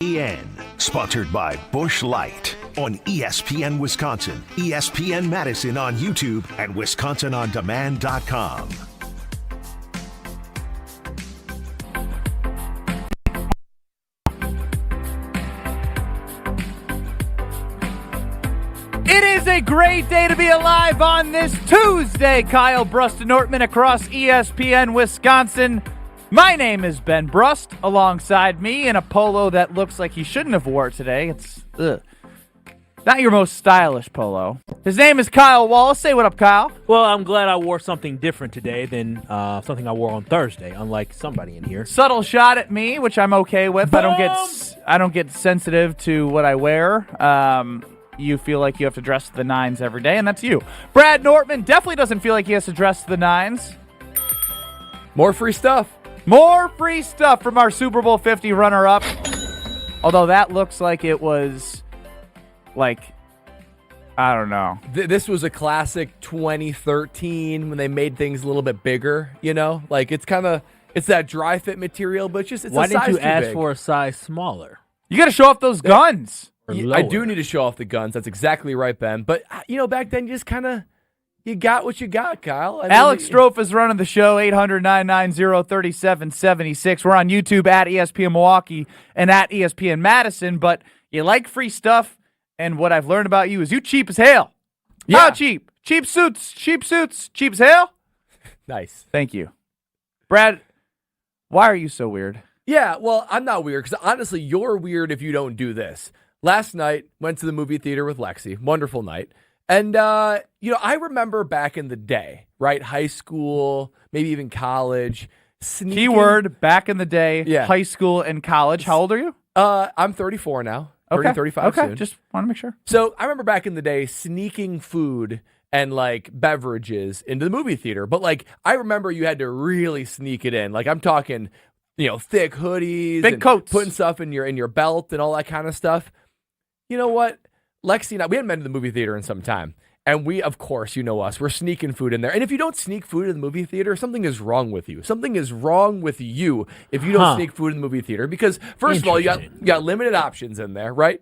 KBN, sponsored by Busch Light on ESPN Wisconsin, ESPN Madison on YouTube, and WisconsinOnDemand.com. It is a great day to be alive on this Tuesday. Kyle Brust and Nortman across ESPN Wisconsin. My name is Ben Brust. Alongside me in a polo that looks like he shouldn't have wore it today. It's not your most stylish polo. His name is Kyle Wallace. Say what up, Kyle. Well, I'm glad I wore something different today than something I wore on Thursday, unlike somebody in here. Subtle shot at me, which I'm okay with. I don't get sensitive to what I wear. You feel like you have to dress to the nines every day, and that's you. Brad Nortman definitely doesn't feel like he has to dress to the nines. More free stuff. More free stuff from our Super Bowl 50 runner-up. Although that looks like it was, I don't know. This was a classic 2013 when they made things a little bit bigger, you know? It's that dry fit material, but it's Why a size didn't you too ask big. for a size smaller? You got to show off those guns. I do need to show off the guns. That's exactly right, Ben. But, back then you just you got what you got, Kyle. Alex Strofe is running the show, 800-990-3776. We're on YouTube at ESPN Milwaukee and at ESPN Madison, but you like free stuff, and what I've learned about you is you cheap as hell. Yeah. How cheap? Cheap suits, cheap as hell? Nice. Thank you. Brad, why are you so weird? Yeah, well, I'm not weird, because honestly, you're weird if you don't do this. Last night, went to the movie theater with Lexi. Wonderful night. And, I remember back in the day, right? High school, maybe even college. Keyword, back in the day, Yeah. High school and college. How old are you? I'm 34 now. 35 soon. Just want to make sure. So I remember back in the day sneaking food and beverages into the movie theater. But I remember you had to really sneak it in. I'm talking, thick hoodies, big and coats, putting stuff in your belt and all that kind of stuff. You know what? Lexi and I, we hadn't been to the movie theater in some time. And we, of course, you know us, we're sneaking food in there. And if you don't sneak food in the movie theater, something is wrong with you. Something is wrong with you if you don't sneak food in the movie theater. Because, first of all, you got limited options in there, right?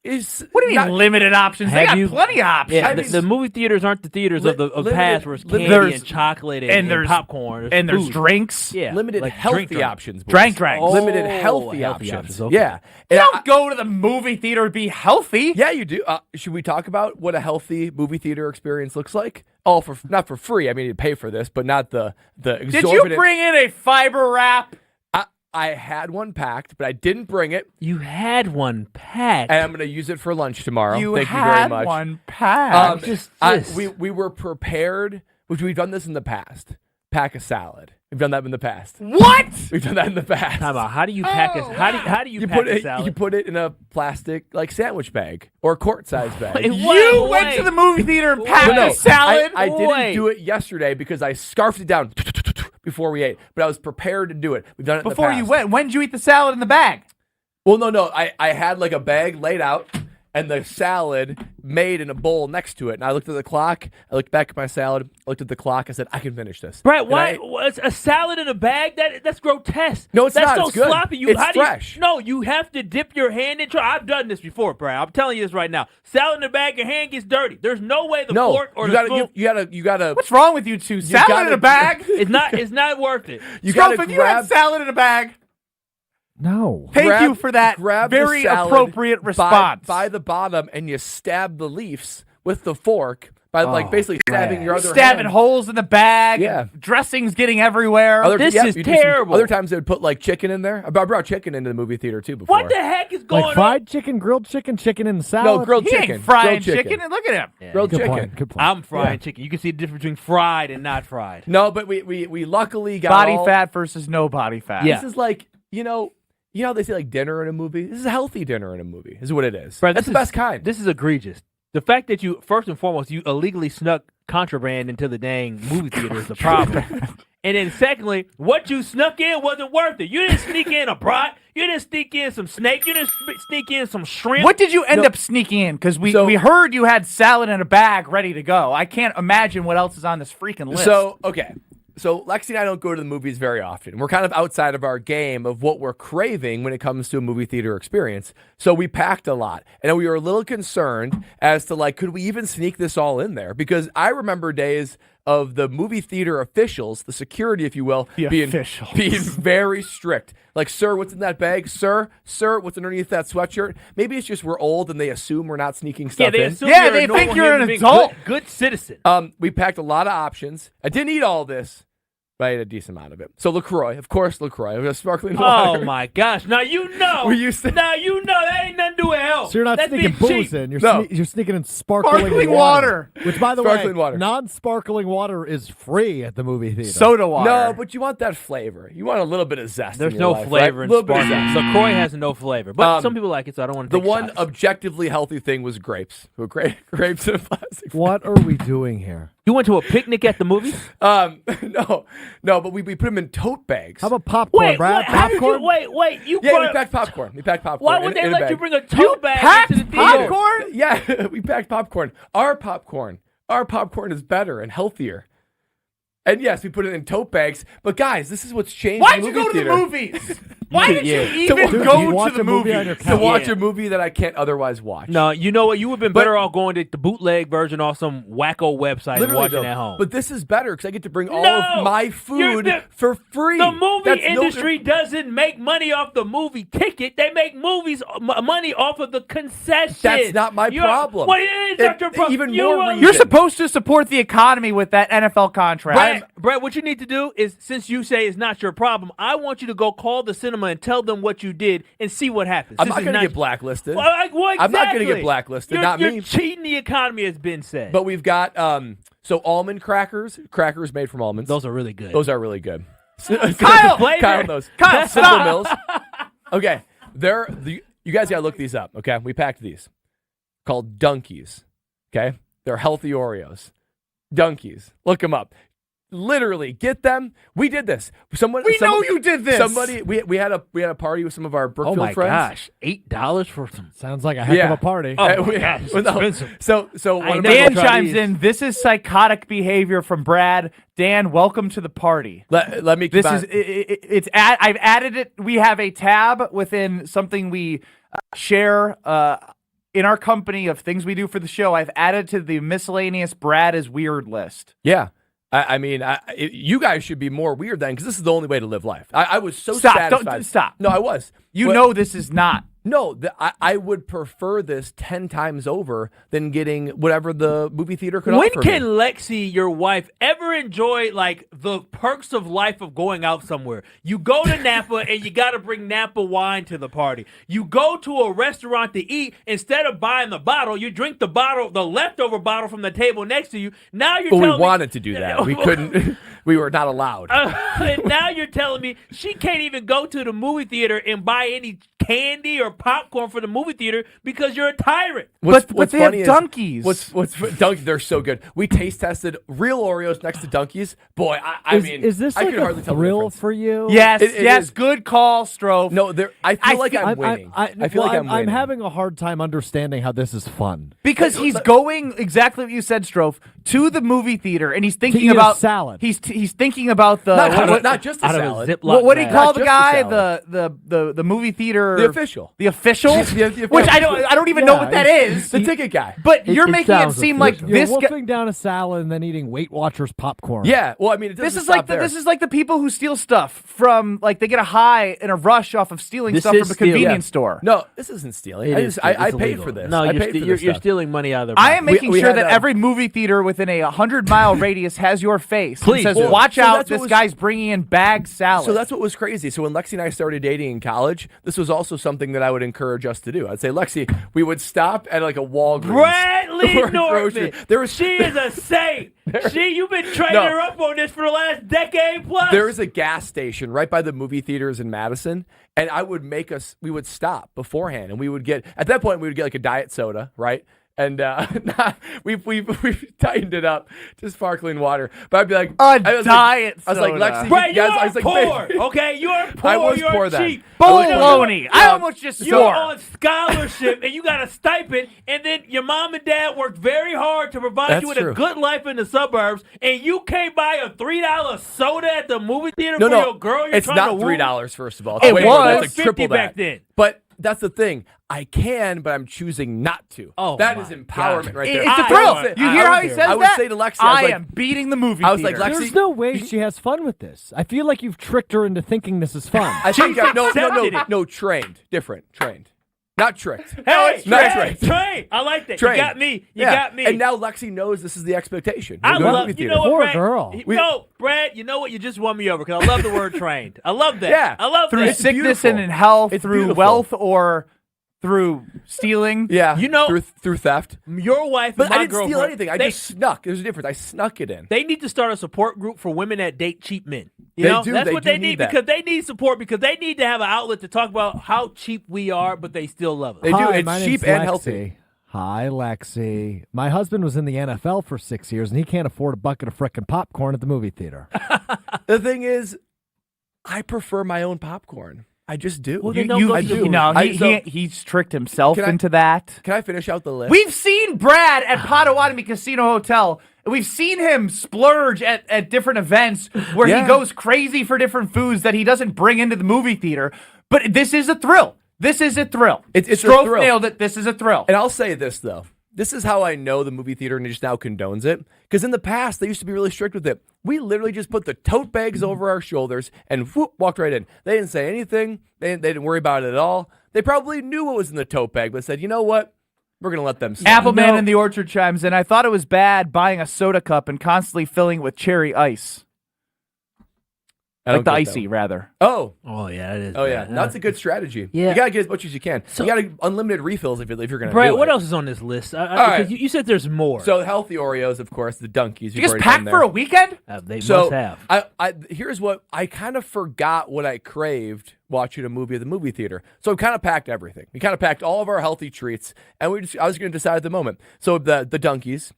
What do you mean limited options? They got plenty of options. Yeah, the movie theaters aren't the theaters of the past where it's candy and chocolate and popcorn. There's drinks. Yeah, limited healthy options. Drinks. Limited healthy options. Okay. Yeah. You don't go to the movie theater to be healthy. Yeah, you do. Should we talk about what a healthy movie theater experience looks like? Oh, not for free. I mean, you pay for this, but not the exorbitant. Did you bring in a fiber wrap? I had one packed, but I didn't bring it. You had one packed. And I'm going to use it for lunch tomorrow. Thank you very much. One packed. packed. We were prepared, which we've done this in the past. Pack a salad. We've done that in the past. What? We've done that in the past. Time out. How do you pack a how do you pack a salad? You put it in a plastic sandwich bag or a quart size bag. You went to the movie theater and packed a salad? I didn't do it yesterday because I scarfed it down before we ate, but I was prepared to do it. We've done it in the past. Before you went, when did you eat the salad in the bag? Well, no. I had a bag laid out and the salad made in a bowl next to it. And I looked at the clock. I looked back at my salad. I looked at the clock. I said, I can finish this. Brett, why? It's a salad in a bag? That's grotesque. No, it's that's not. So it's good. sloppy. It's fresh. You have to dip your hand in. I've done this before, Brad. I'm telling you this right now. Salad in a bag, your hand gets dirty. There's no way the fork or the spoon. You gotta. What's wrong with you two? Salad in a bag? It's not worth it. You gotta if you had salad in a bag. No. Thank you for that very appropriate response. By the bottom, and you stab the leaves with the fork by basically stabbing your other stabbing hand. holes in the bag. Yeah. Dressings getting everywhere. This is terrible. Other times they would put chicken in there. I brought chicken into the movie theater too before. What the heck is going on? Fried chicken, grilled chicken, chicken in the salad? No, grilled He chicken. ain't frying Grilled chicken. Look at him. Yeah. Grilled Good chicken. point. Good point. I'm frying chicken. You can see the difference between fried and not fried. No, but we luckily got Body fat versus no body fat. Yeah. This is you know how they say dinner in a movie? This is a healthy dinner in a movie, is what it is. Brad, That's the best kind. This is egregious. The fact that you, first and foremost, you illegally snuck contraband into the dang movie theater is the problem. And then secondly, what you snuck in wasn't worth it. You didn't sneak in a brat. You didn't sneak in some snake. You didn't sneak in some shrimp. What did you end up sneaking in? Because we heard you had salad in a bag ready to go. I can't imagine what else is on this freaking list. So Lexi and I don't go to the movies very often. We're kind of outside of our game of what we're craving when it comes to a movie theater experience. So we packed a lot. And we were a little concerned as to, like, could we even sneak this all in there? Because I remember days of the movie theater officials, the security, if you will, being very strict. Like, sir, what's in that bag? Sir, what's underneath that sweatshirt? Maybe it's just we're old and they assume we're not sneaking stuff in. They think you're an adult. Good citizen. We packed a lot of options. I didn't eat all this, but I ate a decent amount of it. So LaCroix, of course, LaCroix. We have sparkling water. Oh, my gosh. Now you know. Now you know that ain't nothing to do with health. So you're not That's sneaking being booze cheap. in. No. You're sneaking in sparkling water. Which, by the Sparkling way, water. non-sparkling water is free at the movie theater. Soda water. No, but you want that flavor. You want a little bit of zest. There's in your no life, flavor right? in Little bit of sparkling. zest. LaCroix has no flavor. But some people like it, so I don't want to The take one shots. objectively healthy thing was grapes. Grapes in a plastic. What are we doing here? You went to a picnic at the movies? No, but we put them in tote bags. How about popcorn, Brad? How did Popcorn? you, wait, you Yeah, brought we packed popcorn. Why would in they a let bag. you bring a tote bag packed into the theater? popcorn? Yeah, we packed popcorn. Our popcorn is better and healthier. And yes, we put it in tote bags. But guys, this is what's changed. Why'd the you go to the theater. movies? Why did Yeah. you even Dude, go you watch to the a movie on movies? your To couch. watch a movie that I can't otherwise watch. No, you know what? You would have been better off going to the bootleg version off some wacko website and Literally, watching though. at home. But this is better because I get to bring all No! of my You're food the- for free. the movie That's no industry doesn't make money off the movie ticket. They make money off of the concession. That's not my problem. What is not your problem? Even You more are- reason. You're supposed to support the economy with that NFL contract. Brett, what you need to do is, since you say it's not your problem, I want you to go call the cinema and tell them what you did and see what happens. I'm This not is going to get blacklisted. Well, exactly. I'm not going to get blacklisted. You're me. cheating the economy, has been said. But we've got almond crackers made from almonds. Those are really good. Those are really good. Kyle! Kyle knows. Kyle, Simple stop! Mills. Okay, you guys gotta look these up. Okay, we packed these called Dunkies. Okay, they're healthy Oreos. Dunkies. Look them up. Literally, get them. We did this. We know you did this. Somebody, we had a party with some of our oh Brookfield my friends. gosh, $8 for some. Sounds like a heck of a party. Oh, And my gosh, it's expensive. So one of my Dan try chimes these. in. This is psychotic behavior from Brad. Dan, welcome to the party. let me. This is I've added it. We have a tab within something we share in our company of things we do for the show. I've added to the miscellaneous Brad is weird list. Yeah. I mean, you guys should be more weird then, because this is the only way to live life. I was so Stop. satisfied. Don't stop. No, I was. You But- know this is not. No, I would prefer this 10 times over than getting whatever the movie theater could When offer can me. Lexi, your wife, ever enjoy like the perks of life of going out somewhere? You go to Napa and you got to bring Napa wine to the party. You go to a restaurant to eat, instead of buying the bottle, you drink the leftover bottle from the table next to you. Now you're Well, we telling me, wanted to do that. We couldn't. We were not allowed. and now you're telling me she can't even go to the movie theater and buy any candy or popcorn for the movie theater because you're a tyrant. But they have funny is- Dunkies. Dunkies? They're so good. We taste tested real Oreos next to Dunkies. Boy, I mean, is this I like could hardly a tell the thrill difference. for you? Yes, It yes. is. Good call, Strofe. No, I feel like I'm I winning. I feel like I'm winning. I'm having a hard time understanding how this is fun. Because he's going exactly what you said, Strofe, to the movie theater, and he's thinking eat a about salad. He's thinking about the not just a out of a salad. Ziploc what do you bag. call Not the just guy? the The movie theater. The official. The official. The official. Which I don't even know what that is. The ticket guy. But you're it making it sounds seem like You're this. wolfing down a salad and then eating Weight Watchers popcorn. Yeah. Well, I mean, it This doesn't is like stop there. this is like the people who steal stuff from they get a high and a rush off of stealing This stuff is from a stealing. convienience Yeah. store. No, this isn't stealing. I paid for this. No, I you're, paid for this you're stuff. stealing money out of their I am pocket. making we sure had, that every movie theater within a 100-mile radius has your face. Please and says, do. watch So out, that's what this was- guy's bringing in bag salad. So that's what was crazy. So when Lexi and I started dating in college, this was also something that I would encourage us to do. I'd say, Lexi, we would stop at like a Walgreens. Bradley or a grocery. Norman. She is a saint. You've been training No. her up on this for the last decade plus. There is a gas station right by the movie theaters in Madison, and we would stop beforehand, and at that point, we would get like a diet soda, right? And we've tightened it up to sparkling water. But I'd be like, diet I was like, soda. Lexi, Brad, you guys, are I was like, poor, babe. okay? You're poor, I was you're poor then. cheap. Baloney. I almost just You're swore. on scholarship, and you got a stipend, and then your mom and dad worked very hard to provide That's you with true. a good life in the suburbs, and you can't buy a $3 soda at the movie theater for your girl you're it's trying not to woo? $3, first of all. It Way was. more. That's like $4.50 triple back that. then. But that's the thing. I can, but I'm choosing not to. Oh, that my is empowerment God. right there. It's a I thrill. would- You I hear would how he do. says I would that? say to Lexi, I was like- am beating the movie I was like, theater. Lexi, There's no way she has fun with this. I feel like you've tricked her into thinking this is fun. I think accepted it. no, trained. Different. Trained. Not tricked. Hey, Not trained. tricked. I like that. Trained. You got me. You Yeah. got me. And now Lexi knows this is the expectation. I We'll go to the love, movie you theater. know what, Poor Brad? girl. No, Brad, you know what? You just won me over because I love the word trained. I love that. Yeah. I love Through that. It's sickness beautiful. and in health, It's through beautiful. wealth, or through stealing. Yeah. You know- through theft. Your wife But and my I didn't steal girlfriend, anything. I they, just snuck. There's a difference. I snuck it in. They need to start a support group for women that date cheap men. You They know, do. that's They what do they need need that. because they need support because they need to have an outlet to talk about how cheap we are, but they still love us. They do. Hi, my It's name's cheap and Lexi. healthy. Hi, Lexi. My husband was in the NFL for 6 years, and he can't afford a bucket of frickin' popcorn at the movie theater. The thing is, I prefer my own popcorn. I just do. Well, then don't go I to the do. movie. No, I- he's tricked himself Can I- into that. Can I finish out the list? We've seen Brad at Potawatomi Casino Hotel. We've seen him splurge at different events where Yeah. he goes crazy for different foods that he doesn't bring into the movie theater. But this is a thrill. This is a thrill. It's a Strofe thrill. nailed it. This is a thrill. And I'll say this, though. This is how I know the movie theater just now condones it. Because in the past, they used to be really strict with it. We literally just put the tote bags over our shoulders and whoop, walked right in. They didn't say anything. They didn't worry about it at all. They probably knew what was in the tote bag, but said, you know what? We're going to let them slide. Appleman in the Orchard chimes in. I thought it was bad buying a soda cup and constantly filling it with cherry ice. I don't Like the get that icy, one. rather. Oh. Oh yeah, it is. Oh, yeah. bad. That's a good strategy. Yeah. You got to get as much as you can. So- you got to unlimited refills if you're going to Brad, do what it. else is on this list? right. Because you said there's more. So healthy Oreos, of course, the Dunkies. You just packed for a weekend? They So must have. here's what I kind of forgot what I craved watching a movie at the movie theater. So we kind of packed everything. We kind of packed all of our healthy treats, and I was going to decide at the moment. So the Dunkies,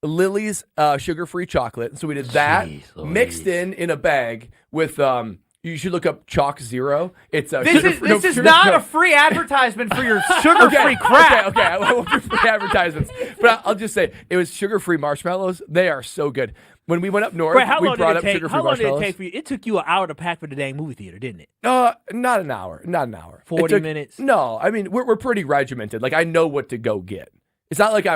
Lily's sugar-free chocolate. So we did that Jeez mixed in a bag with you should look up Chalk Zero. It's This is not a free advertisement for your sugar-free crap. Okay, I won't do free advertisements. But I'll just say it was sugar-free marshmallows. They are so good. When we went up north, Brad, how we long brought did up it take? sugar-free How long did it marshmallows. take for you? It took you an hour to pack for the dang movie theater, didn't it? Not an hour. Not an hour. 40 It took- minutes? No, I mean we're pretty regimented. Like I know what to go get. It's not like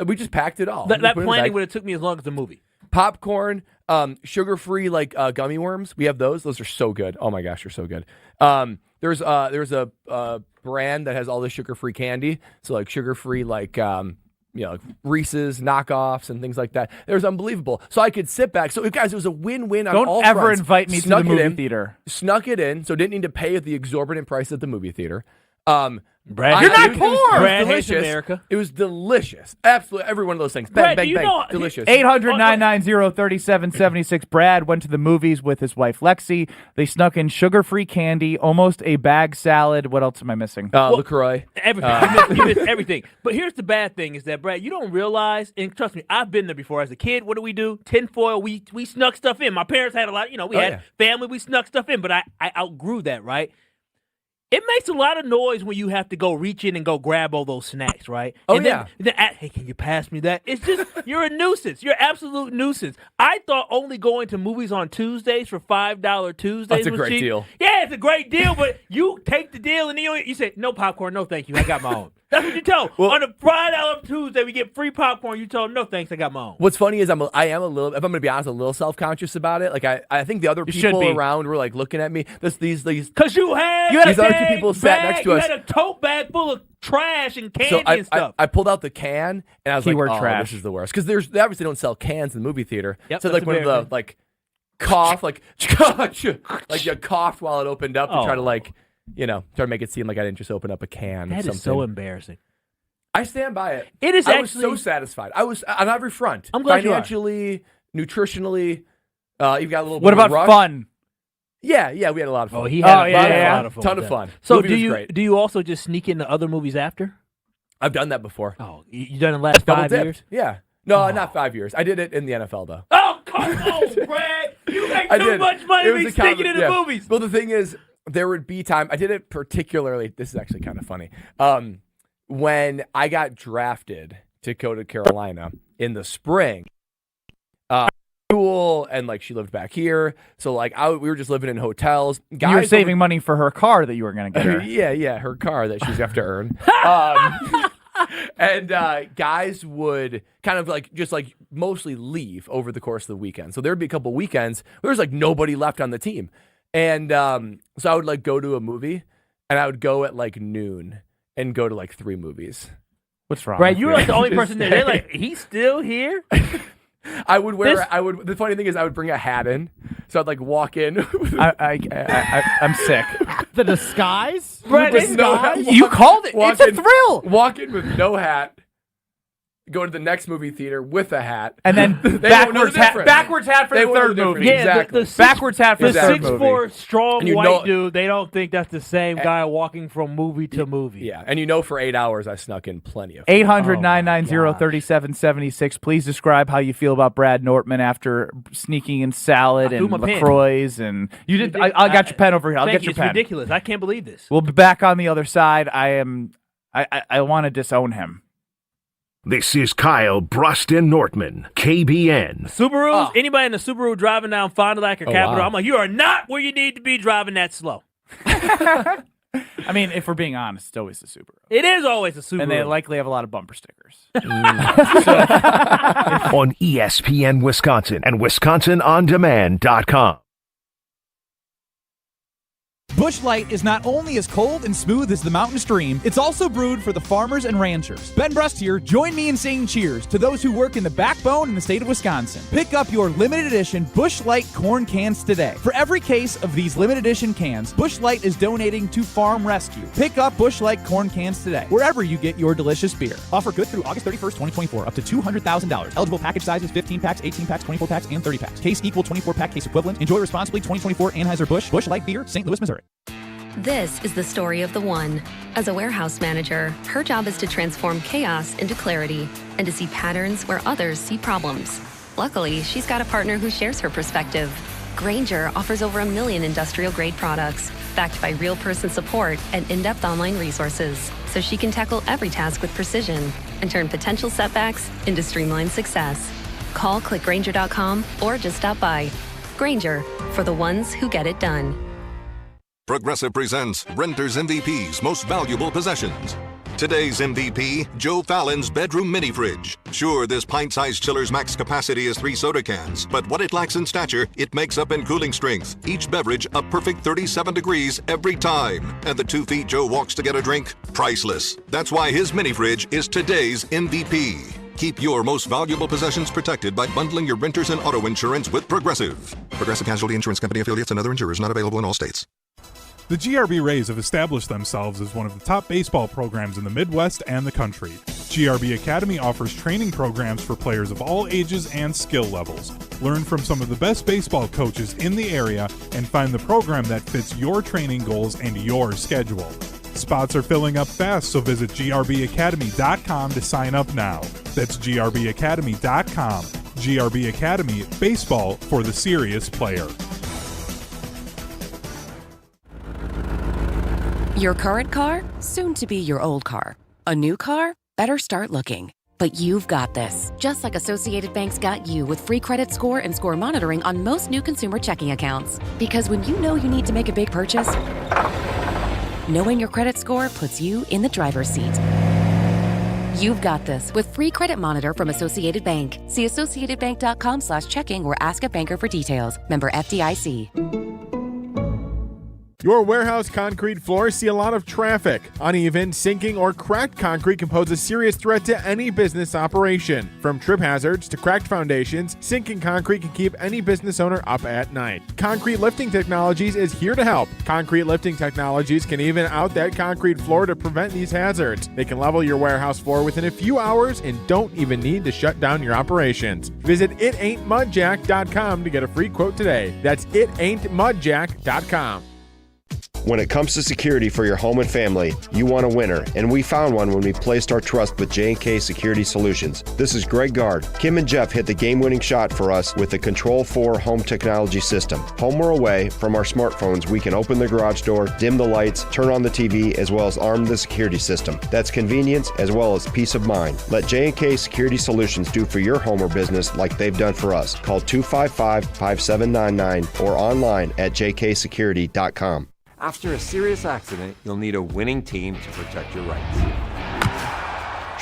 we just packed it all. That We put it in the planning bag. would have took me as long as the movie. Popcorn, sugar-free like gummy worms. We have those. Those are so good. Oh my gosh, they're so good. There's a brand that has all the sugar-free candy. So like sugar-free like like Reese's knockoffs and things like that. It was unbelievable. So I could sit back. So guys, it was a win-win on all Don't ever fronts. invite me to Snuck the it movie in, theater. Snuck it in, so didn't need to pay the exorbitant price at the movie theater. Brad, You're not it was poor. Brad hates delicious. America. It was delicious. Absolutely, every one of those things. Bang, Brad, do bang, you bang. know- Delicious. 800-990-3776. Brad went to the movies with his wife, Lexi. They snuck in sugar-free candy, almost a bag salad. What else am I missing? LaCroix. Everything. You missed everything. But here's the bad thing is that, Brad, you don't realize, and trust me, I've been there before. As a kid, what do? Tinfoil, we snuck stuff in. My parents had a lot, we had family, we snuck stuff in, but I outgrew that, right? It makes a lot of noise when you have to go reach in and go grab all those snacks, right? Oh, and then, hey, can you pass me that? It's just, you're a nuisance. You're an absolute nuisance. I thought only going to movies on Tuesdays for $5 Tuesdays That's a was great cheap. deal. Yeah, it's a great deal, but you take the deal and then you say, no popcorn, no thank you, I got my own. That's what you tell them. On a $5 Tuesday, we get free popcorn. You tell them, no thanks, I got my own. What's funny is I am a little, if I'm going to be honest, a little self-conscious about it. Like I think the other You should people be. around were like looking at me. These Because you had These other two people sat next to us. You had a tote bag full of trash and candy So and stuff. I pulled out the can and I was Keyword like, oh, trash. this is the worst. Because they obviously don't sell cans in the movie theater. Yep, So that's like one of American. the like cough, like you coughed while it opened up to try to like, try to make it seem like I didn't just open up a can. That or is something. so embarrassing. I stand by it. It is I was actually- so satisfied. I was on every front. I'm glad you are. Financially, nutritionally. You've got a little bit What of a about rush. fun? Yeah, we had a lot of fun. Oh, he had Oh, a yeah, lot yeah. of fun. Ton with of that. fun. So Movie do was you great. do you also just sneak into other movies after? I've done that before. Oh, you done it in the last Double 5 dipped. years? Yeah. No, not 5 years. I did it in the NFL, though. Oh, come on, Brad. You make too much money to be sticking in the movies. Well, the thing is, there would be time. I did it particularly. This is actually kind of funny. When I got drafted to go to Carolina in the spring, school, and like she lived back here, so like we were just living in hotels. You were saving money for her car that you were going to get her. Yeah, her car that she's have to earn. And guys would kind of like just like mostly leave over the course of the weekend. So there'd be a couple weekends where there was like nobody left on the team. And so I would like go to a movie, and I would go at like noon and go to like 3 movies. What's wrong? Right, you were like the only person there. They're like, he's still here? I would wear. The funny thing is, I would bring a hat in, so I'd like walk in. I'm sick. The disguise? Right, With no hat. You called it. It's a thrill. Walk in with no hat. Go to the next movie theater with a hat, And then backwards hat for They the won't know third the movie. difference. Exactly. Backwards hat for The the third movie. 6'4" strong And you white know- dude, they don't think that's the same guy walking from movie to movie. Yeah, and for 8 hours I snuck in plenty of. 800-990-3776. Please describe how you feel about Brad Nortman after sneaking in salad I and threw my pen. LaCroix. And you did. I got your pen over here. I'll Thank get you. your It's pen. ridiculous. I can't believe this. We'll be back on the other side. I want to disown him. This is Kyle, Brust, and Nortman, KBN. Subarus, anybody in the Subaru driving down Fond du Lac or Capitol, wow. I'm like, you are not where you need to be driving that slow. I mean, if we're being honest, it's always the Subaru. It is always a Subaru. And they likely have a lot of bumper stickers. On ESPN Wisconsin and WisconsinOnDemand.com. Busch Light is not only as cold and smooth as the mountain stream, it's also brewed for the farmers and ranchers. Ben Brust here. Join me in saying cheers to those who work in the backbone in the state of Wisconsin. Pick up your limited edition Busch Light corn cans today. For every case of these limited edition cans, Busch Light is donating to Farm Rescue. Pick up Busch Light corn cans today, wherever you get your delicious beer. Offer good through August 31st, 2024, up to $200,000. Eligible package sizes 15 packs, 18 packs, 24 packs, and 30 packs. Case equal 24-pack case equivalent. Enjoy responsibly. 2024 Anheuser-Busch. Busch Light Beer, St. Louis, Missouri. This is the story of the one. As a warehouse manager, her job is to transform chaos into clarity and to see patterns where others see problems. Luckily, she's got a partner who shares her perspective. Grainger offers over 1 million industrial-grade products, backed by real-person support and in-depth online resources, so she can tackle every task with precision and turn potential setbacks into streamlined success. Call clickgrainger.com or just stop by. Grainger, for the ones who get it done. Progressive presents Renters MVP's Most Valuable Possessions. Today's MVP, Joe Fallon's bedroom mini fridge. Sure, this pint-sized chiller's max capacity is 3 soda cans, but what it lacks in stature, it makes up in cooling strength. Each beverage a perfect 37 degrees every time. And the 2 feet Joe walks to get a drink, priceless. That's why his mini fridge is today's MVP. Keep your most valuable possessions protected by bundling your renters and auto insurance with Progressive. Progressive Casualty Insurance Company affiliates and other insurers not available in all states. The GRB Rays have established themselves as one of the top baseball programs in the Midwest and the country. GRB Academy offers training programs for players of all ages and skill levels. Learn from some of the best baseball coaches in the area and find the program that fits your training goals and your schedule. Spots are filling up fast, so visit grbacademy.com to sign up now. That's grbacademy.com. GRB Academy, baseball for the serious player. Your current car, soon to be your old car. A new car? Better start looking. But you've got this. Just like Associated Bank's got you with free credit score and score monitoring on most new consumer checking accounts. Because when you know you need to make a big purchase, knowing your credit score puts you in the driver's seat. You've got this with free credit monitor from Associated Bank. See associatedbank.com/checking or ask a banker for details. Member FDIC. Your warehouse concrete floors see a lot of traffic. Uneven, sinking, or cracked concrete can pose a serious threat to any business operation. From trip hazards to cracked foundations, sinking concrete can keep any business owner up at night. Concrete Lifting Technologies is here to help. Concrete Lifting Technologies can even out that concrete floor to prevent these hazards. They can level your warehouse floor within a few hours and don't even need to shut down your operations. Visit itaintmudjack.com to get a free quote today. That's itaintmudjack.com. When it comes to security for your home and family, you want a winner, and we found one when we placed our trust with J&K Security Solutions. This is Greg Gard. Kim and Jeff hit the game-winning shot for us with the Control 4 home technology system. Home or away, from our smartphones, we can open the garage door, dim the lights, turn on the TV, as well as arm the security system. That's convenience as well as peace of mind. Let J&K Security Solutions do for your home or business like they've done for us. Call 255-5799 or online at jksecurity.com. After a serious accident, you'll need a winning team to protect your rights.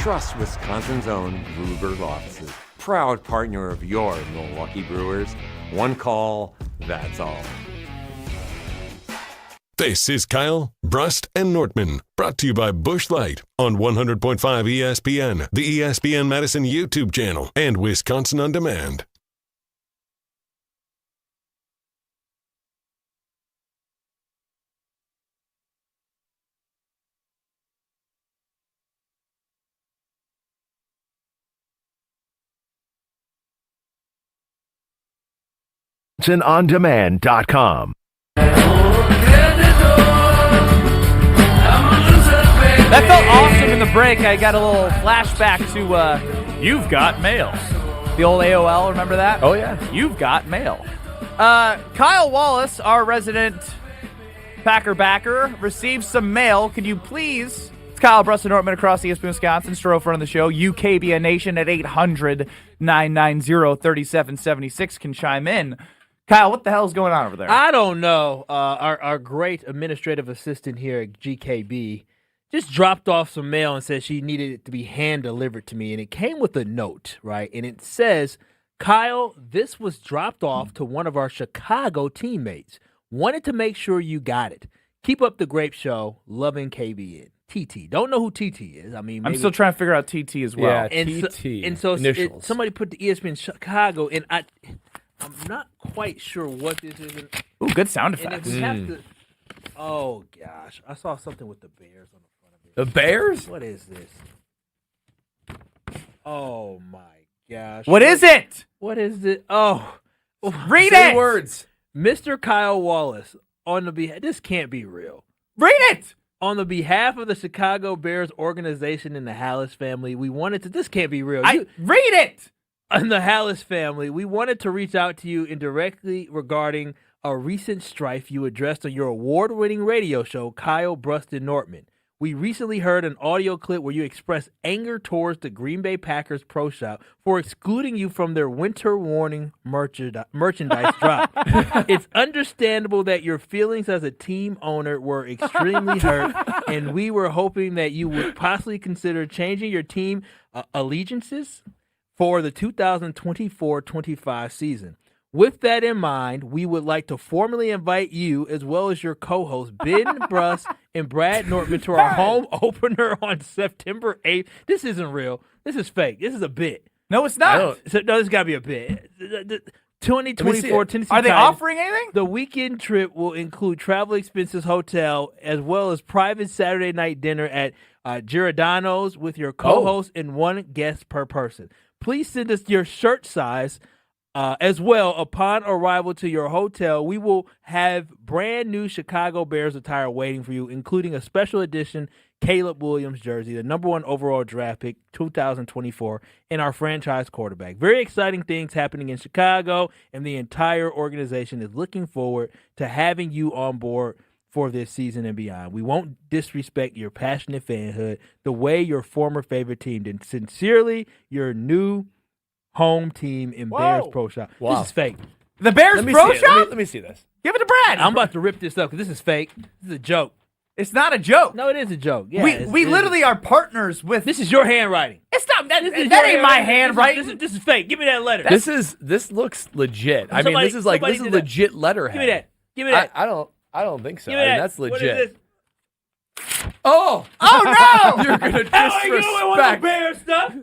Trust Wisconsin's own Ruger Offices, proud partner of your Milwaukee Brewers. One call, that's all. This is Kyle, Brust, and Nortman, brought to you by Busch Light on 100.5 ESPN, the ESPN Madison YouTube channel, and Wisconsin On Demand. WisconsinOnDemand.com. That felt awesome in the break. I got a little flashback to You've Got Mail. The old AOL, remember that? Oh, yeah. You've Got Mail. Kyle Wallace, our resident Packer backer, received some mail. Could you please... It's Kyle, Brust, and Nortman across ESPN Wisconsin. Stroh front of the show. KBN Nation at 800-990-3776 can chime in. Kyle, what the hell is going on over there? I don't know. Our great administrative assistant here at GKB just dropped off some mail and said she needed it to be hand-delivered to me, and it came with a note, right? And it says, Kyle, this was dropped off to one of our Chicago teammates. Wanted to make sure you got it. Keep up the great show. Loving KBN. TT. Don't know who TT is. I mean, maybe. I'm still trying to figure out TT as well. Yeah, TT. So somebody put the ESPN Chicago, and I'm not quite sure what this is. Ooh, good sound And effects. if we have to, oh gosh, I saw something with the Bears on the front of it. The Bears? What is this? Oh my gosh. What is it? What is it? Oh, read Say it. words. Mr. Kyle Wallace on the behalf. This can't be real. Read it. On the behalf of the Chicago Bears organization and the Hallis family, we wanted to. This can't be real. Read it. On the Hallis family, we wanted to reach out to you indirectly regarding a recent strife you addressed on your award-winning radio show, Kyle, Brust, and Nortman. We recently heard an audio clip where you expressed anger towards the Green Bay Packers Pro Shop for excluding you from their winter warning merchandise drop. It's understandable that your feelings as a team owner were extremely hurt, and we were hoping that you would possibly consider changing your team allegiances for the 2024-25 season. With that in mind, we would like to formally invite you, as well as your co-hosts, Ben Brust and Brad Nortman, to our home opener on September 8th. This isn't real. This is fake. This is a bit. No, it's not. No, this got to be a bit. The 2024 Tennessee Are they Titans, offering anything? The weekend trip will include travel expenses, hotel, as well as private Saturday night dinner at Giordano's with your co-host and one guest per person. Please send us your shirt size as well. Upon arrival to your hotel, we will have brand new Chicago Bears attire waiting for you, including a special edition Caleb Williams jersey, the number 1 overall draft pick 2024, and our franchise quarterback. Very exciting things happening in Chicago, and the entire organization is looking forward to having you on board for this season and beyond. We won't disrespect your passionate fanhood the way your former favorite team did. Sincerely, your new home team in Bears Pro Shop. Wow. This is fake. The Bears Pro Shop? Let me see this. Give it to Brad. I'm about to rip this up because this is fake. This is a joke. It's not a joke. No, it is a joke. Yeah, we literally are partners with. This is your handwriting. It's not that. This is That your ain't my handwriting. handwriting. This is fake. Give me that letter. This looks legit. I mean, this is legit letterhead. Give me that. Give me that. I don't think so. Give me that. That's legit. What is this? Oh no! You're gonna disrespect. How are you doing with the Bears stuff?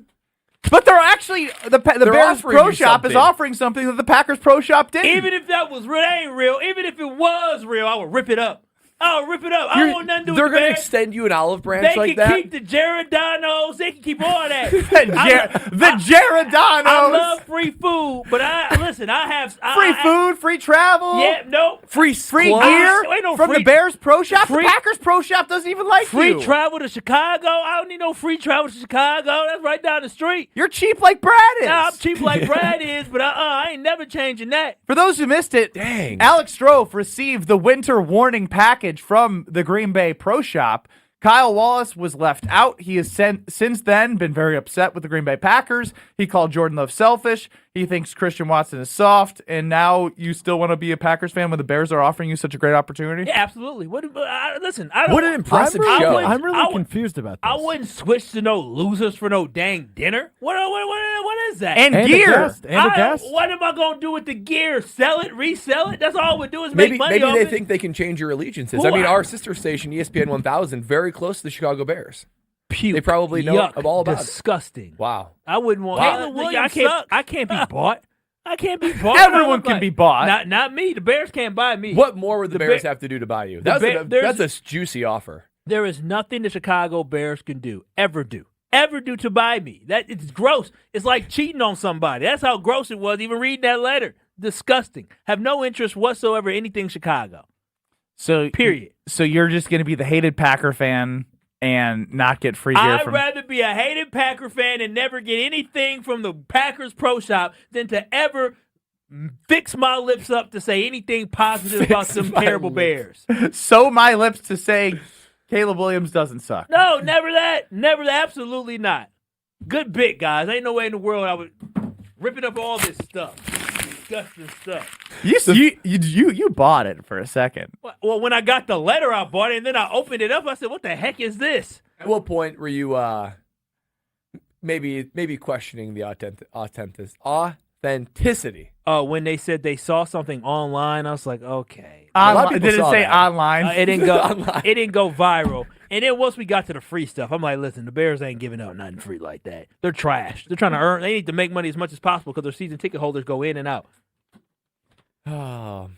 But they're actually the Bears offering Pro you Shop is something. offering something that the Packers Pro Shop didn't. Even if that was real, that ain't real. Even if it was real, I would rip it up. I'll rip it up. I don't want nothing to do They're with the going to Bears. extend you an olive branch They like can that? keep the Gerardanos. They can keep all that. The Gerardanos. I love free food, but I have free food, free travel. Yeah, no. Free clothes. gear Ain't no from free- the Bears Pro Shop. free- The Packers Pro Shop doesn't even like Free you. travel to Chicago. I don't need no free travel to Chicago. That's right down the street. You're cheap like Brad is. Nah, I'm cheap like Brad is, but I ain't never changing that. For those who missed it, Dang. Alex Strofe received the winter warning package from the Green Bay Pro Shop. Kyle Wallace was left out. He has since then been very upset with the Green Bay Packers. He called Jordan Love selfish. He thinks Christian Watson is soft. And now you still want to be a Packers fan when the Bears are offering you such a great opportunity? Yeah, absolutely. Listen, I don't. What an impressive show. I'm really confused about this. I wouldn't switch to no losers for no dang dinner. What is that? And a gear. guest. And a guest. What am I going to do with the gear? Sell it? Resell it? That's all we do is Maybe make money off they it. think they can change your allegiances. Who I mean, are- our sister station, ESPN 1000, very close to the Chicago Bears. Puke. They probably know Yuck. all about it. Disgusting. Wow. I wouldn't want. Wow. Caleb Williams I can't be bought. I can't be bought. Everyone can be bought. Not me. The Bears can't buy me. What more would the Bears Bear- have to do to buy you? the Bear- That's a juicy offer. There is nothing the Chicago Bears can ever do to buy me. That it's gross. It's like cheating on somebody. That's how gross it was. Even reading that letter, disgusting. Have no interest whatsoever in anything Chicago. So Period. So you're just going to be the hated Packer fan and not get free gear I'd from. rather be a hated Packer fan and never get anything from the Packers Pro Shop than to ever fix my lips up to say anything positive about some terrible Bears. Sew my lips to say Caleb Williams doesn't suck. No, never that. Never that. Absolutely not. Good bit, guys. Ain't no way in the world I would rip it up all this stuff. Disgusting stuff. You bought it for a second. Well, when I got the letter, I bought it, and then I opened it up. I said, what the heck is this? At what point were you maybe questioning the authenticity? When they said they saw something online, I was like, okay. Did it say online? It didn't go. Online. It didn't go viral. And then once we got to the free stuff, I'm like, listen, the Bears ain't giving out nothing free like that. They're trash. They're trying to earn. They need to make money as much as possible because their season ticket holders go in and out. Oh,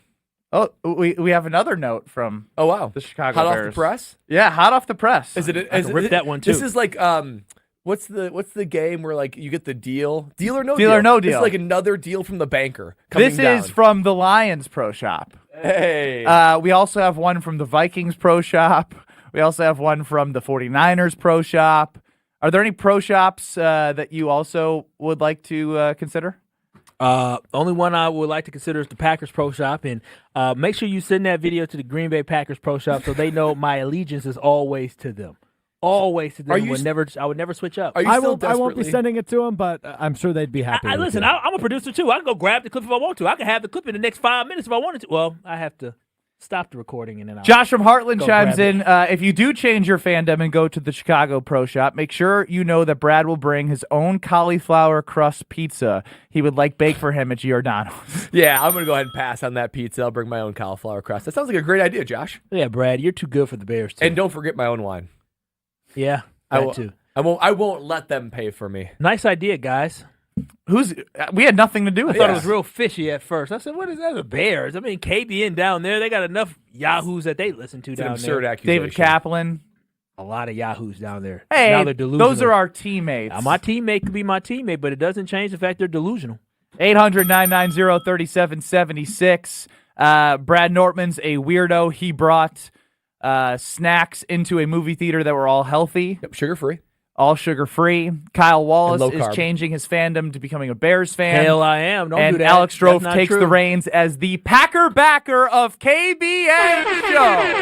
we have another note from wow, the Chicago hot Bears. off the press. Yeah, hot off the press. Is it? I can rip that one too. This is like what's the game where like you get the deal or no Deal deal? or no This deal. is like another deal from the banker. Coming This down. is from the Lions Pro Shop. Hey. We also have one from the Vikings Pro Shop. We also have one from the 49ers Pro Shop. Are there any Pro Shops that you also would like to consider? Only one I would like to consider is the Packers Pro Shop, and make sure you send that video to the Green Bay Packers Pro Shop so they know my allegiance is always to them. Always to them. I would never switch up. Are you I still won't be desperately- sending it to them, but I'm sure they'd be happy. with Listen, it. I'm a producer too. I can go grab the clip if I want to. I can have the clip in the next 5 minutes if I wanted to. Well, I have to stop the recording and then I'll Josh from Heartland go chimes grab in. If you do change your fandom and go to the Chicago Pro Shop, make sure you know that Brad will bring his own cauliflower crust pizza he would like baked for him at Giordano's. Yeah, I'm gonna go ahead and pass on that pizza. I'll bring my own cauliflower crust. That sounds like a great idea, Josh. Yeah, Brad, you're too good for the Bears too. And don't forget my own wine. Yeah, I that will, too. I won't let them pay for me. Nice idea, guys. We had nothing to do I with thought that. it was real fishy at first. I said, what is that? The Bears? I mean, KBN down there, they got enough yahoos that they listen to It's an down absurd there. accusation. David Kaplan. A lot of yahoos down there. Hey, now they're delusional. those are our teammates. Now, my teammate could be my teammate, but it doesn't change the fact they're delusional. 800-990-3776. Brad Nortman's a weirdo. He brought snacks into a movie theater that were all healthy. Yep, sugar-free. All sugar-free. Kyle Wallace low is carb. changing his fandom to becoming a Bears fan. Hell, I am. Don't and do that. Alex That's Strofe not takes true. the reins as the Packer backer of KBN show.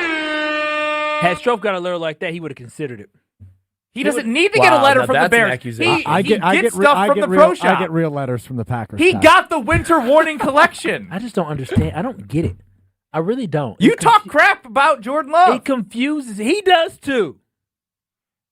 Had Strofe got a letter like that, he would have considered it. He doesn't need to get a Wow, letter now from the that's an Bears. accusation. He gets stuff from the Pro Shop. I get real letters from the Packers. He guys. got the winter warning collection. I just don't understand. I don't get it. I really don't. You talk crap about Jordan Love. It confuses. He does too.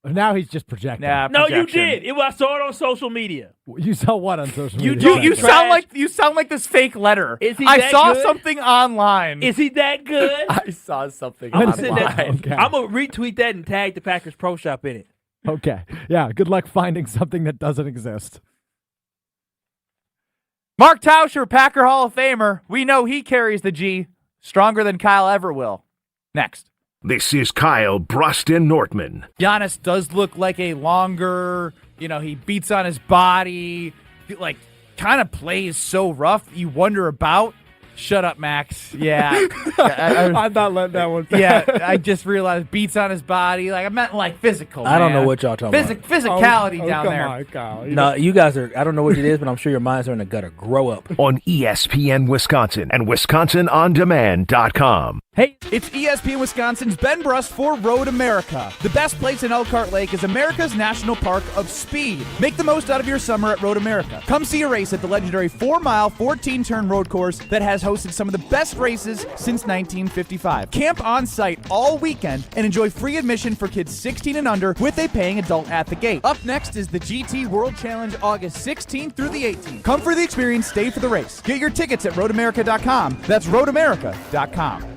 Now he's just projecting. Nah, No, you projection. did. I saw it on social media. You saw what on social You media? do. You Trash. sound like this fake letter. Is he I that saw good? something online. Is he that good? I saw something. I'm online. gonna retweet that and tag the Packers Pro Shop in it. Okay. Yeah, good luck finding something that doesn't exist. Mark Tauscher, Packer Hall of Famer. We know he carries the G stronger than Kyle ever will. Next. This is Kyle, Brust, and Nortman. Giannis does look like a longer, he beats on his body, like kind of plays so rough. You wonder about. Shut up, Max. Yeah. I'm not letting that one pass. Yeah, I just realized beats on his body. Like, I meant like physical, I don't man. know what y'all talking about. Physicality down come there. on, Kyle. No, you guys are, I don't know what it is, but I'm sure your minds are in the gutter. Grow up. On ESPN Wisconsin and WisconsinOnDemand.com. Hey, it's ESPN Wisconsin's Ben Brust for Road America. The best place in Elkhart Lake is America's National Park of Speed. Make the most out of your summer at Road America. Come see a race at the legendary 4-mile, 14-turn road course that has hosted some of the best races since 1955. Camp on site all weekend and enjoy free admission for kids 16 and under with a paying adult at the gate. Up next is the GT World Challenge August 16th through the 18th. Come for the experience, stay for the race. Get your tickets at roadamerica.com. That's roadamerica.com.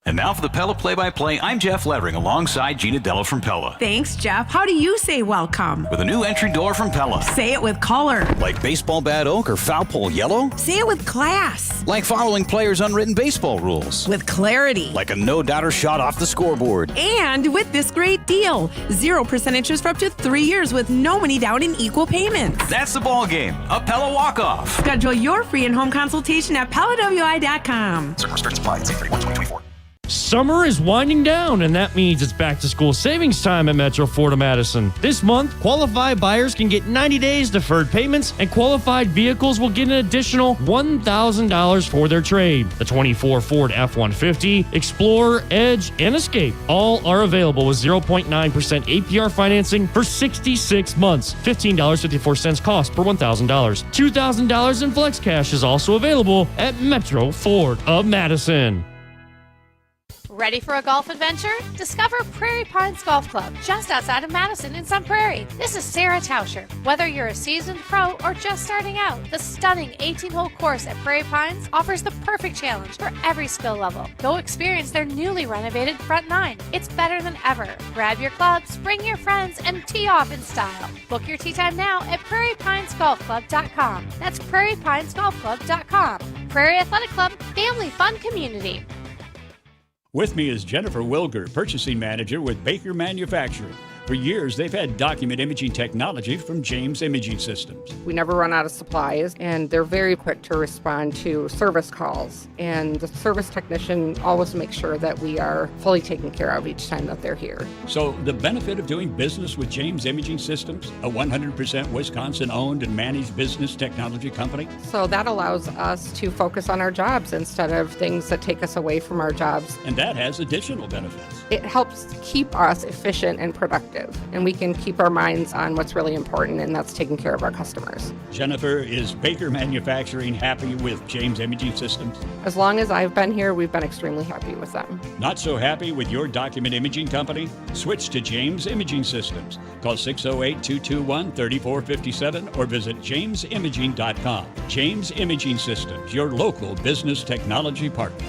And now for the Pella play-by-play, I'm Jeff Levering alongside Gina Della from Pella. Thanks, Jeff. How do you say welcome? With a new entry door from Pella. Say it with color. Like baseball bat oak or foul pole yellow? Say it with class. Like following players' unwritten baseball rules. With clarity. Like a no-doubter shot off the scoreboard. And with this great deal, 0% interest for up to 3 years with no money down in equal payments. That's the ball game. A Pella walk-off. Schedule your free in-home consultation at PellaWI.com. Certain restrictions apply. See 31/2024. Summer is winding down, and that means it's back-to-school savings time at Metro Ford of Madison. This month, qualified buyers can get 90 days deferred payments, and qualified vehicles will get an additional $1,000 for their trade. The 24 Ford F-150, Explorer, Edge, and Escape all are available with 0.9% APR financing for 66 months. $15.54 cost per $1,000. $2,000 in flex cash is also available at Metro Ford of Madison. Ready for a golf adventure? Discover Prairie Pines Golf Club, just outside of Madison in Sun Prairie. This is Sarah Tauscher. Whether you're a seasoned pro or just starting out, the stunning 18-hole course at Prairie Pines offers the perfect challenge for every skill level. Go experience their newly renovated front nine. It's better than ever. Grab your clubs, bring your friends, and tee off in style. Book your tee time now at prairiepinesgolfclub.com. That's prairiepinesgolfclub.com. Prairie Athletic Club, family fun community. With me is Jennifer Wilger, Purchasing Manager with Baker Manufacturing. For years, they've had document imaging technology from James Imaging Systems. We never run out of supplies, and they're very quick to respond to service calls. And the service technician always makes sure that we are fully taken care of each time that they're here. So the benefit of doing business with James Imaging Systems, a 100% Wisconsin-owned and managed business technology company? So that allows us to focus on our jobs instead of things that take us away from our jobs. And that has additional benefits. It helps keep us efficient and productive, and we can keep our minds on what's really important, and that's taking care of our customers. Jennifer, is Baker Manufacturing happy with James Imaging Systems? As long as I've been here, we've been extremely happy with them. Not so happy with your document imaging company? Switch to James Imaging Systems. Call 608-221-3457 or visit jamesimaging.com. James Imaging Systems, your local business technology partner.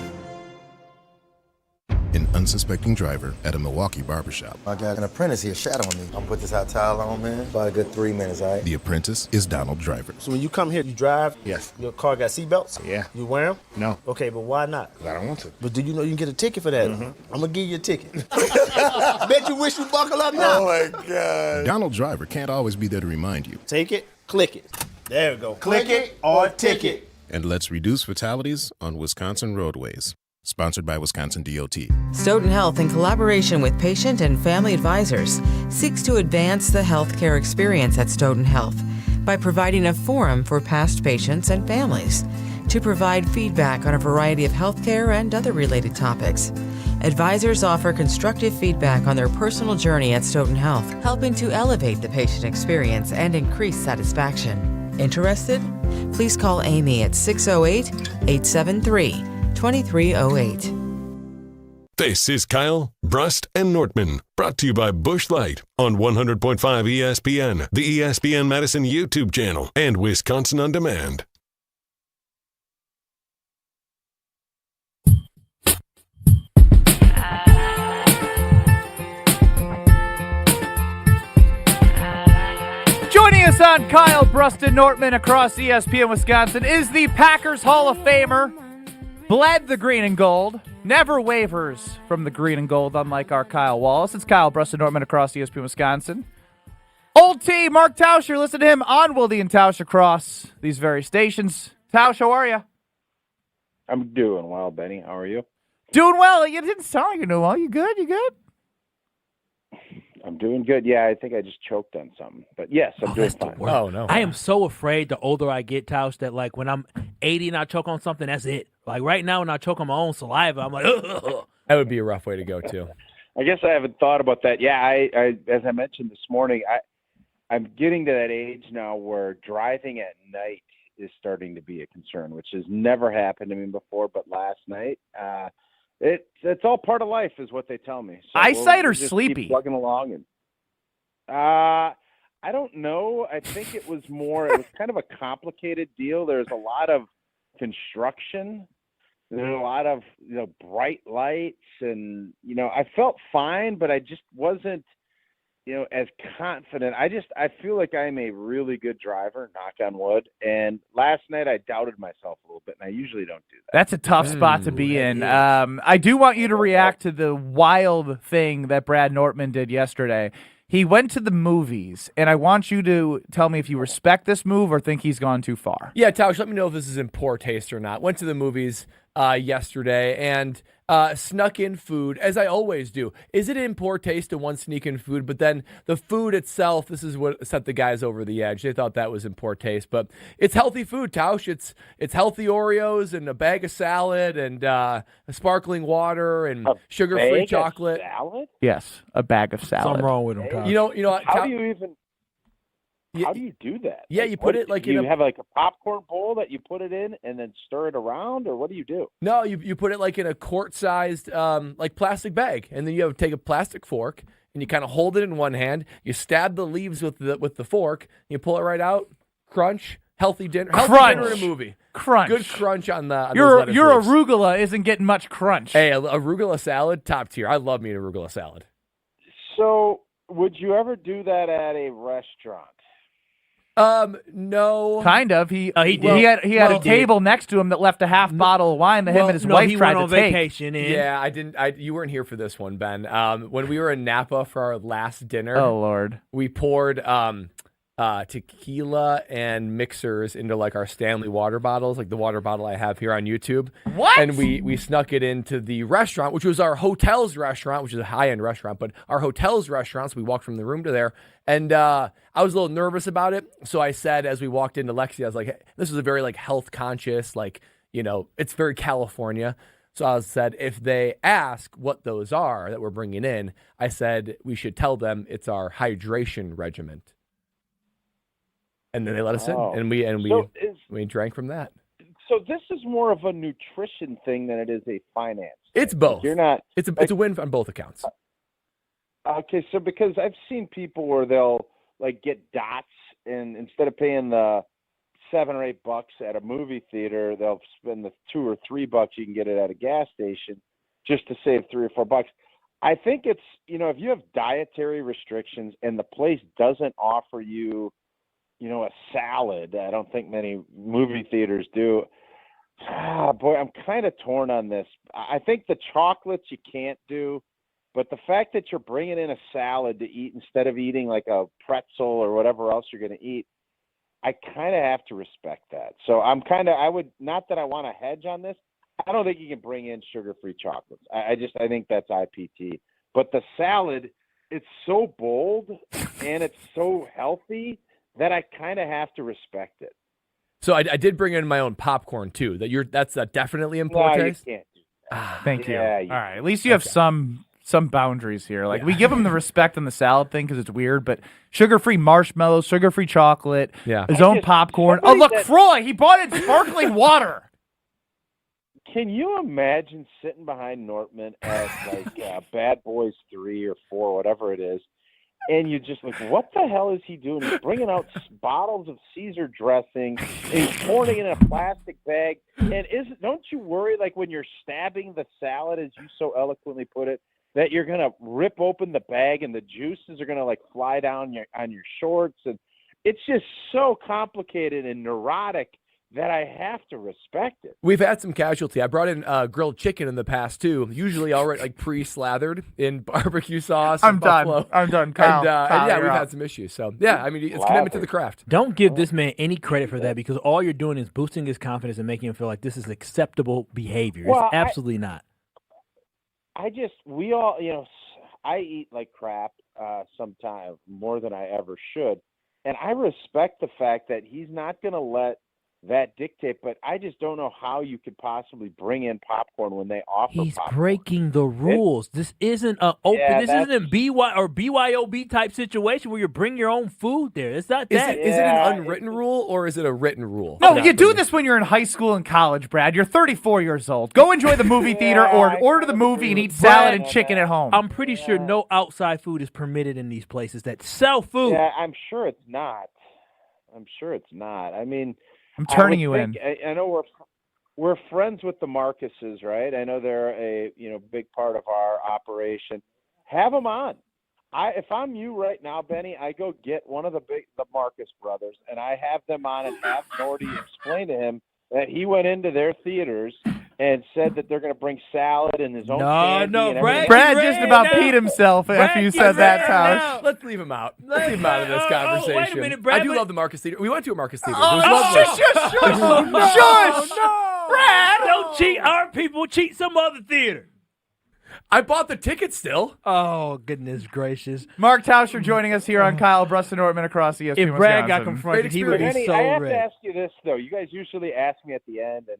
An unsuspecting driver at a Milwaukee barbershop. I got an apprentice here shadowing me. I'm gonna put this hot towel on, man. About a good 3 minutes, all right? The apprentice is Donald Driver. So when you come here, you drive? Yes. Your car got seatbelts? Yeah. You wear them? No. Okay, but why not? 'Cause I don't want to. But do you know you can get a ticket for that? I'm gonna give you a ticket. Bet you wish you buckle up now. Oh my God. Donald Driver can't always be there to remind you. Take it, click it. There we go. Click it or ticket. And let's reduce fatalities on Wisconsin roadways. Sponsored by Wisconsin DOT. Stoughton Health, in collaboration with patient and family advisors, seeks to advance the healthcare experience at Stoughton Health by providing a forum for past patients and families to provide feedback on a variety of healthcare and other related topics. Advisors offer constructive feedback on their personal journey at Stoughton Health, helping to elevate the patient experience and increase satisfaction. Interested? Please call Amy at 608-873-2308. This is Kyle, Brust, and Nortman, brought to you by Busch Light on 100.5 ESPN, the ESPN Madison YouTube channel, and Wisconsin On Demand. Joining us on Kyle, Brust, and Nortman across ESPN Wisconsin is the Packers Hall of Famer, bled the green and gold, never wavers from the green and gold, unlike our Kyle Wallace. It's Kyle Brust and Nortman across ESPN Wisconsin. Old T, Mark Tauscher, listen to him on Wilde and Tausch across these very stations. Tausch, how are you? I'm doing well, Benny. How are you? Doing well. You didn't sound like you're doing well. You good? You good? I'm doing good. Yeah, I think I just choked on something. But yes, I'm doing fine. Oh, no. I am so afraid the older I get, Tausch, that like when I'm 80 and I choke on something, that's it. Like right now when I choke on my own saliva, I'm like, ugh. That would be a rough way to go, too. I guess I haven't thought about that. Yeah, I as I mentioned this morning, I'm getting to that age now where driving at night is starting to be a concern, which has never happened to me before. But last night, it's all part of life, is what they tell me. So eyesight or just sleepy? Keep plugging along, and I don't know. I think it was kind of a complicated deal. There's a lot of construction. There's a lot of bright lights, and I felt fine, but I just wasn't as confident. I feel like I'm a really good driver, knock on wood. And last night I doubted myself a little bit, and I usually don't do that. That's a tough spot to be in. I do want you to react to the wild thing that Brad Nortman did yesterday. He went to the movies, and I want you to tell me if you respect this move or think he's gone too far. Yeah, Tausch, let me know if this is in poor taste or not. Went to the movies yesterday and snuck in food, as I always do. Is it in poor taste to one sneak in food? But then the food itself, this is what set the guys over the edge. They thought that was in poor taste. But it's healthy food, Tausch. It's healthy Oreos and a bag of salad and a sparkling water and sugar-free chocolate. Salad? Yes, a bag of salad. Something wrong with him, Tausch. How do you do that? Yeah, you put it like you have like a popcorn bowl that you put it in and then stir it around, or what do you do? No, you put it like in a quart-sized like plastic bag, and then you have to take a plastic fork and you kind of hold it in one hand. You stab the leaves with the fork. You pull it right out. Crunch. Healthy dinner. Healthy dinner in a movie. Crunch. Good crunch on the. Your arugula isn't getting much crunch. Hey, arugula salad, top tier. I love me an arugula salad. So, would you ever do that at a restaurant? No. Kind of. He had a table next to him that left a half bottle of wine that him and his wife tried to take. Vacation in. Yeah, I didn't. You weren't here for this one, Ben. When we were in Napa for our last dinner. Oh Lord. We poured tequila and mixers into like our Stanley water bottles, like the water bottle I have here on YouTube. What? And we snuck it into the restaurant, which was our hotel's restaurant, which is a high-end restaurant, but our hotel's restaurant. So we walked from the room to there. And I was a little nervous about it. So I said, as we walked into Lexi, I was like, hey, this is a very like health conscious, like, it's very California. So I said, if they ask what those are that we're bringing in, I said, we should tell them it's our hydration regiment. And then they let us in, and we drank from that. So this is more of a nutrition thing than it is a finance. It's both. You're not. It's a win on both accounts. Okay, so because I've seen people where they'll like get dots, and instead of paying the $7 or $8 at a movie theater, they'll spend the $2 or $3 you can get it at a gas station, just to save $3 or $4. I think it's if you have dietary restrictions and the place doesn't offer you a salad. I don't think many movie theaters do. Boy, I'm kind of torn on this. I think the chocolates you can't do, but the fact that you're bringing in a salad to eat instead of eating like a pretzel or whatever else you're going to eat, I kind of have to respect that. So I would, not that I want to hedge on this. I don't think you can bring in sugar-free chocolates. I think that's IPT. But the salad, it's so bold and it's so healthy that I kind of have to respect it. So I did bring in my own popcorn too. That's definitely in poor taste. You can't do that. Thank you. Yeah, all right, at least you have some boundaries here. Like we give them the respect on the salad thing because it's weird, but sugar-free marshmallows, sugar-free chocolate, his own popcorn. Oh look, Froy, he bought in sparkling water. Can you imagine sitting behind Nortman at like Bad Boys 3 or 4, whatever it is, and you're just like, what the hell is he doing? He's bringing out bottles of Caesar dressing, and he's pouring it in a plastic bag. And don't you worry, like when you're stabbing the salad, as you so eloquently put it, that you're gonna rip open the bag and the juices are gonna like fly down on your shorts, and it's just so complicated and neurotic that I have to respect it. We've had some casualty. I brought in grilled chicken in the past too. Usually already like pre-slathered in barbecue sauce. I'm and done. buffalo. I'm done, Kyle. And, Kyle, yeah, you're we've out. had some issues. So yeah, I mean, it's commitment to the craft. Don't give this man any credit for that because all you're doing is boosting his confidence and making him feel like this is acceptable behavior. Well, It's absolutely not. We all, I eat like crap sometimes more than I ever should. And I respect the fact that he's not going to let that dictate, but I just don't know how you could possibly bring in popcorn when they offer He's popcorn. breaking the rules. This isn't a open. Yeah, this isn't a BY or BYOB type situation where you bring your own food there. It's not Is that. it an unwritten rule or is it a written rule? No, you do this when you're in high school and college, Brad. You're 34 years old. Go enjoy the movie theater or order the movie and eat salad and chicken at home. I'm pretty sure no outside food is permitted in these places that sell food. Yeah, I'm sure it's not. I mean, I'm turning you in. I know we're friends with the Marcuses, right? I know they're a big part of our operation. Have them on. If I'm you right now, Benny, I go get one of the Marcus brothers, and I have them on and have Nordy explain to him that he went into their theaters and said that they're going to bring salad and his own candy. No, and Brad just about peed himself after you said that, Tausch. Let's leave him out. Let's leave him out of this conversation. Wait a minute, Brad. I do love the Marcus Theater. We went to a Marcus Theater. Oh, it was lovely. Shush! Brad, don't cheat our people. Cheat some other theater. I bought the ticket still. Oh, goodness gracious. Mark Tauscher joining us here on Kyle, Brust, and Nortman across ESPN If Brad Wisconsin. got confronted, he would be Benny, so I have red. to ask you this, though. You guys usually ask me at the end, and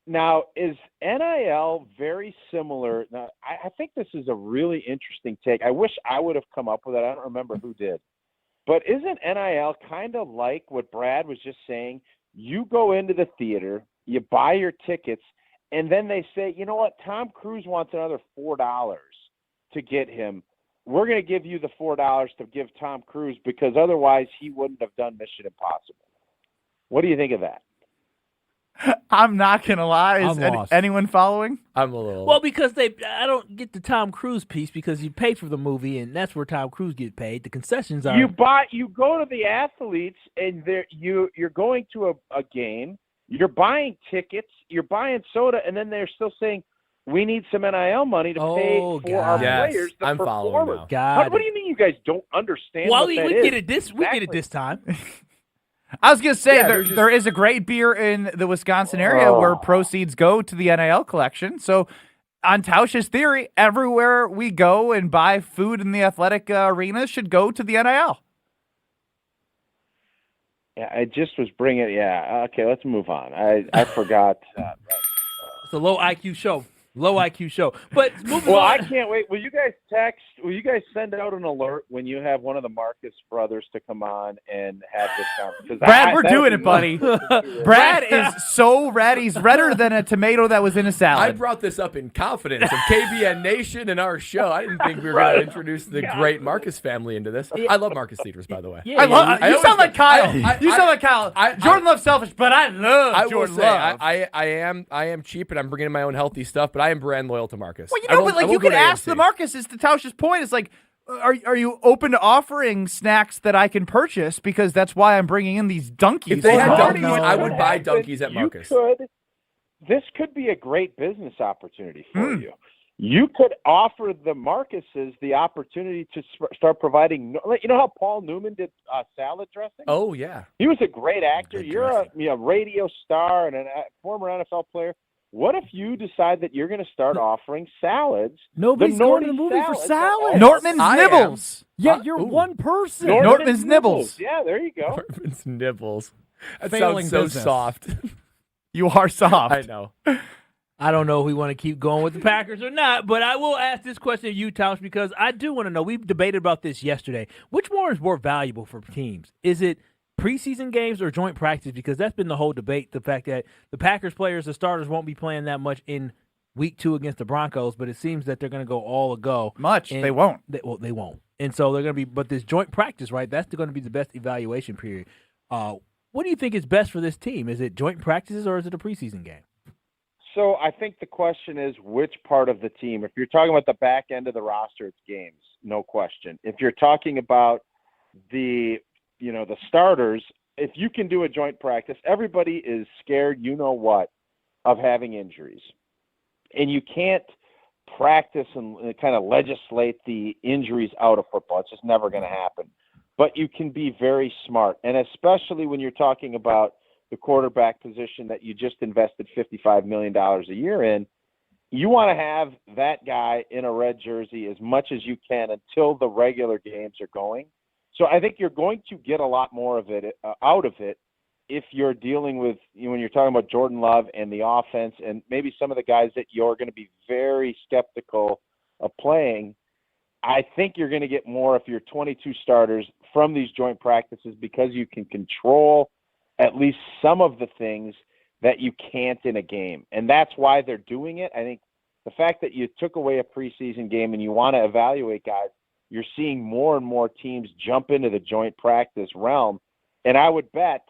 now, is NIL very similar? Now, I think this is a really interesting take. I wish I would have come up with it. I don't remember who did. But isn't NIL kind of like what Brad was just saying? You go into the theater, you buy your tickets, and then they say, you know what, Tom Cruise wants another $4 to get him. We're going to give you the $4 to give Tom Cruise because otherwise he wouldn't have done Mission Impossible. What do you think of that? I'm not going to lie. Is I'm lost. anyone following? I'm a little. Well, because I don't get the Tom Cruise piece because you pay for the movie and that's where Tom Cruise gets paid. The concessions are. You go to the athletes and you're going to a game. You're buying tickets. You're buying soda, and then they're still saying, "We need some NIL money to pay for our players." The I'm following performers. now. What do you mean you guys don't understand? Well, what we that get is? it this. We get it this time. I was going to say, there is a great beer in the Wisconsin area where proceeds go to the NIL collection. So on Tausch's theory, everywhere we go and buy food in the athletic arena should go to the NIL. Yeah, I just was bringing. Yeah, okay, let's move on. I forgot. It's a low IQ show. Low IQ show. But moving Well, on. I can't wait. Will you guys send out an alert when you have one of the Marcus brothers to come on and have this conversation? Brad, we're doing it, buddy. Brad is so red. He's redder than a tomato that was in a I salad. brought this up in confidence of KBN Nation and our show. I didn't think we were going to introduce the great Marcus family into this. I love Marcus Theaters, by the way. You sound like Kyle. You sound like Kyle. Jordan Love's selfish, but I love Jordan Love. I am cheap and I'm bringing in my own healthy stuff, but I am brand loyal to Marcus. Well, but you could ask the Marcus. Is to Tausch's point. It's like, are you open to offering snacks that I can purchase because that's why I'm bringing in these donkeys? If they had donkeys, I would buy donkeys at Marcus. This could be a great business opportunity for you. You could offer the Marcuses the opportunity to start providing. You know how Paul Newman did salad dressing? Oh yeah, he was a great actor. You're a radio star and a former NFL player. What if you decide that you're going to start offering salads? Nobody's going to the movie for salad. Nortman's Nibbles. Yeah, you're one person. Nortman's Nibbles. Yeah, there you go. Nortman's Nibbles. That Failing sounds so business. soft. You are soft. I know. I don't know if we want to keep going with the Packers or not, but I will ask this question of you, Tausch, because I do want to know. We debated about this yesterday. Which one is more valuable for teams? Is it preseason games or joint practice? Because that's been the whole debate, the fact that the Packers players, the starters, won't be playing that much in week 2 against the Broncos, but it seems that they're going to go all ago. They won't. They won't. And so they're going to be – but this joint practice, right, that's going to be the best evaluation period. What do you think is best for this team? Is it joint practices or is it a preseason game? So I think the question is which part of the team. If you're talking about the back end of the roster, it's games, no question. If you're talking about the starters, if you can do a joint practice, everybody is scared, you know what, of having injuries. And you can't practice and kind of legislate the injuries out of football. It's just never going to happen. But you can be very smart, and especially when you're talking about the quarterback position that you just invested $55 million a year in, you want to have that guy in a red jersey as much as you can until the regular games are going. So I think you're going to get a lot more of it out of it if you're dealing with, when you're talking about Jordan Love and the offense and maybe some of the guys that you're going to be very skeptical of playing. I think you're going to get more if you're 22 starters from these joint practices because you can control at least some of the things that you can't in a game. And that's why they're doing it. I think the fact that you took away a preseason game and you want to evaluate guys, you're seeing more and more teams jump into the joint practice realm. And I would bet,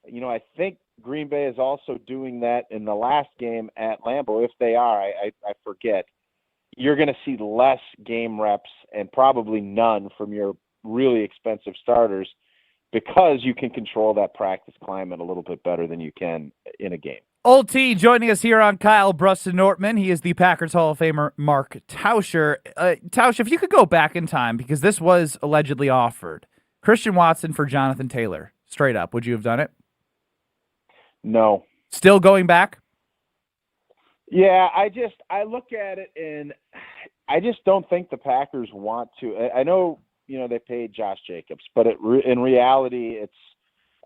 I think Green Bay is also doing that in the last game at Lambeau. If they are, I forget. You're going to see less game reps and probably none from your really expensive starters because you can control that practice climate a little bit better than you can in a game. Old T joining us here on Kyle, Brust, and Nortman. He is the Packers Hall of Famer, Mark Tauscher. Tausch, if you could go back in time, because this was allegedly offered, Christian Watson for Jonathan Taylor, straight up, would you have done it? No. Still going back? Yeah, I look at it and I just don't think the Packers want to. I know, they paid Josh Jacobs, but in reality, it's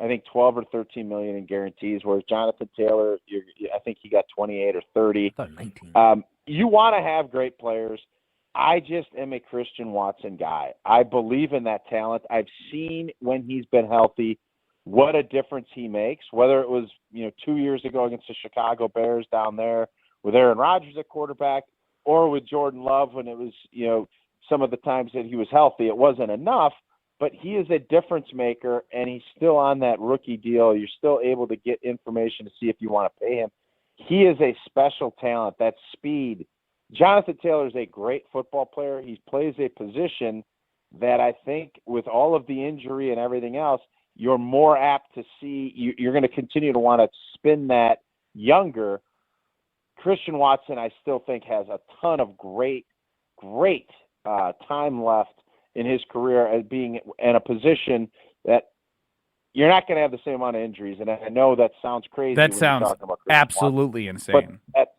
I think 12 or 13 million in guarantees, whereas Jonathan Taylor, I think he got 28 or 30. I thought 19. You want to have great players. I just am a Christian Watson guy. I believe in that talent. I've seen when he's been healthy what a difference he makes, whether it was 2 years ago against the Chicago Bears down there with Aaron Rodgers at quarterback, or with Jordan Love when it was, some of the times that he was healthy. It wasn't enough, but he is a difference maker, and he's still on that rookie deal. You're still able to get information to see if you want to pay him. He is a special talent, that speed. Jonathan Taylor is a great football player. He plays a position that I think with all of the injury and everything else, you're more apt to see. You're going to continue to want to spin that younger. Christian Watson, I still think, has a ton of great time left in his career as being in a position that you're not going to have the same amount of injuries. And I know that sounds crazy. That when sounds you're talking about Christian absolutely Watson, insane. But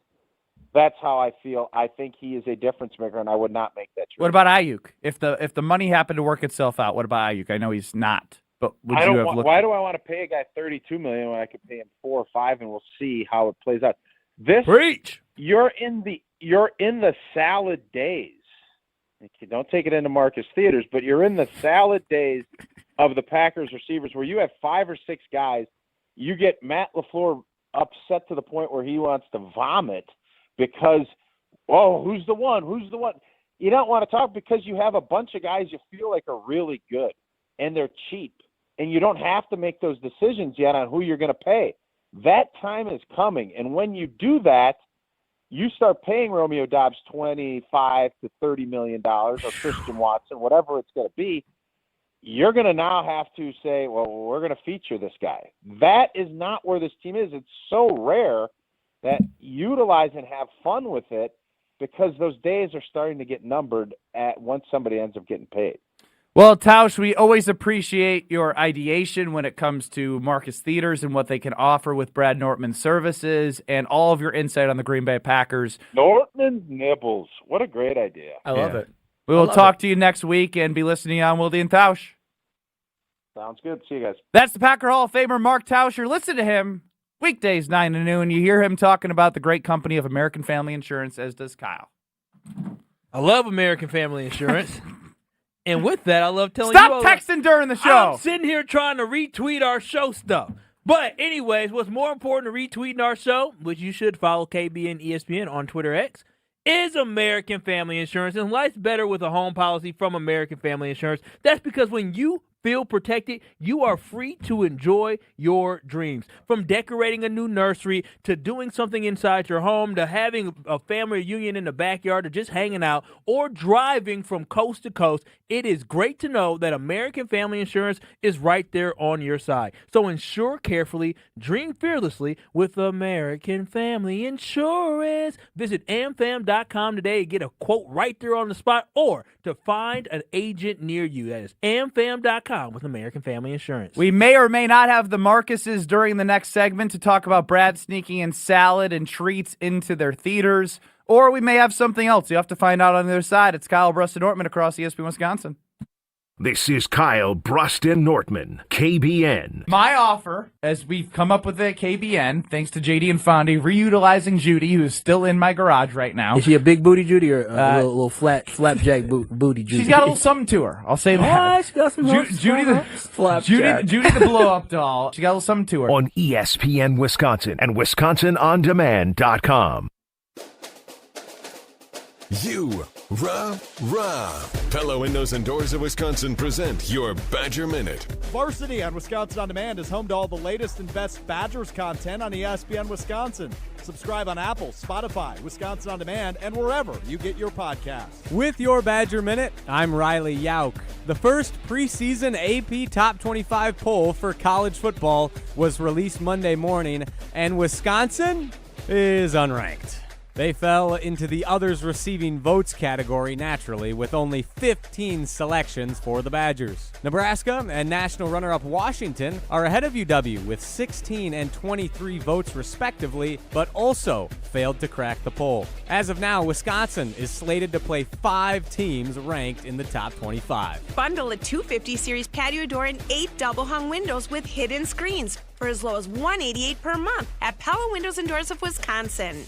that's how I feel. I think he is a difference maker, and I would not make that trade. What about Ayuk? If the money happened to work itself out, what about Ayuk? I know he's not, but would you have looked? Why do I want to pay a guy $32 million when I could pay him $4 or $5, and we'll see how it plays out? Preach. You're in the salad days. Don't take it into Marcus Theaters, but you're in the salad days of the Packers receivers where you have 5 or 6 guys. You get Matt LaFleur upset to the point where he wants to vomit because, who's the one? Who's the one? You don't want to talk because you have a bunch of guys you feel like are really good and they're cheap, and you don't have to make those decisions yet on who you're going to pay. That time is coming, and when you do that, you start paying Romeo Doubs $25 to $30 million, or Christian Watson, whatever it's going to be. You're going to now have to say, well, we're going to feature this guy. That is not where this team is. It's so rare that utilize and have fun with it because those days are starting to get numbered once somebody ends up getting paid. Well, Tausch, we always appreciate your ideation when it comes to Marcus Theaters and what they can offer with Brad Nortman's services and all of your insight on the Green Bay Packers. Nortman's Nibbles. What a great idea. I love it. We will talk to you next week and be listening on Wilde and Tausch. Sounds good. See you guys. That's the Packer Hall of Famer, Mark Tauscher. Listen to him weekdays 9 to noon. You hear him talking about the great company of American Family Insurance, as does Kyle. I love American Family Insurance. And with that, I love telling Stop you all texting during the show. I'm sitting here trying to retweet our show stuff. But anyways, what's more important to retweeting our show, which you should follow KBN ESPN on Twitter X, is American Family Insurance. And life's better with a home policy from American Family Insurance. That's because when you feel protected, you are free to enjoy your dreams. From decorating a new nursery to doing something inside your home to having a family reunion in the backyard or just hanging out or driving from coast to coast, it is great to know that American Family Insurance is right there on your side. So insure carefully, dream fearlessly with American Family Insurance. Visit amfam.com today and get a quote right there on the spot or to find an agent near you. That is amfam.com with American Family Insurance. We may or may not have the Marcuses during the next segment to talk about Brad sneaking in salad and treats into their theaters, or we may have something else. You have to find out on the other side. It's Kyle, Brust, and Nortman across ESPN Wisconsin. This is Kyle, Brust, and Nortman, KBN. My offer, as we've come up with at KBN, thanks to JD and Fondy, reutilizing Judy, who's still in my garage right now. Is she a big booty Judy or a little flapjack booty Judy? She's got a little something to her. I'll say that. She got some Judy the blow-up doll. She got a little something to her. On ESPN Wisconsin and WisconsinOnDemand.com. Pella Windows and Doors of Wisconsin present your Badger Minute. Varsity on Wisconsin On Demand is home to all the latest and best Badgers content on ESPN Wisconsin. Subscribe on Apple, Spotify, Wisconsin On Demand, and wherever you get your podcasts. With your Badger Minute, I'm Riley Yauk. The first preseason AP Top 25 poll for college football was released Monday morning, and Wisconsin is unranked. They fell into the others receiving votes category naturally, with only 15 selections for the Badgers. Nebraska and national runner-up Washington are ahead of UW with 16 and 23 votes respectively, but also failed to crack the poll. As of now, Wisconsin is slated to play 5 teams ranked in the top 25. Bundle a 250 series patio door and 8 double-hung windows with hidden screens for as low as $188 per month at Pella Windows and Doors of Wisconsin.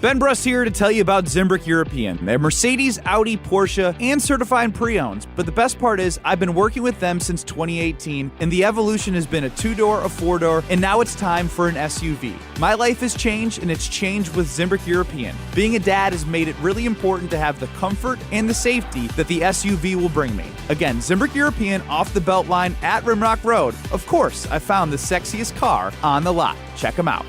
Ben Brust here to tell you about Zimbrick European. They're Mercedes, Audi, Porsche, and certified pre-owns. But the best part is I've been working with them since 2018, and the evolution has been a 2-door, a 4-door, and now it's time for an SUV. My life has changed, and it's changed with Zimbrick European. Being a dad has made it really important to have the comfort and the safety that the SUV will bring me. Again, Zimbrick European off the belt line at Rimrock Road. Of course, I found the sexiest car on the lot. Check them out.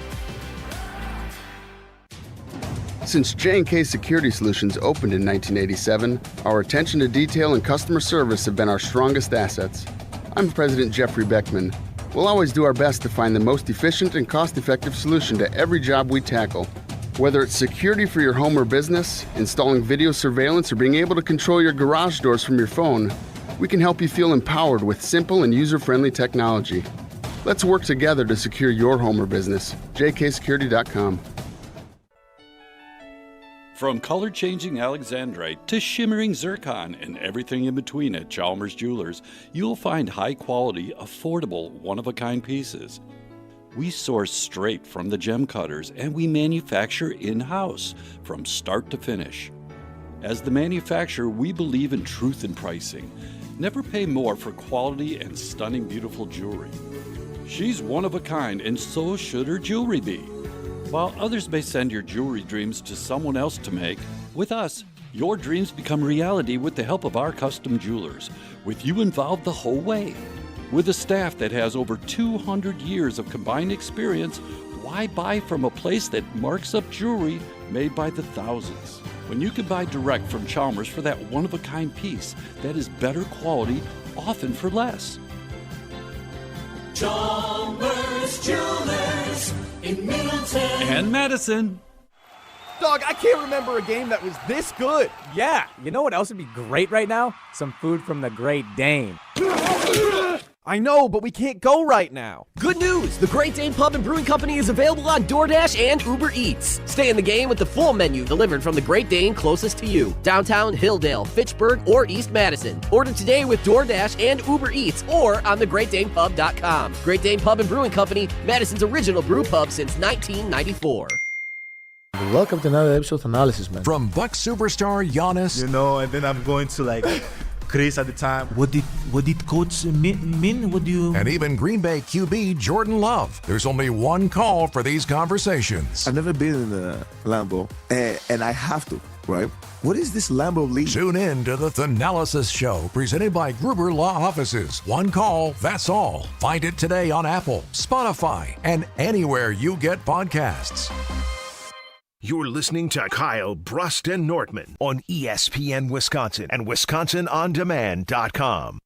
Since J&K Security Solutions opened in 1987, our attention to detail and customer service have been our strongest assets. I'm President Jeffrey Beckman. We'll always do our best to find the most efficient and cost-effective solution to every job we tackle. Whether it's security for your home or business, installing video surveillance, or being able to control your garage doors from your phone, we can help you feel empowered with simple and user-friendly technology. Let's work together to secure your home or business. jksecurity.com. From color-changing alexandrite to shimmering zircon and everything in between at Chalmers Jewelers, you'll find high-quality, affordable, one-of-a-kind pieces. We source straight from the gem cutters, and we manufacture in-house from start to finish. As the manufacturer, we believe in truth in pricing. Never pay more for quality and stunning, beautiful jewelry. She's one of a kind, and so should her jewelry be. While others may send your jewelry dreams to someone else to make, with us, your dreams become reality with the help of our custom jewelers, with you involved the whole way. With a staff that has over 200 years of combined experience, why buy from a place that marks up jewelry made by the thousands? When you can buy direct from Chalmers for that one-of-a-kind piece that is better quality, often for less. Chalmers Jewelers in Middleton and Madison. Dog, I can't remember a game that was this good. Yeah, you know what else would be great right now? Some food from the Great Dane. I know, but we can't go right now. Good news! The Great Dane Pub and Brewing Company is available on DoorDash and Uber Eats. Stay in the game with the full menu delivered from the Great Dane closest to you. Downtown, Hilldale, Fitchburg, or East Madison. Order today with DoorDash and Uber Eats or on thegreatdanepub.com. Great Dane Pub and Brewing Company, Madison's original brew pub since 1994. Welcome to another episode of Analysis, man. From Bucks superstar Giannis. You know, and then I'm going to Chris at the time. What did coach mean? What do you... And even Green Bay QB Jordan Love. There's only one call for these conversations. I've never been in a Lambeau, and I have to. right? What is this Lambo lead? Tune in to the Thanalysis Show, presented by Gruber Law Offices. One call, that's all. Find it today on Apple, Spotify, and anywhere you get podcasts. You're listening to Kyle, Brust, and Nortman on ESPN Wisconsin and WisconsinOnDemand.com.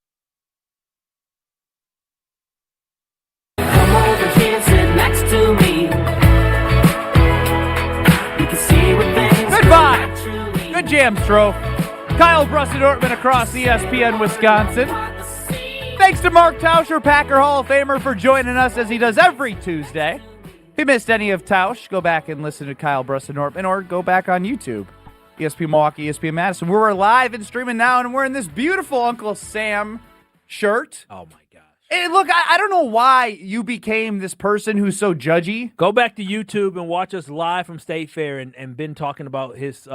Come over here, sit next to me. You can see what things Good vibes. Good jam, Stro. Kyle, Brust, and Nortman across ESPN Wisconsin. Thanks to Mark Tauscher, Packer Hall of Famer, for joining us as he does every Tuesday. If you missed any of Tausch, go back and listen to Kyle, Brust, and Nortman, or go back on YouTube. ESPN Milwaukee, ESPN Madison. We're live and streaming now, and we're in this beautiful Uncle Sam shirt. Oh, my gosh. Hey, look, I don't know why you became this person who's so judgy. Go back to YouTube and watch us live from State Fair and Ben talking about his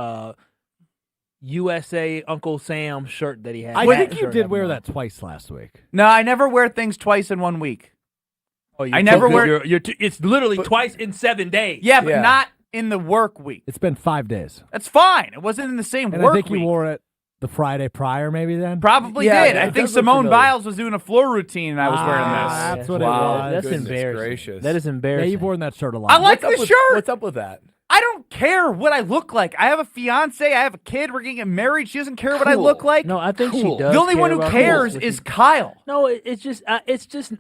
USA Uncle Sam shirt that he had. I think you did wear that twice last week. No, I never wear things twice in 1 week. Oh, I never wear. It's literally twice in 7 days. Yeah, but not in the work week. It's been 5 days. That's fine. It wasn't in the same And work I think week. you wore it the Friday prior, maybe then? Probably did. I think Simone Biles was doing a floor routine, and I was wearing this. That's what it was. That's embarrassing. Gracious. That is embarrassing. Yeah, you've worn that shirt a lot. I like this shirt. What's up with that? I don't care what I look like. I have a fiance. I have a kid. We're going to get married. She doesn't care what I look like. No, I think she does. The only one who care cares about is Kyle. No, it's just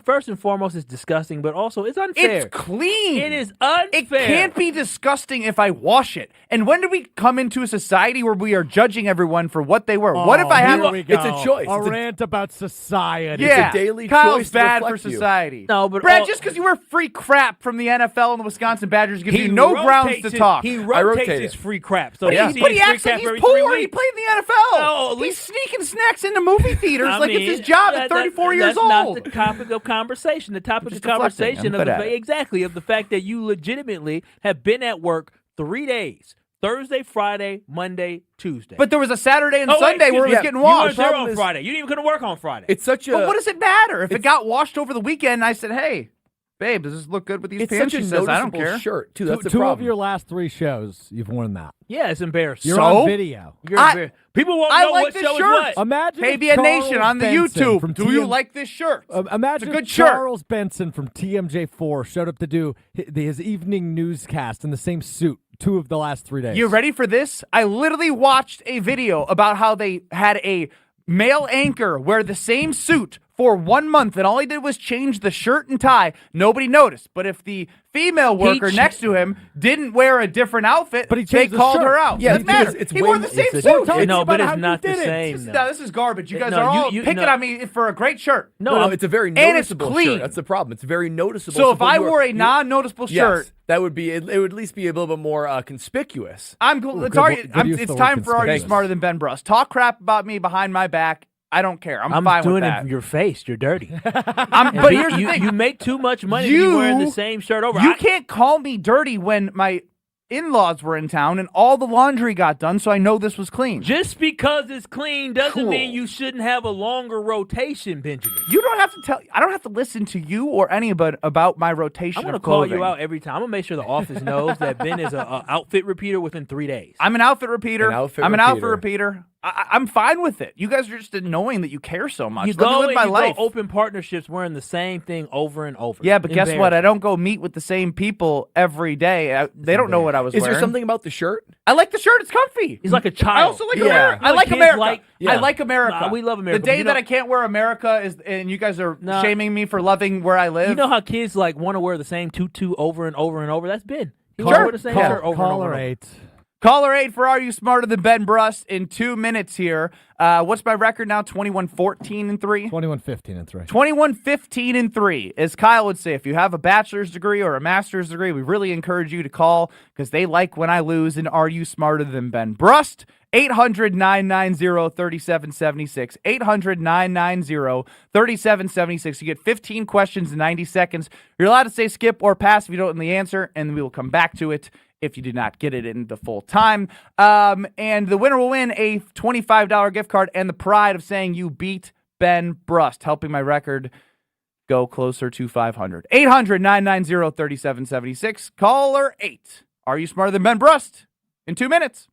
first and foremost, it's disgusting, but also it's unfair. It's clean. It is unfair. It can't be disgusting if I wash it. And when do we come into a society where we are judging everyone for what they wear? What if I have? Here we go. It's a choice. A It's a- rant about society. Yeah, It's a daily Kyle's choice to bad for reflect you. society. No, but Brad, just because you wear free crap from the NFL and the Wisconsin Badgers gives you no grounds to talk. He rotate rotates his it. free crap. So But, he but he sees free acts like crap he's every poor. 3 He weeks. played in the NFL. No, at he's least- sneaking snacks into movie theaters I like mean, it's his job at 34 years that's old. not the topic of conversation. The topic of Just deflecting. conversation I'm of good at it. exactly of the fact that you legitimately have been at work 3 days. Thursday, Friday, Monday, Tuesday. But there was a Saturday and Oh, wait, Sunday where it was excuse me. getting You washed. weren't there Problem on is- Friday. You didn't even couldn't work on Friday. It's such a. But what does it matter? If it got washed over the weekend, I said, hey, babe, does this look good with these It's pants? such a She says, I don't noticeable care. shirt too. That's the Two problem. of your last 3 shows, you've worn that. Yeah, it's embarrassing. You're So? on video. People won't I know like what this show shirt. is what. Imagine if KBN Charles Nation on the Benson YouTube. from Do you TM like this shirt? Imagine It's a good if shirt. Charles Benson from TMJ4 showed up to do his evening newscast in the same suit 2 of the last 3 days. You ready for this? I literally watched a video about how they had a male anchor wear the same suit for 1 month, and all he did was change the shirt and tie. Nobody noticed. But if the female worker next to him didn't wear a different outfit, But he they changed the called shirt. her out. Yeah, Doesn't matter. because it's He way wore the more- same It's a- suit. No, but about it's how not you the did it. same. No, though. this is garbage. You guys No, are all you- picking no. on me for a great shirt. No, it's a very And it's noticeable clean. shirt. That's the problem. It's very noticeable. So if but I you are- wore a you- non-noticeable Yes, shirt, that would be. It would at least be a little bit more conspicuous. good use of it's the time word for Are You conspicuous. Smarter Than Ben Brust? Talk crap about me behind my back. I don't care. I'm fine doing with it that. in your face. You're dirty. But And here's the you, thing. you make too much money to be wearing the same shirt over. You can't call me dirty when my in-laws were in town and all the laundry got done, so I know this was clean. Just because it's clean doesn't Cool. mean you shouldn't have a longer rotation, Benjamin. You don't have to tell. I don't have to listen to you or anybody about my rotation I'm going to of call clothing. you out every time. I'm going to make sure the office knows that Ben is a outfit repeater within 3 days. I'm an outfit repeater. I'm an outfit repeater. repeater. I'm fine with it. You guys are just annoying that you care so much. You Let me go live and my you life. go open partnerships wearing the same thing over and over. Yeah, but guess what? I Embarrassing. don't go meet with the same people every day. They don't know what I was Is wearing. there something about the shirt? I like the shirt. It's comfy. He's like a child. I also like Yeah. America. You know I like kids America. like- I like America. Nah, we love America, The but day you that know- I can't wear America is, and you guys are Nah. shaming me for loving where I live. You know how kids like want to wear the same tutu over and over and over? That's Ben. He Sure. wants to wear the same shirt over and over. Caller and over. 8. Caller 8 for Are You Smarter Than Ben Brust in 2 minutes here. What's my record now? 21-14-3? 21-15-3. 21-15-3. As Kyle would say, if you have a bachelor's degree or a master's degree, we really encourage you to call because they like when I lose. And Are You Smarter Than Ben Brust? 800-990-3776. 800-990-3776. You get 15 questions in 90 seconds. You're allowed to say skip or pass if you don't know the answer, and we will come back to it if you did not get it in the full time. And the winner will win a $25 gift card and the pride of saying you beat Ben Brust, helping my record go closer to 500. 800-990-3776. Caller 8. Are You Smarter Than Ben Brust? In 2 minutes.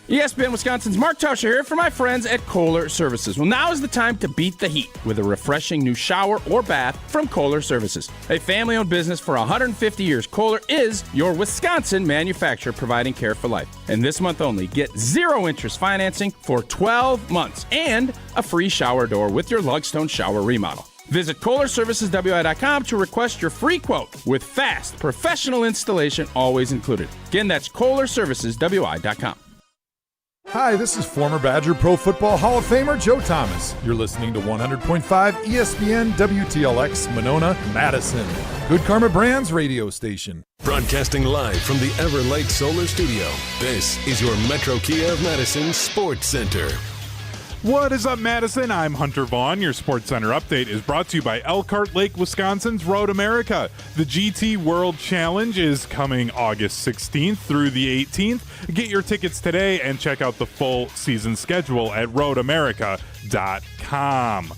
ESPN Wisconsin's Mark Tauscher here for my friends at Kohler Services. Well, now is the time to beat the heat with a refreshing new shower or bath from Kohler Services. A family-owned business for 150 years, Kohler is your Wisconsin manufacturer providing care for life. And this month only, get 0-interest financing for 12 months and a free shower door with your Lugstone shower remodel. Visit KohlerServicesWI.com to request your free quote with fast, professional installation always included. Again, that's KohlerServicesWI.com. Hi, this is former Badger Pro Football Hall of Famer Joe Thomas. You're listening to 100.5 ESPN WTLX Monona, Madison. Good Karma Brands radio station. Broadcasting live from the Everlight Solar Studio, this is your Metro Kia of Madison Sports Center. What is up, Madison? I'm Hunter Vaughn. Your Sports Center update is brought to you by Elkhart Lake, Wisconsin's Road America. The GT World Challenge is coming August 16th through the 18th. Get your tickets today and check out the full season schedule at roadamerica.com.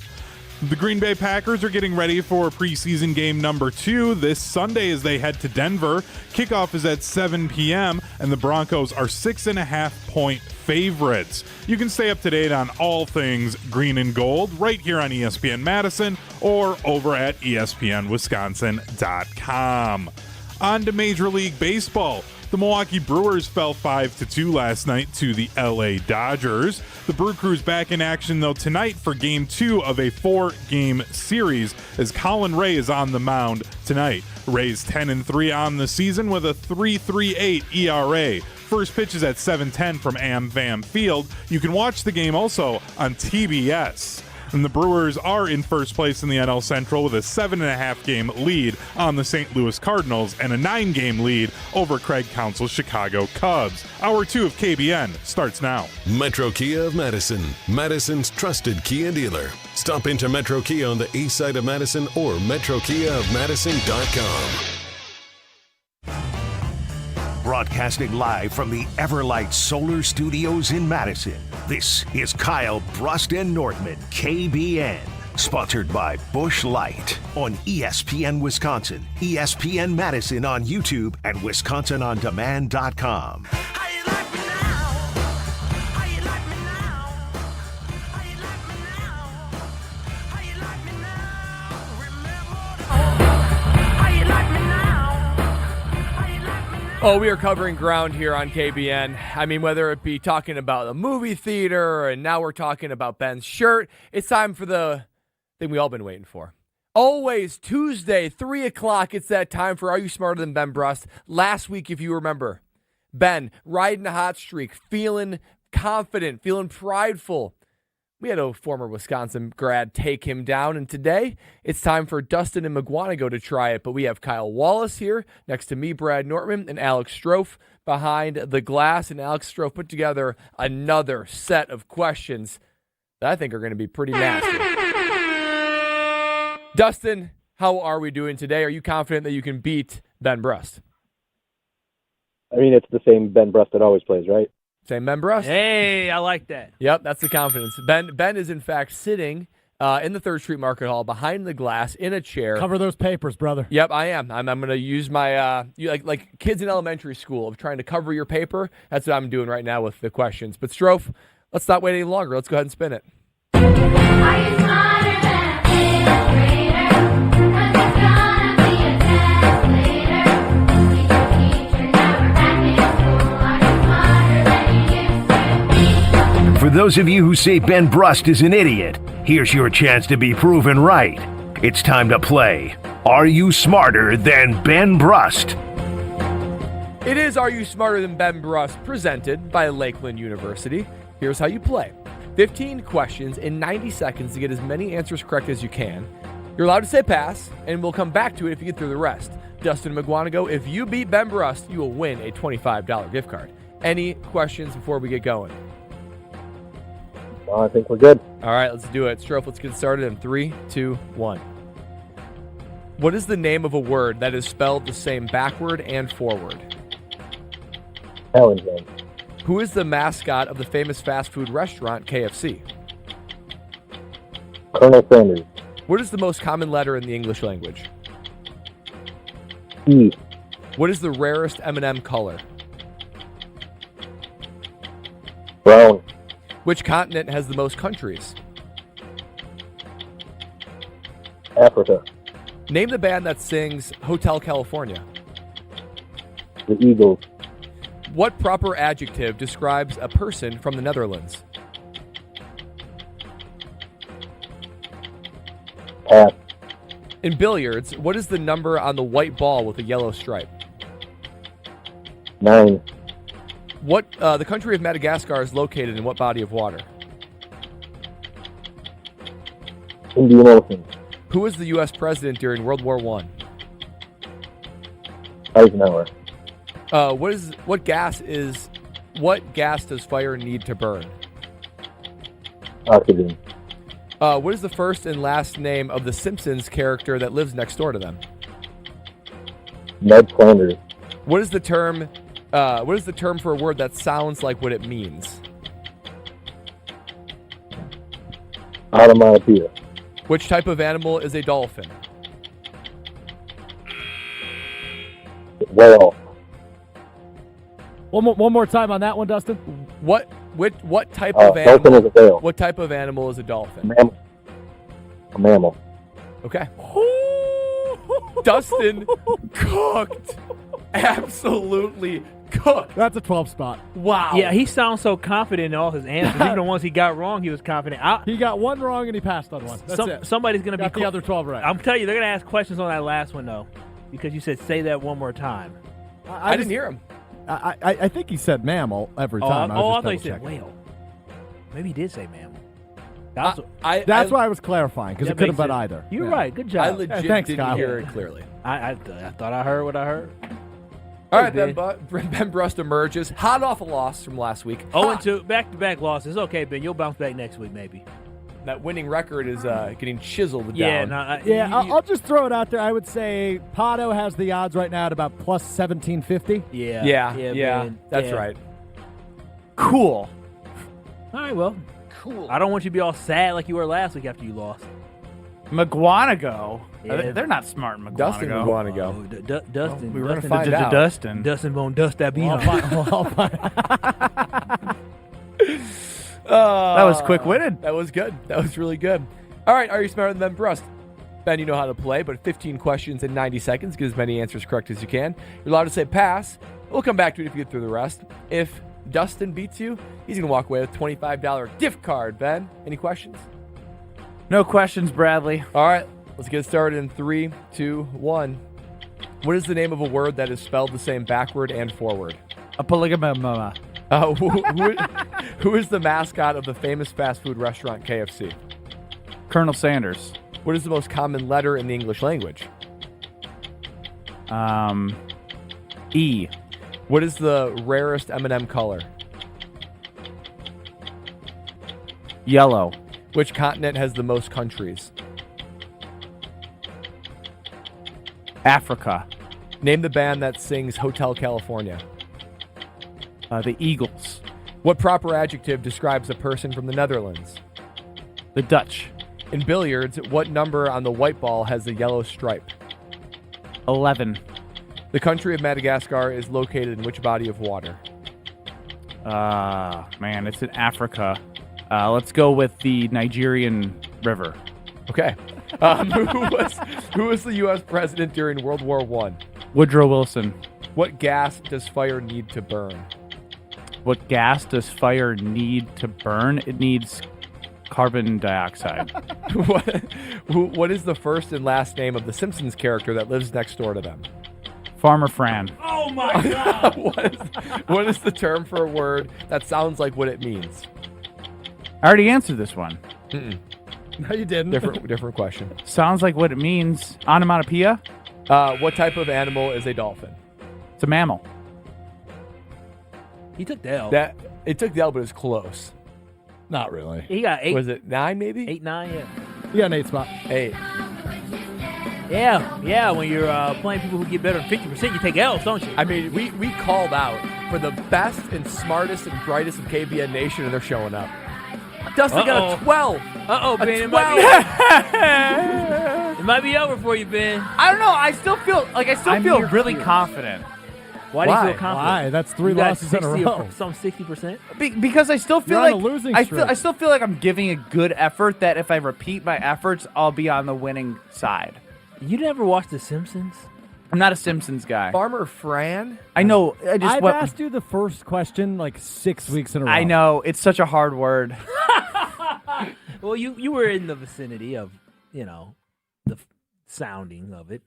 The Green Bay Packers are getting ready for preseason game number 2 this Sunday as they head to Denver. Kickoff is at 7 p.m., and the Broncos are 6.5-point favorites. You can stay up to date on all things green and gold right here on ESPN Madison or over at ESPNWisconsin.com. On to Major League Baseball. The Milwaukee Brewers fell 5-2 last night to the LA Dodgers. The Brew Crew's back in action, though, tonight for Game 2 of a 4-game series as Colin Ray is on the mound tonight. Ray's 10-3 on the season with a 3.38 ERA. First pitch is at 7:10 from AmVam Field. You can watch the game also on TBS. And the Brewers are in first place in the NL Central with a 7.5-game lead on the St. Louis Cardinals and a 9-game lead over Craig Counsell's Chicago Cubs. Hour 2 of KBN starts now. Metro Kia of Madison, Madison's trusted Kia dealer. Stop into Metro Kia on the east side of Madison or metrokiaofmadison.com. Broadcasting live from the Everlight Solar Studios in Madison, this is Kyle Brust and Nordman, KBN. Sponsored by Busch Light on ESPN Wisconsin, ESPN Madison on YouTube, and WisconsinOnDemand.com. Oh, we are covering ground here on KBN. I mean, whether it be talking about the movie theater, and now we're talking about Ben's shirt, it's time for the thing we all been waiting for. Always Tuesday, 3 o'clock, it's that time for Are You Smarter Than Ben Brust? Last week, if you remember, Ben riding a hot streak, feeling confident, feeling prideful. We had a former Wisconsin grad take him down, and today it's time for Dustin and McGuanago to try it. But we have Kyle Wallace here next to me, Brad Nortman, and Alex Strofe behind the glass. And Alex Strofe put together another set of questions that I think are going to be pretty nasty. Dustin, how are we doing today? Are you confident that you can beat Ben Brust? I mean, it's the same Ben Brust that always plays, right? Same Ben Brust. Hey, I like that. Yep, that's the confidence. Ben is, in fact, sitting in the 3rd Street Market Hall behind the glass in a chair. Cover those papers, brother. Yep, I am. I'm going to use my, like kids in elementary school of trying to cover your paper. That's what I'm doing right now with the questions. But Strofe, let's not wait any longer. Let's go ahead and spin it. For those of you who say Ben Brust is an idiot, here's your chance to be proven right. It's time to play Are You Smarter Than Ben Brust? It is Are You Smarter Than Ben Brust, presented by Lakeland University. Here's how you play. 15 questions in 90 seconds to get as many answers correct as you can. You're allowed to say pass, and we'll come back to it if you get through the rest. Dustin McGuanago, if you beat Ben Brust, you will win a $25 gift card. Any questions before we get going? Well, I think we're good. All right, let's do it. Strofe, let's get started in 3, 2, 1. What is the name of a word that is spelled the same backward and forward? Palindrome. Who is the mascot of the famous fast food restaurant KFC? Colonel Sanders. What is the most common letter in the English language? E. What is the rarest M&M color? Brown. Which continent has the most countries? Africa. Name the band that sings Hotel California. The Eagles. What proper adjective describes a person from the Netherlands? Pass. In billiards, what is the number on the white ball with a yellow stripe? 9. What the country of Madagascar is located in what body of water? Indian Ocean. Who was the U.S. president during World War I? Eisenhower. What gas does fire need to burn? Oxygen. What is the first and last name of the Simpsons character that lives next door to them? Ned Flanders. What is the term for a word that sounds like what it means? Onomatopoeia. Which type of animal is a dolphin? Whale. One more time on that one, Dustin. What type of animal? Dolphin is a whale. What type of animal is a dolphin? Mammal. A mammal. Okay. Dustin cooked. Absolutely cooked. That's a 12 spot. Wow. Yeah, he sounds so confident in all his answers. Even the ones he got wrong, he was confident. He got one wrong and he passed on one. That's it. Somebody's going to be got the other 12 right. I'm telling you, they're going to ask questions on that last one, though, because you said say that one more time. I didn't hear him. I think he said mammal every time. I thought he said whale. Maybe he did say mammal. That's why I was clarifying, because it could have been either. You're right. Good job. I legit thanks, didn't Kyle. hear it clearly. I thought I heard what I heard. All right, Ben Brust emerges hot off a loss from last week. 0-2, back-to-back losses. Okay, Ben, you'll bounce back next week, maybe. That winning record is getting chiseled Yeah, down. I'll just throw it out there. I would say Pato has the odds right now at about plus 1750. Yeah, Ben, that's right. Cool. All right, well. Cool. I don't want you to be all sad like you were last week after you lost. McGuanago. Yeah. They're not smart in McGuanago. Dustin McGuanago. Oh, Dustin. We were going to Dustin, find out. Dustin. Dustin won't dust that behind. That was quick-witted. That was good. That was really good. All right, are you smarter than Ben Brust? Ben, you know how to play, but 15 questions in 90 seconds. Get as many answers correct as you can. You're allowed to say pass. We'll come back to it if you get through the rest. If Dustin beats you, he's going to walk away with a $25 gift card. Ben, any questions? No questions, Bradley. All right, let's get started in 3, 2, 1. What is the name of a word that is spelled the same backward and forward? A polygamma. Who is the mascot of the famous fast food restaurant KFC? Colonel Sanders. What is the most common letter in the English language? E. What is the rarest M&M color? Yellow. Which continent has the most countries? Africa. Name the band that sings Hotel California. The Eagles. What proper adjective describes a person from the Netherlands? The Dutch. In billiards, what number on the white ball has the yellow stripe? 11. The country of Madagascar is located in which body of water? Man, it's in Africa. Let's go with the Nigerian River. Okay. Who was the U.S. president during World War I? Woodrow Wilson. What gas does fire need to burn? What gas does fire need to burn? It needs carbon dioxide. What is the first and last name of the Simpsons character that lives next door to them? Farmer Fran. Oh, my God. What is the term for a word that sounds like what it means? I already answered this one. Mm-mm. No, you didn't. Different question. Sounds like what it means. Onomatopoeia? What type of animal is a dolphin? It's a mammal. He took the L. It took the L, but it was close. Not really. He got 8. Was it 9 maybe? 8, 9, yeah. You got an 8 spot. 8. Yeah. When you're playing people who get better than 50%, you take L's, don't you? I mean, we called out for the best and smartest and brightest of KBN Nation, and they're showing up. Dustin got a 12. Ben. It might be over for you, Ben. I don't know. I still feel really confident. Why do you feel confident? Why? That's 3 You got losses in a 60 row. Some 60%. Because I still feel You're on like a losing I streak. still feel like I'm giving a good effort. That if I repeat my efforts, I'll be on the winning side. You never watched The Simpsons? I'm not a Simpsons guy. Farmer Fran? I know. I've asked you the first question like 6 weeks in a row. I know. It's such a hard word. Well, you were in the vicinity of, the sounding of it.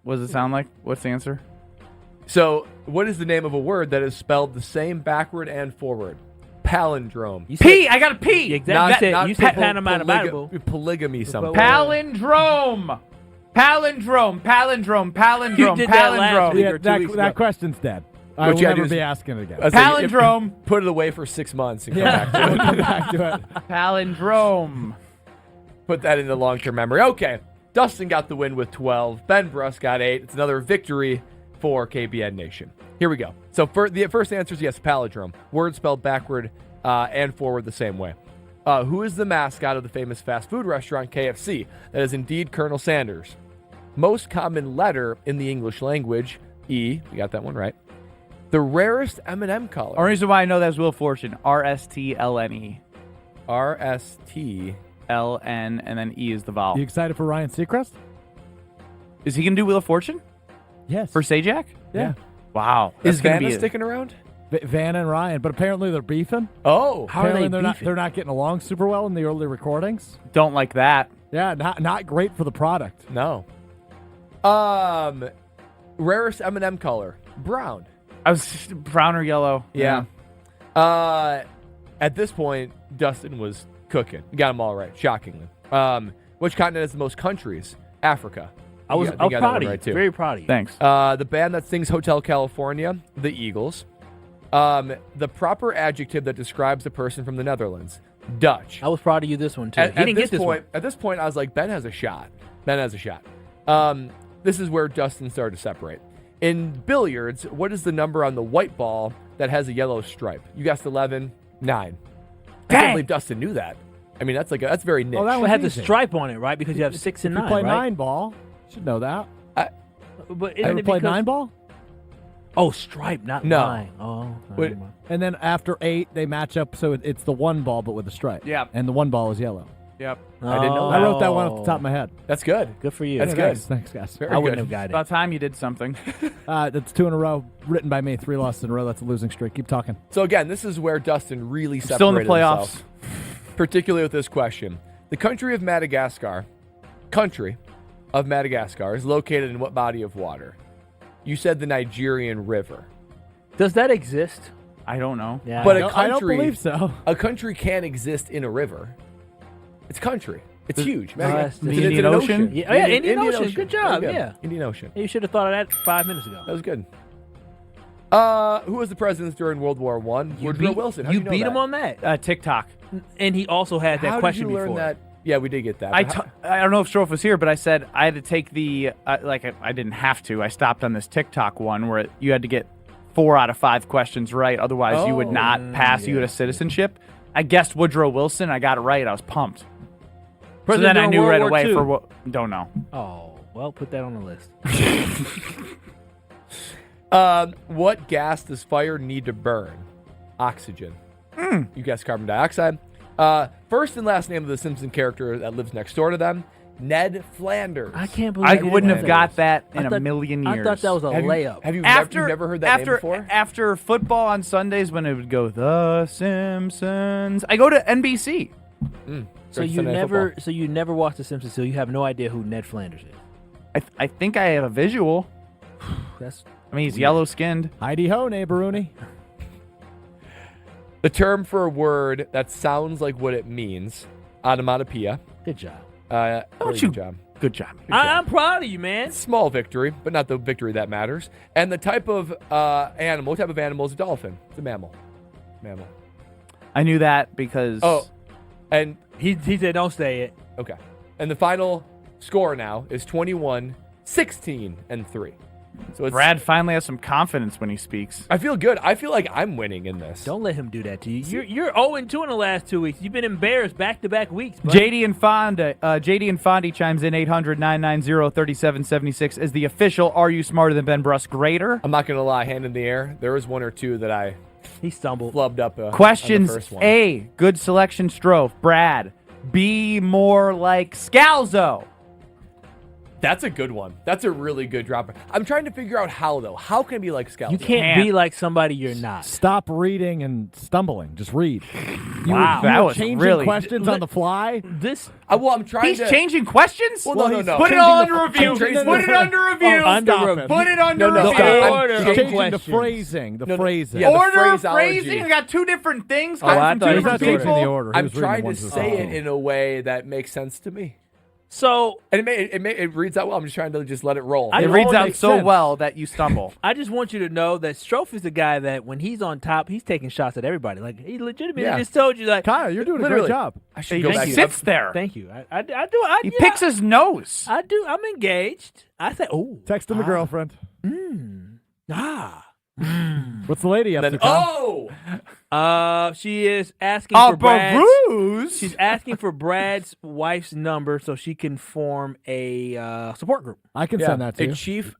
What does it sound like? What's the answer? So, what is the name of a word that is spelled the same backward and forward? Palindrome. P. I got a P. Exactly. You said po- Panama. polygamy something. Palindrome. Palindrome. Palindrome. Palindrome. You did that last Palindrome. week Yeah, or 2 weeks ago. that question's dead. I will never be asking it again. Palindrome. Put it away for 6 months and come Yeah, back to we'll it. come back to it. Palindrome. Put that into long-term memory. Okay. Dustin got the win with 12. Ben Brust got 8. It's another victory for KBN Nation. Here we go. So the first answer is yes, palindrome. Word spelled backward and forward the same way. Who is the mascot of the famous fast food restaurant KFC? That is indeed Colonel Sanders. Most common letter in the English language, E. We got that one right. The rarest M&M color. Only reason why I know that is Wheel of Fortune. RSTLNE. RSTLN, and then E is the vowel. You excited for Ryan Seacrest? Is he going to do Wheel of Fortune? Yes. For Sajak? Yeah. Wow. Is gonna Vanna be sticking around? Vanna and Ryan, but apparently they're beefing. Oh. How are they beefing? They're not getting along super well in the early recordings. Don't like that. Yeah, not great for the product. No. Rarest M&M color, brown. I was brown or yellow. Yeah. At this point, Dustin was cooking. You got them all right, shockingly. Which continent has the most countries? Africa. I was got that proud one of you. right, too. Very proud of you. Thanks. The band that sings Hotel California, the Eagles. The proper adjective that describes a person from the Netherlands, Dutch. I was proud of you this one, too. He didn't get this one. At this point, I was like, Ben has a shot. This is where Dustin started to separate. In billiards, what is the number on the white ball that has a yellow stripe? You guessed 11, 9. I can't believe Dustin knew that. I mean, that's very niche. Oh, that It was had the easy. stripe on it, right? Because you have 6 and If 9, you play right? 9 ball, you should know that. But Ever isn't it played because- 9 ball? Oh, stripe, not No. 9. Oh, Wait. And then after 8, they match up, so it's the 1 ball but with a stripe. Yeah. And the 1 ball is yellow. Yep. I didn't know I wrote that one off the top of my head. That's good. Good for you. That's Yeah, good. Thanks, guys. Very I wouldn't good. have guided. About time you did something. That's 2 in a row, written by me. 3 losses in a row. That's a losing streak. Keep talking. So again, this is where Dustin really separated Still in the playoffs. himself, particularly with this question. The country of Madagascar is located in what body of water? You said the Nigerian River. Does that exist? I don't know. Yeah. But I don't believe so. A country can't exist in a river. It's country. It's huge. that's It's the an Indian Ocean? Yeah, Indian Ocean. Good job. Very Yeah. Indian Ocean. You should have thought of that 5 minutes ago. That was good. Who was the president during World War I? Woodrow Wilson. How You do know beat that? him on that. TikTok. And he also had that How question did you learn before. that? Yeah, we did get that. I But don't know if Strofe was here, but I said I had to take the I didn't have to. I stopped on this TikTok one where you had to get 4 out of 5 questions right, otherwise you would not pass U.S. citizenship. I guessed Woodrow Wilson. I got it right. I was pumped. So then I during knew World right War away II. for what. Don't know. Oh, well, put that on the list. what gas does fire need to burn? Oxygen. You guessed carbon dioxide. First and last name of the Simpson character that lives next door to them, Ned Flanders. I can't believe I didn't wouldn't know have that. got that I in thought- a million years. I thought that was a layup. Have you After never heard that name before? After football on Sundays when it would go The Simpsons, I go to NBC. So Great you Sunday never, football. so you never watched The Simpsons, so you have no idea who Ned Flanders is. I think I have a visual. That's I mean, he's yellow skinned. Heidi ho, neighboroonie. The term for a word that sounds like what it means, onomatopoeia. good job. Very good job. Good job. I'm proud of you, man. Small victory, but not the victory that matters. And the type of animal, what type of animal is a dolphin? It's a mammal. Mammal. I knew that because And He said, don't say it. okay. And the final score now is 21, 16, and 3. So Brad finally has some confidence when he speaks. I feel good. I feel like I'm winning in this. Don't let him do that to you. You're 0-2 in the last 2 weeks. You've been embarrassed back-to-back weeks. Buddy. JD and Fondi chimes in 800-990-3776 as the official Are You Smarter Than Ben Brust grader. I'm not going to lie, hand in the air. There was one or two that he stumbled. Flubbed up. Questions on the first one. A, good selection, Strofe. Brad, B, more like Scalzo. That's a good one. That's a really good dropper. I'm trying to figure out how, though. How can it be like Scalzo? You can't be like somebody you're not. Stop reading and stumbling. Just read. Wow, that was changing really questions on the fly. This. Well, I'm trying He's changing questions? Well, no. Put it all under review. Put it under review. Put it under review. He's changing the phrasing. The phrasing. Yeah, order, phrasing. We got two different things. I thought he was changing the order. I'm trying to say it in a way that makes sense to me. So and it reads out well. I'm just trying to let it roll. It reads out so well that you stumble. I just want you to know that Strofe is the guy that when he's on top, he's taking shots at everybody. Like he legitimately just told you, like Kyle, you're doing a great job. I should go back. He sits there. Thank you. I do. He picks his nose. I do. I'm engaged. I say, oh, texting the girlfriend. What's the lady up to? She is asking for Brad's. She's asking for Brad's wife's number so she can form a support group. I can send that to you.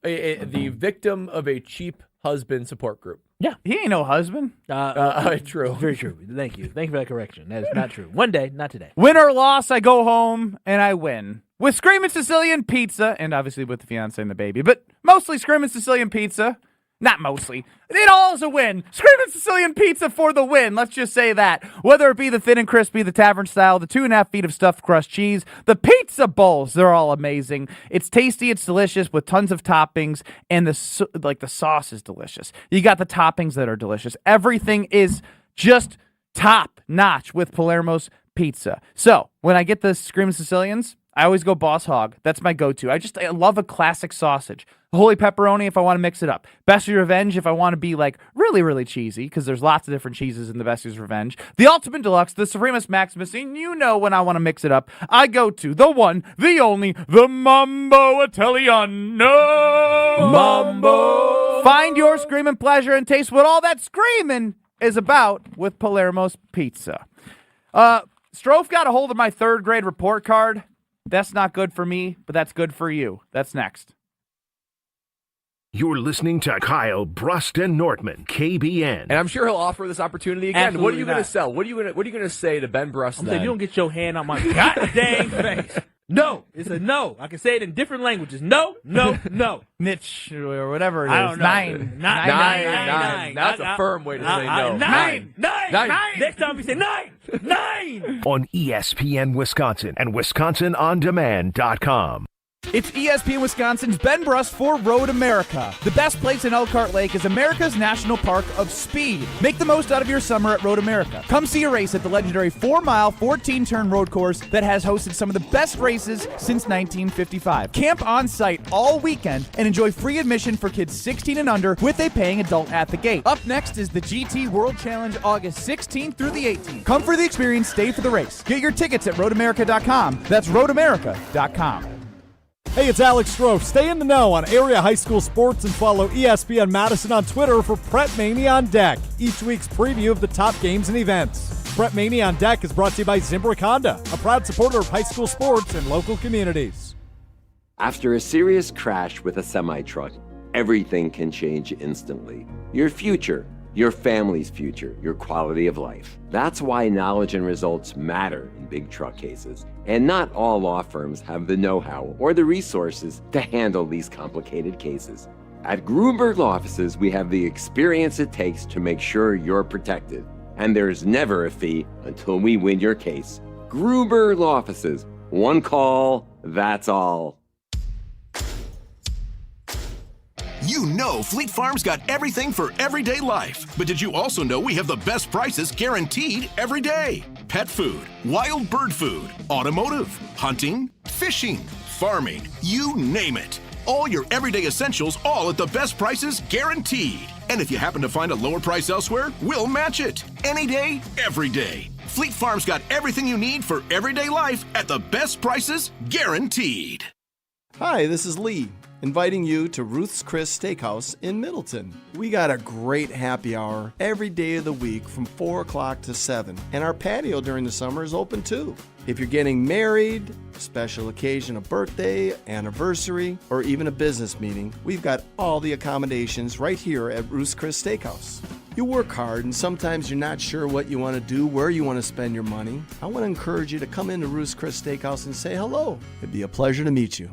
The victim of a cheap husband support group. Yeah, he ain't no husband. True. Very true. Thank you. Thank you for that correction. That is not true. One day, not today. Win or loss, I go home and I win. With Screamin' Sicilian Pizza, and obviously with the fiance and the baby, but mostly Screamin' Sicilian Pizza. Not mostly. It all is a win. Screamin' Sicilian Pizza for the win. Let's just say that. Whether it be the thin and crispy, the tavern style, the 2.5 feet of stuffed crust cheese, the pizza bowls, they're all amazing. It's tasty, it's delicious with tons of toppings, and the sauce is delicious. You got the toppings that are delicious. Everything is just top notch with Palermo's Pizza. So when I get the Screamin' Sicilians, I always go Boss Hog. That's my go-to. I love a classic sausage. Holy pepperoni if I want to mix it up. Bestie's Revenge if I want to be really, really cheesy, because there's lots of different cheeses in the Bestie's Revenge. The Ultimate Deluxe, the Supremus Maximus, and you know when I want to mix it up, I go to the one, the only, the Mambo Italiano. Mambo. Find your screaming pleasure and taste what all that screaming is about with Palermo's Pizza. Strofe got a hold of my third grade report card. That's not good for me, but that's good for you. That's next. You're listening to Kyle Brust and Nortman, KBN. And I'm sure he'll offer this opportunity again. Absolutely What are you going to not. sell? What are you going to say to Ben Brust? I'm saying, you don't get your hand on my goddamn face. No. It's a no. I can say it in different languages. No, no, no. Niche or whatever it is. I don't know. Nine. That's a firm way to say no. Nine. Next time we say nine. On ESPN Wisconsin and WisconsinOnDemand.com. It's ESPN Wisconsin's Ben Brust for Road America. The best place in Elkhart Lake is America's National Park of Speed. Make the most out of your summer at Road America. Come see a race at the legendary 4-mile, 14-turn road course that has hosted some of the best races since 1955. Camp on site all weekend and enjoy free admission for kids 16 and under with a paying adult at the gate. Up next is the GT World Challenge August 16th through the 18th. Come for the experience, stay for the race. Get your tickets at roadamerica.com. That's roadamerica.com. Hey, it's Alex Strofe. Stay in the know on area high school sports and follow ESPN Madison on Twitter for Prep Mania on Deck, each week's preview of the top games and events. Prep Mania on Deck is brought to you by Zimbrick Honda, a proud supporter of high school sports and local communities. After a serious crash with a semi-truck, everything can change instantly. Your future, your family's future, your quality of life. That's why knowledge and results matter in big truck cases. And not all law firms have the know-how or the resources to handle these complicated cases. At Gruber Law Offices, we have the experience it takes to make sure you're protected. And there's never a fee until we win your case. Gruber Law Offices. One call, that's all. You know Fleet Farm's got everything for everyday life. But did you also know we have the best prices guaranteed every day? Pet food, wild bird food, automotive, hunting, fishing, farming, you name it. All your everyday essentials, all at the best prices guaranteed. And if you happen to find a lower price elsewhere, we'll match it. Any day, every day. Fleet Farm's got everything you need for everyday life at the best prices guaranteed. Hi, this is Lee, inviting you to Ruth's Chris Steakhouse in Middleton. We got a great happy hour every day of the week from 4 o'clock to 7, and our patio during the summer is open too. If you're getting married, special occasion, a birthday, anniversary, or even a business meeting, we've got all the accommodations right here at Ruth's Chris Steakhouse. You work hard and sometimes you're not sure what you want to do, where you want to spend your money. I want to encourage you to come into Ruth's Chris Steakhouse and say hello. It'd be a pleasure to meet you.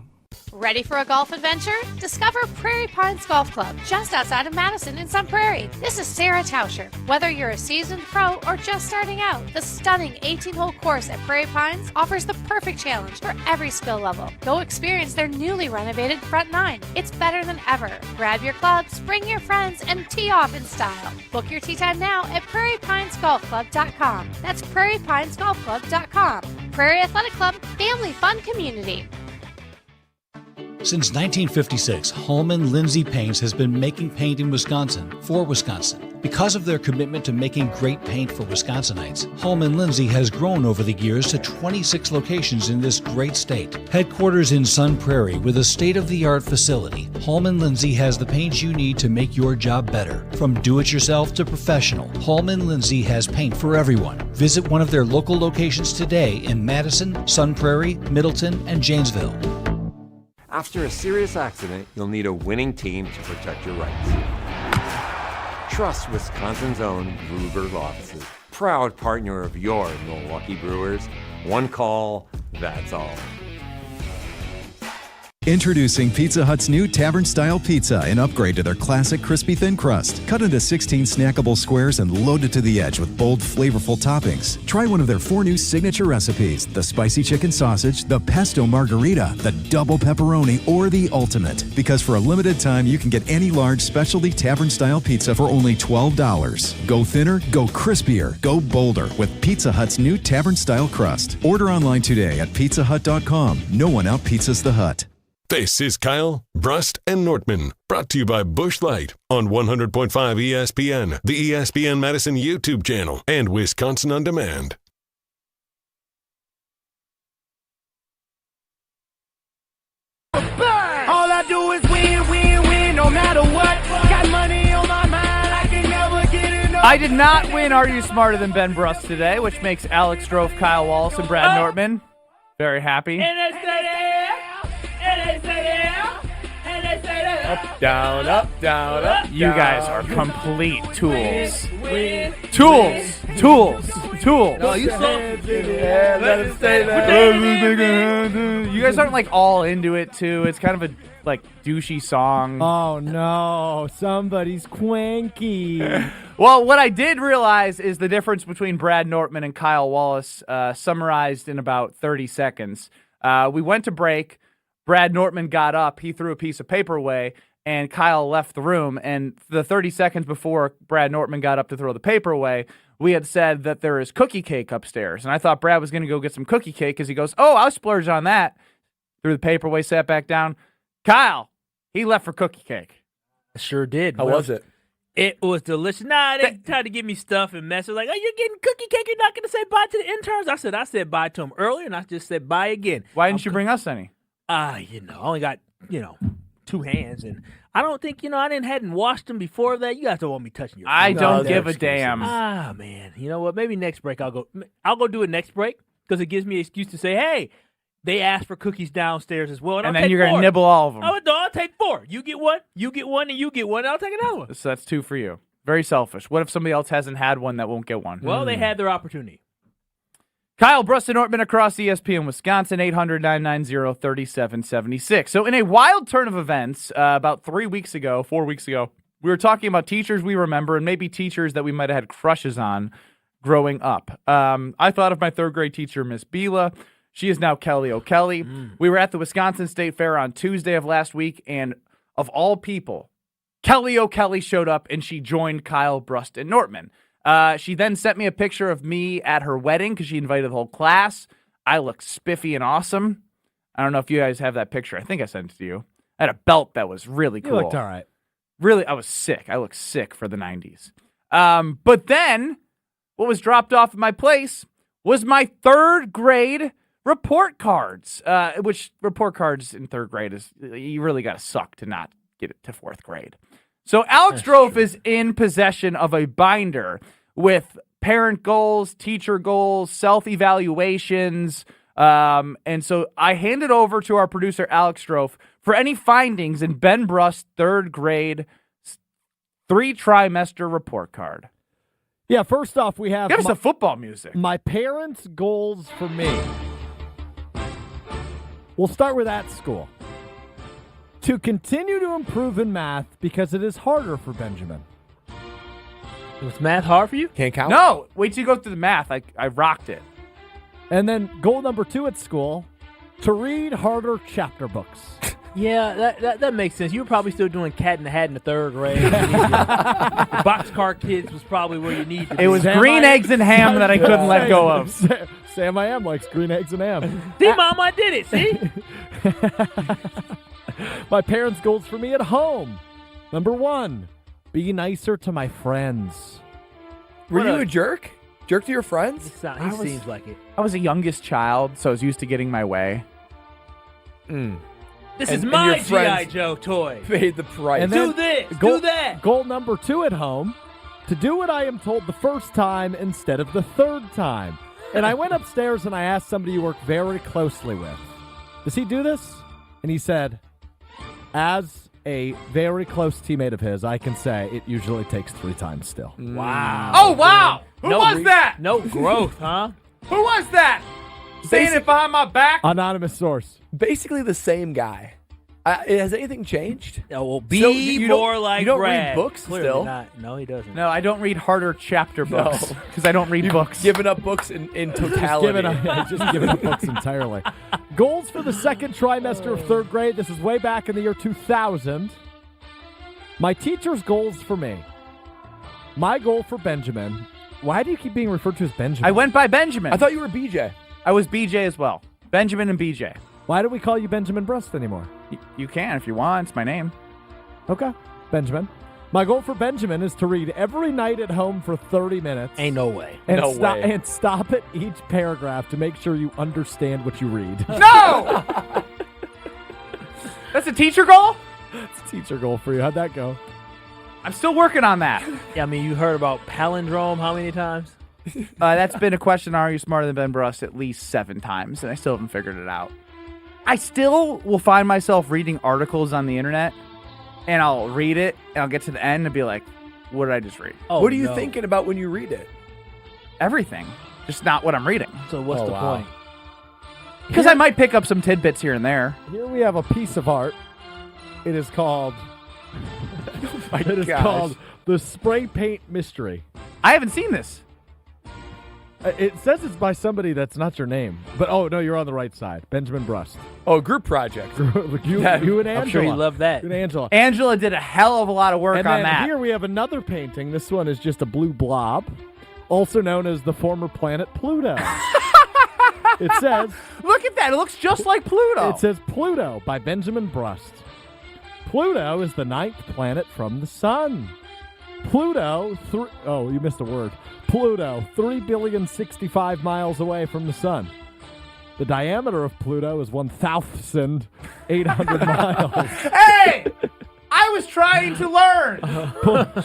Ready for a golf adventure? Discover Prairie Pines Golf Club, just outside of Madison in Sun Prairie. This is Sarah Tauscher. Whether you're a seasoned pro or just starting out, the stunning 18-hole course at Prairie Pines offers the perfect challenge for every skill level. Go experience their newly renovated front nine. It's better than ever. Grab your clubs, bring your friends, and tee off in style. Book your tee time now at prairiepinesgolfclub.com. That's prairiepinesgolfclub.com. Prairie Athletic Club, family fun community. Since 1956, Holman Lindsay Paints has been making paint in Wisconsin for Wisconsin. Because of their commitment to making great paint for Wisconsinites, Holman Lindsay has grown over the years to 26 locations in this great state. Headquarters in Sun Prairie with a state-of-the-art facility, Holman Lindsay has the paints you need to make your job better. From do-it-yourself to professional, Holman Lindsay has paint for everyone. Visit one of their local locations today in Madison, Sun Prairie, Middleton, and Janesville. After a serious accident, you'll need a winning team to protect your rights. Trust Wisconsin's own Gruber's offices. Proud partner of your Milwaukee Brewers. One call, that's all. Introducing Pizza Hut's new Tavern-style pizza, an upgrade to their classic crispy thin crust. Cut into 16 snackable squares and loaded to the edge with bold, flavorful toppings. Try one of their 4 new signature recipes: the spicy chicken sausage, the pesto margarita, the double pepperoni, or the ultimate. Because for a limited time, you can get any large specialty Tavern-style pizza for only $12. Go thinner, go crispier, go bolder with Pizza Hut's new Tavern-style crust. Order online today at pizzahut.com. No one out-pizzas the Hut. This is Kyle, Brust, and Nortman, brought to you by Busch Light on 100.5 ESPN, the ESPN Madison YouTube channel, and Wisconsin On Demand. All I do is win, win, win, no matter what. Got money on my mind, I can never get enough. I did not win Are You Smarter Than Ben Brust today, which makes Alex Strofe, Kyle Wallace, and Brad Nortman very happy. Up, down, up, down, up. You guys are complete tools. Tools. No, you said let it stay there. You guys aren't like all into it too. It's kind of a like douchey song. Oh no, somebody's cranky. Well, what I did realize is the difference between Brad Nortman and Kyle Wallace, summarized in about 30 seconds. We went to break. Brad Nortman got up, he threw a piece of paper away, and Kyle left the room. And the 30 seconds before Brad Nortman got up to throw the paper away, we had said that there is cookie cake upstairs. And I thought Brad was going to go get some cookie cake because he goes, oh, I'll splurge on that. Threw the paper away, sat back down. Kyle, he left for cookie cake. I sure did. How was it? It was delicious. Nah, they tried to give me stuff and mess. Like, oh, you're getting cookie cake. You're not going to say bye to the interns? I said bye to them earlier, and I just said bye again. Why didn't you bring us any? I only got, 2 hands, and I don't think, I hadn't washed them before that. You guys don't want me touching your food. I don't give a damn. Ah, man. You know what? Maybe next break I'll go do it next break because it gives me an excuse to say, hey, they asked for cookies downstairs as well. And then you're going to nibble all of them. I'll take 4. You get one, and you get one, and I'll take another one. So that's 2 for you. Very selfish. What if somebody else hasn't had one that won't get one? Well, they had their opportunity. Kyle, Brust, and Nortman across ESPN Wisconsin, 800-990-3776. So in a wild turn of events, about 4 weeks ago, we were talking about teachers we remember and maybe teachers that we might have had crushes on growing up. I thought of my 3rd grade teacher, Miss Bila. She is now Kelly O'Kelly. We were at the Wisconsin State Fair on Tuesday of last week, and of all people, Kelly O'Kelly showed up, and she joined Kyle, Brust, and Nortman. She then sent me a picture of me at her wedding because she invited the whole class. I looked spiffy and awesome. I don't know if you guys have that picture. I think I sent it to you. I had a belt that was really cool. You looked all right. Really, I was sick. I looked sick for the 90s. But then what was dropped off at my place was my 3rd grade report cards, which report cards in third grade is, you really got to suck to not get it to fourth grade. So Alex Drofe is in possession of a binder with parent goals, teacher goals, self-evaluations. And so I hand it over to our producer, Alex Drofe, for any findings in Ben Brust's third grade 3-trimester report card. Yeah, first off, we have... Give us the football music. My parents' goals for me. We'll start with at school. To continue to improve in math because it is harder for Benjamin. Was math hard for you? Can't count? No, wait till you go through the math. I rocked it. And then goal number 2 at school, to read harder chapter books. Yeah, that makes sense. You were probably still doing Cat in the Hat in the third grade. The Boxcar Kids was probably where you need to be. It was green eggs and ham that I couldn't let go of. Sam I Am likes green eggs and ham. See, Mom, I did it, see? My parents' goals for me at home. Number 1, be nicer to my friends. Were you a jerk? Jerk to your friends? He seems like it. I was the youngest child, so I was used to getting my way. This is my G.I. Joe toy. Paid the price. And do this, do that. Goal number 2 at home, to do what I am told the first time instead of the third time. And I went upstairs and I asked somebody you work very closely with, does he do this? And he said, as a very close teammate of his, I can say it usually takes 3 times still. Wow. Oh, wow. Who was that? No growth, huh? Who was that? Saying it behind my back? Anonymous source. Basically the same guy. Has anything changed? Oh, well, be So you more don't- like you don't Brad. read books Clearly still? not. No, he doesn't. No, I don't read harder chapter books No. because I don't read books. Giving up books in totality. Just giving up books entirely. Goals for the second trimester of third grade. This is way back in the year 2000. My teacher's goals for me. My goal for Benjamin. Why do you keep being referred to as Benjamin? I went by Benjamin. I thought you were BJ. I was BJ as well. Benjamin and BJ. Why don't we call you Benjamin Brust anymore? You can if you want. It's my name. Okay, Benjamin. My goal for Benjamin is to read every night at home for 30 minutes. Ain't no way. And No way. And stop at each paragraph to make sure you understand what you read. No! That's a teacher goal? It's a teacher goal for you. How'd that go? I'm still working on that. Yeah, I mean, you heard about palindrome how many times? That's been a question, are you smarter than Ben Brust, at least 7 times, and I still haven't figured it out. I still will find myself reading articles on the internet, and I'll read it, and I'll get to the end and be like, what did I just read? Oh, What are you thinking about when you read it? Everything. Just not what I'm reading. So what's Oh, the wow. point? Because I might pick up some tidbits here and there. Here we have a piece of art. It is called... it is gosh. called The Spray Paint Mystery. I haven't seen this. It says it's by somebody that's not your name. But, oh, no, you're on the right side. Benjamin Brust. Oh, group project. you and Angela. I'm sure you love that. You and Angela. Angela did a hell of a lot of work And on then that. here we have another painting. This one is just a blue blob, also known as the former planet Pluto. It says... Look at that. It looks just like Pluto. It says Pluto by Benjamin Brust. Pluto is the 9th planet from the sun. Pluto, you missed a word. Pluto, 3,065 miles away from the sun. The diameter of Pluto is 1,800 miles. Hey! I was trying to learn. Pluto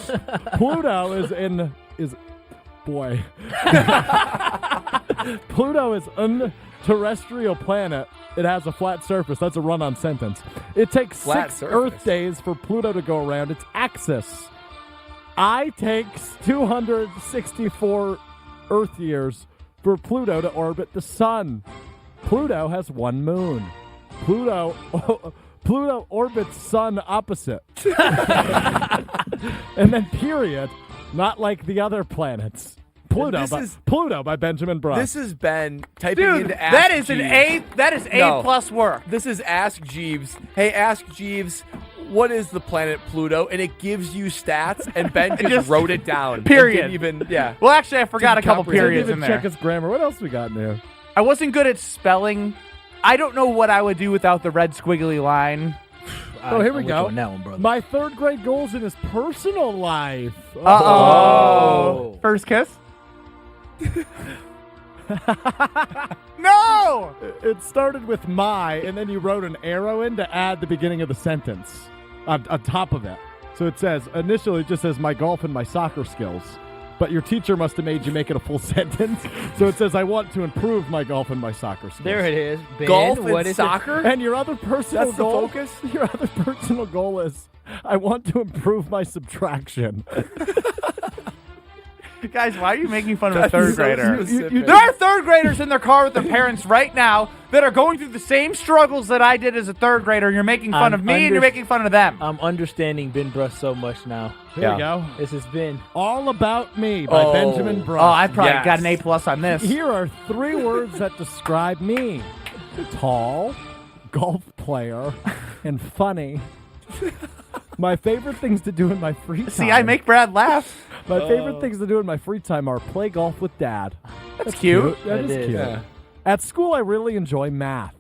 Pluto is an terrestrial planet. It has a flat surface. That's a run-on sentence. It takes Flat 6 surface. Earth days for Pluto to go around its axis. Takes 264 Earth years for Pluto to orbit the sun. Pluto has 1 moon. Pluto orbits sun opposite. And then period. Not like the other planets. Pluto by Benjamin Brust. This has been typing Dude, into Ask that is Jeeves. an A. That is A plus work. This is Ask Jeeves. Hey, Ask Jeeves, what is the planet Pluto? And it gives you stats, and Ben just wrote it down. Period. And didn't even, yeah. Well, actually, I forgot a couple periods Didn't in even there. check his grammar. What else we got in there? I wasn't good at spelling. I don't know what I would do without the red squiggly line. Oh, here we I'm with go. you on that one, brother. My third grade goals in his personal life. Uh-oh. First kiss? No! It started with my, and then you wrote an arrow in to add the beginning of the sentence on top of it. So it says, initially it just says my golf and my soccer skills. But your teacher must have made you make it a full sentence. So it says, I want to improve my golf and my soccer skills. There it is. Ben, Golf what and is soccer? And your other personal That's the goal, focus? Your other personal goal is, I want to improve my subtraction. Guys, why are you making fun of a third grader? specific. There are third graders in their car with their parents right now that are going through the same struggles that I did as a third grader. And you're making fun of me and you're making fun of them. I'm understanding Ben Brust so much now. Here we go. This has been All About Me by Benjamin Brust. Oh, I probably got an A+ on this. Here are 3 words that describe me. Tall, golf player, and funny. My favorite things to do in my free time. See, I make Brad laugh. My favorite things to do in my free time are play golf with Dad. That's cute. That is cute. Yeah. At school, I really enjoy math.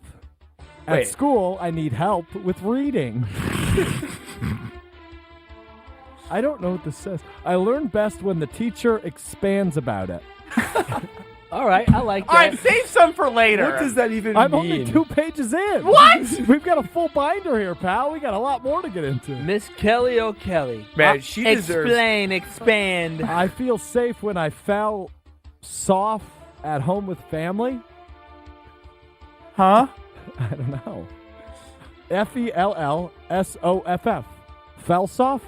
At school, I need help with reading. I don't know what this says. I learn best when the teacher expands about it. all right. I like that. All right, save some for later. What does that even I'm mean? only 2 pages in. What? We've got a full binder here, pal. We got a lot more to get into. Miss Kelly O'Kelly. Man, she deserves... Explain, expand. I feel safe when I fell soft at home with family. Huh? I don't know. FELLSOFF. Fell soft?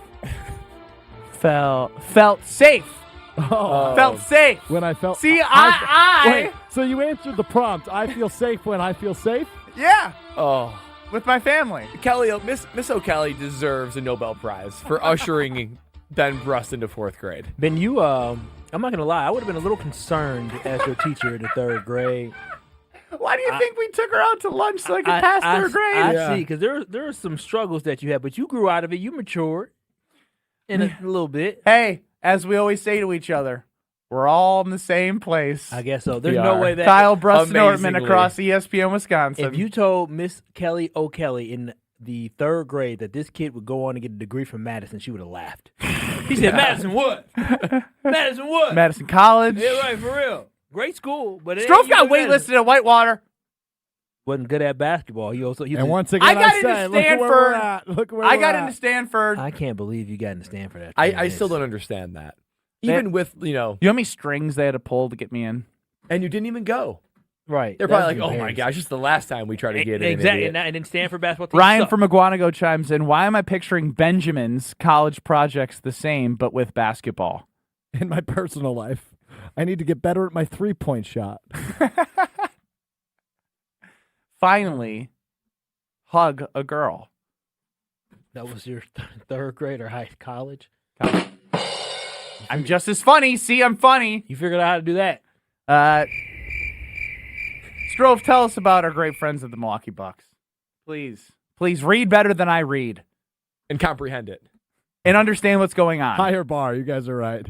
Felt safe. Oh. Felt safe. When I felt... See, Wait, so you answered the prompt. I feel safe when I feel safe? Yeah. Oh. With my family. Miss O'Kelly deserves a Nobel Prize for ushering Ben Brust into 4th grade. Ben, you, I'm not going to lie. I would have been a little concerned as your teacher in the 3rd grade. Why do you think we took her out to lunch so I could pass 3rd grade? I see, because there are some struggles that you had, but you grew out of it. You matured in a little bit. Hey, as we always say to each other, we're all in the same place. I guess so. There's no way that Kyle Brust Nortman across ESPN Wisconsin. If you told Miss Kelly O'Kelly in the 3rd grade that this kid would go on to get a degree from Madison, she would have laughed. He said, Madison what? Madison what? Madison College. Yeah, right, for real. Great school, but Strofe got waitlisted at Whitewater. Wasn't good at basketball. And once again, I got into Stanford. I got into into Stanford. I can't believe you got into Stanford. I still don't understand that. Even with, You know how many strings they had to pull to get me in? And you didn't even go. Right. They're probably like, oh my gosh, it's the last time we try to get in. Exactly. And then Stanford basketball team Ryan sucked. from Aguanago chimes in, why am I picturing Benjamin's college projects the same, but with basketball? In my personal life, I need to get better at my 3-point shot. Finally, hug a girl. That was your 3rd grade or college? I'm just as funny. See, I'm funny. You figured out how to do that. Strofe, tell us about our great friends at the Milwaukee Bucks. Please read better than I read. And comprehend it. And understand what's going on. Higher bar, you guys are right.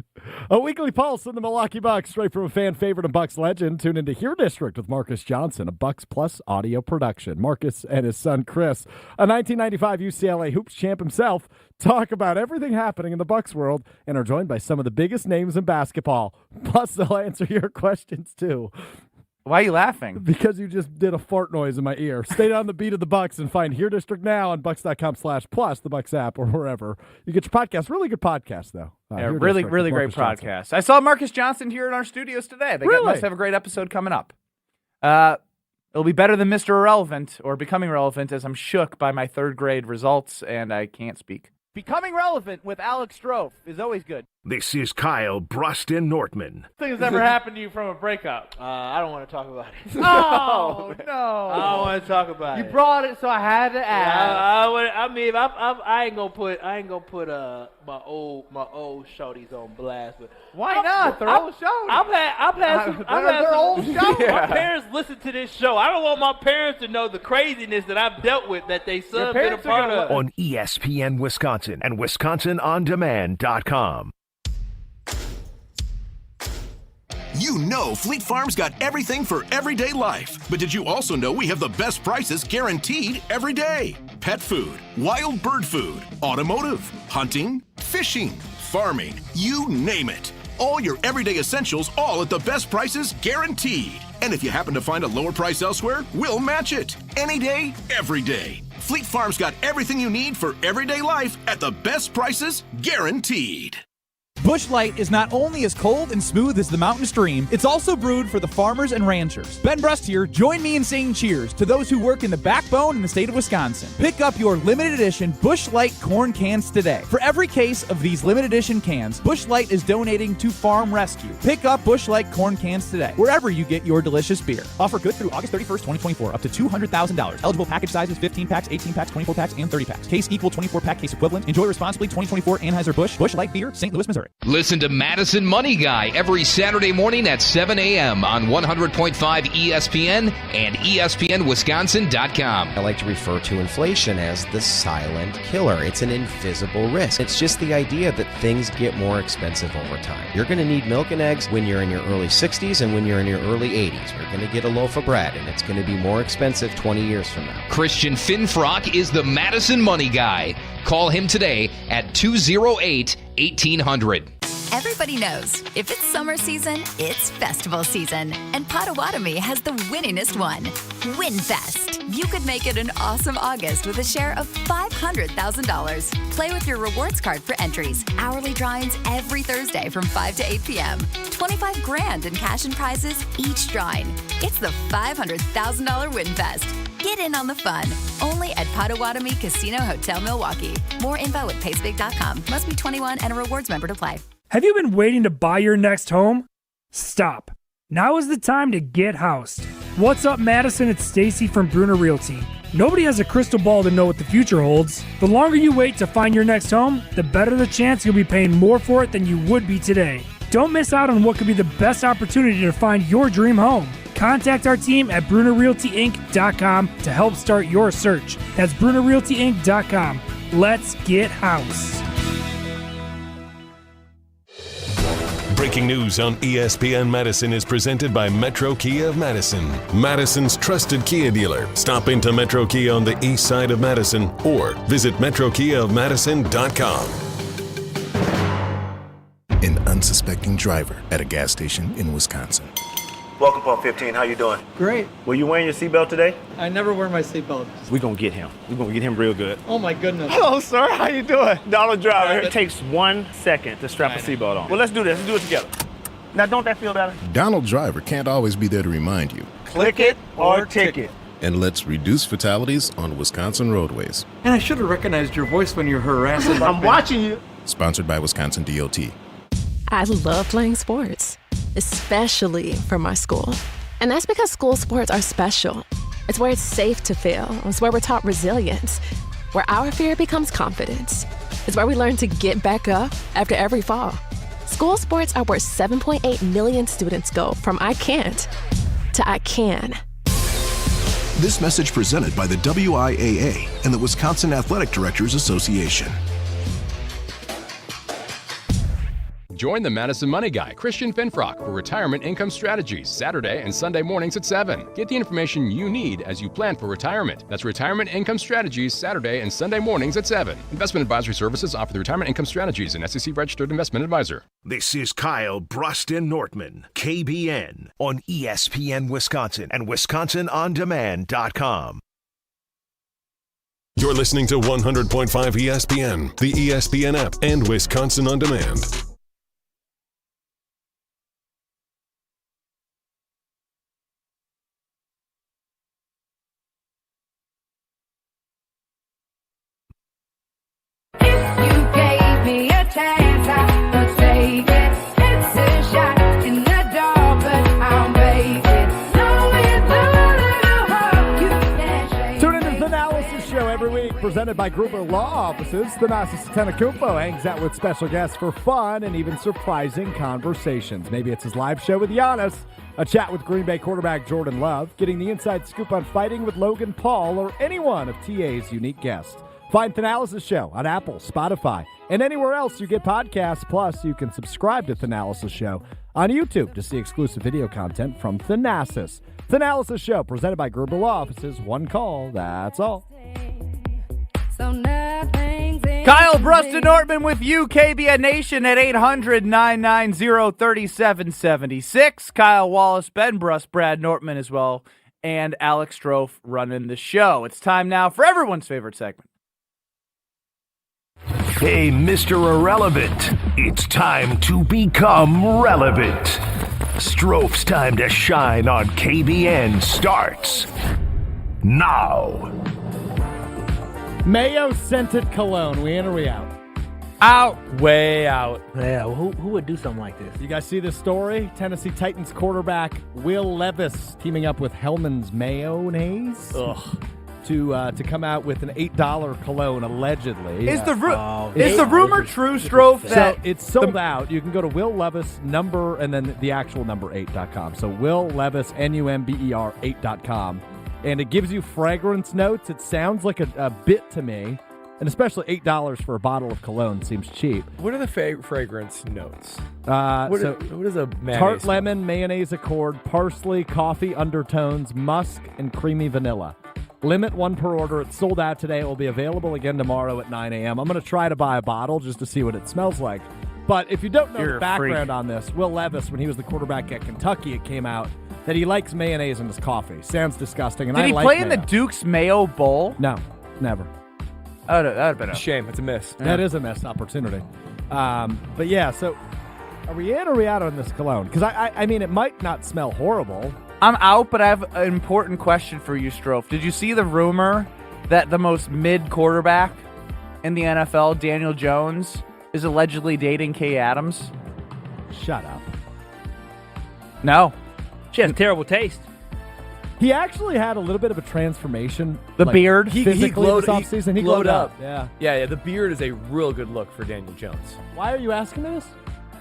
A weekly pulse in the Milwaukee Bucks, straight from a fan favorite and Bucks legend. Tune into Here District with Marcus Johnson, a Bucks Plus audio production. Marcus and his son Chris, a 1995 UCLA hoops champ himself, talk about everything happening in the Bucks world and are joined by some of the biggest names in basketball. Plus, they'll answer your questions too. Why are you laughing? Because you just did a fart noise in my ear. Stay on the beat of the Bucks and find Here District now on Bucks.com/plus, the Bucks app, or wherever you get your podcast. Really good podcast, though. Yeah, really great podcast. I saw Marcus Johnson here in our studios today. They must have a great episode coming up. It'll be better than Mr. Irrelevant or Becoming Relevant, as I'm shook by my 3rd grade results and I can't speak. Becoming Relevant with Alex Strofe is always good. This is Kyle Brust and Nortman. Things ever happened to you from a breakup? I don't want to talk about it. Oh, no. I don't want to talk about it. You brought it, so I had to ask. I ain't gonna put my old shorties on blast. But why not? They're old shows. I've had They're old shows. My parents listen to this show. I don't want my parents to know the craziness that I've dealt with that they son been a part of. On ESPN Wisconsin and WisconsinOnDemand.com. You know Fleet Farm's got everything for everyday life. But did you also know we have the best prices guaranteed every day? Pet food, wild bird food, automotive, hunting, fishing, farming, you name it. All your everyday essentials, all at the best prices guaranteed. And if you happen to find a lower price elsewhere, we'll match it. Any day, every day. Fleet Farm's got everything you need for everyday life at the best prices, guaranteed. Busch Light is not only as cold and smooth as the mountain stream, it's also brewed for the farmers and ranchers. Ben Brust here. Join me in saying cheers to those who work in the backbone in the state of Wisconsin. Pick up your limited edition Busch Light corn cans today. For every case of these limited edition cans, Busch Light is donating to Farm Rescue. Pick up Busch Light corn cans today, wherever you get your delicious beer. Offer good through August 31st, 2024, up to $200,000. Eligible package sizes 15 packs, 18 packs, 24 packs, and 30 packs. Case equal 24-pack case equivalent. Enjoy responsibly. 2024 Anheuser-Busch. Busch Light Beer, St. Louis, Missouri. Listen to Madison Money Guy every Saturday morning at 7 a.m. on 100.5 ESPN and ESPNWisconsin.com. I like to refer to inflation as the silent killer. It's an invisible risk. It's just the idea that things get more expensive over time. You're going to need milk and eggs when you're in your early 60s and when you're in your early 80s. You're going to get a loaf of bread, and it's going to be more expensive 20 years from now. Christian Finfrock is the Madison Money Guy. Call him today at 208-1800. Everybody knows if it's summer season, it's festival season. And Potawatomi has the winningest one, WinFest. You could make it an awesome August with a share of $500,000. Play with your rewards card for entries. Hourly drawings every Thursday from 5 to 8 p.m. $25,000 in cash and prizes each drawing. It's the $500,000 WinFest. Get in on the fun. Only at Potawatomi Casino Hotel Milwaukee. More info at pacebig.com. Must be 21 and a rewards member to play. Have you been waiting to buy your next home? Stop. Now is the time to get housed. What's up, Madison? It's Stacy from Bruner Realty. Nobody has a crystal ball to know what the future holds. The longer you wait to find your next home, the better the chance you'll be paying more for it than you would be today. Don't miss out on what could be the best opportunity to find your dream home. Contact our team at BrunerRealtyInc.com to help start your search. That's BrunerRealtyInc.com. Let's get housed. Breaking news on ESPN Madison is presented by Metro Kia of Madison, Madison's trusted Kia dealer. Stop into Metro Kia on the east side of Madison or visit MetroKiaofMadison.com. An unsuspecting driver at a gas station in Wisconsin. Welcome, Pump 15. How you doing? Great. Were you wearing your seatbelt today? I never wear my seatbelt. We're going to get him. We're going to get him real good. Oh, my goodness. Hello, sir. How you doing? Donald Driver. It takes 1 second to strap a seatbelt on. Well, let's do this. Let's do it together. Now, don't that feel better? Donald Driver can't always be there to remind you. Click it or ticket. And let's reduce fatalities on Wisconsin roadways. And I should have recognized your voice when you're harassing. I'm watching you. Sponsored by Wisconsin DOT. I love playing sports, especially for my school. And that's because school sports are special. It's where it's safe to fail. It's where we're taught resilience, where our fear becomes confidence. It's where we learn to get back up after every fall. School sports are where 7.8 million students go from I can't to I can. This message presented by the WIAA and the Wisconsin Athletic Directors Association. Join the Madison Money Guy, Christian Finfrock, for Retirement Income Strategies, Saturday and Sunday mornings at 7. Get the information you need as you plan for retirement. That's Retirement Income Strategies, Saturday and Sunday mornings at 7. Investment advisory services offer the Retirement Income Strategies, an SEC-registered investment advisor. This is Kyle Brust and Nortman, KBN, on ESPN Wisconsin and WisconsinOnDemand.com. You're listening to 100.5 ESPN, the ESPN app, and Wisconsin On Demand. Presented by Gruber Law Offices, Thanasis Tanakumpo hangs out with special guests for fun and even surprising conversations. Maybe it's his live show with Giannis, a chat with Green Bay quarterback Jordan Love, getting the inside scoop on fighting with Logan Paul, or any one of TA's unique guests. Find Thanasis Show on Apple, Spotify, and anywhere else you get podcasts. Plus, you can subscribe to Thanasis Show on YouTube to see exclusive video content from Thanasis. Thanasis Show, presented by Gruber Law Offices. One call, that's all. So nothing's in Kyle Brust and Nortman with you, KBN Nation at 800-990-3776. Kyle Wallace, Ben Brust, Brad Nortman as well, and Alex Strofe running the show. It's time now for everyone's favorite segment. Hey, Mr. Irrelevant, it's time to become relevant. Strofe's time to shine on KBN starts now. Mayo-scented cologne. We in or we out? Out. Way out. Yeah, well, who would do something like this? You guys see this story? Tennessee Titans quarterback Will Levis teaming up with Hellman's Mayonnaise to come out with an $8 cologne, allegedly. Is the rumor true, Strofe? That so it's sold out. You can go to Will Levis number and then the actual number 8.com. So Will Levis, NUMBER 8.com. And it gives you fragrance notes. It sounds like a bit to me. And especially $8 for a bottle of cologne seems cheap. What are the fragrance notes? What is a mayonnaise? Tart lemon, mayonnaise accord, parsley, coffee undertones, musk, and creamy vanilla. Limit one per order. It's sold out today. It will be available again tomorrow at 9 a.m. I'm going to try to buy a bottle just to see what it smells like. But if you don't know the background on this, Will Levis, when he was the quarterback at Kentucky, it came out that he likes mayonnaise in his coffee. Sounds disgusting. And Did he play in the Duke's Mayo Bowl? No, never. That would have been a shame. It's a miss. That is a missed opportunity. But yeah, so are we in or are we out on this cologne? Because I mean, it might not smell horrible. I'm out, but I have an important question for you, Strofe. Did you see the rumor that the most mid quarterback in the NFL, Daniel Jones, is allegedly dating Kay Adams? Shut up. No. She has terrible taste. He actually had a little bit of a transformation. The beard? Physically this offseason. He glowed up. Yeah. The beard is a real good look for Daniel Jones. Why are you asking me this?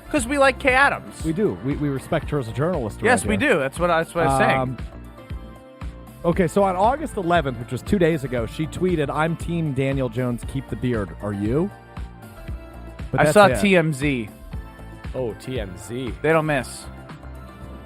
Because we like Kay Adams. We do. We respect her as a journalist. Yes, we do. That's what I was saying. Okay, so on August 11th, which was 2 days ago, she tweeted, "I'm Team Daniel Jones. Keep the beard. Are you?" I saw TMZ. Oh, TMZ. They don't miss.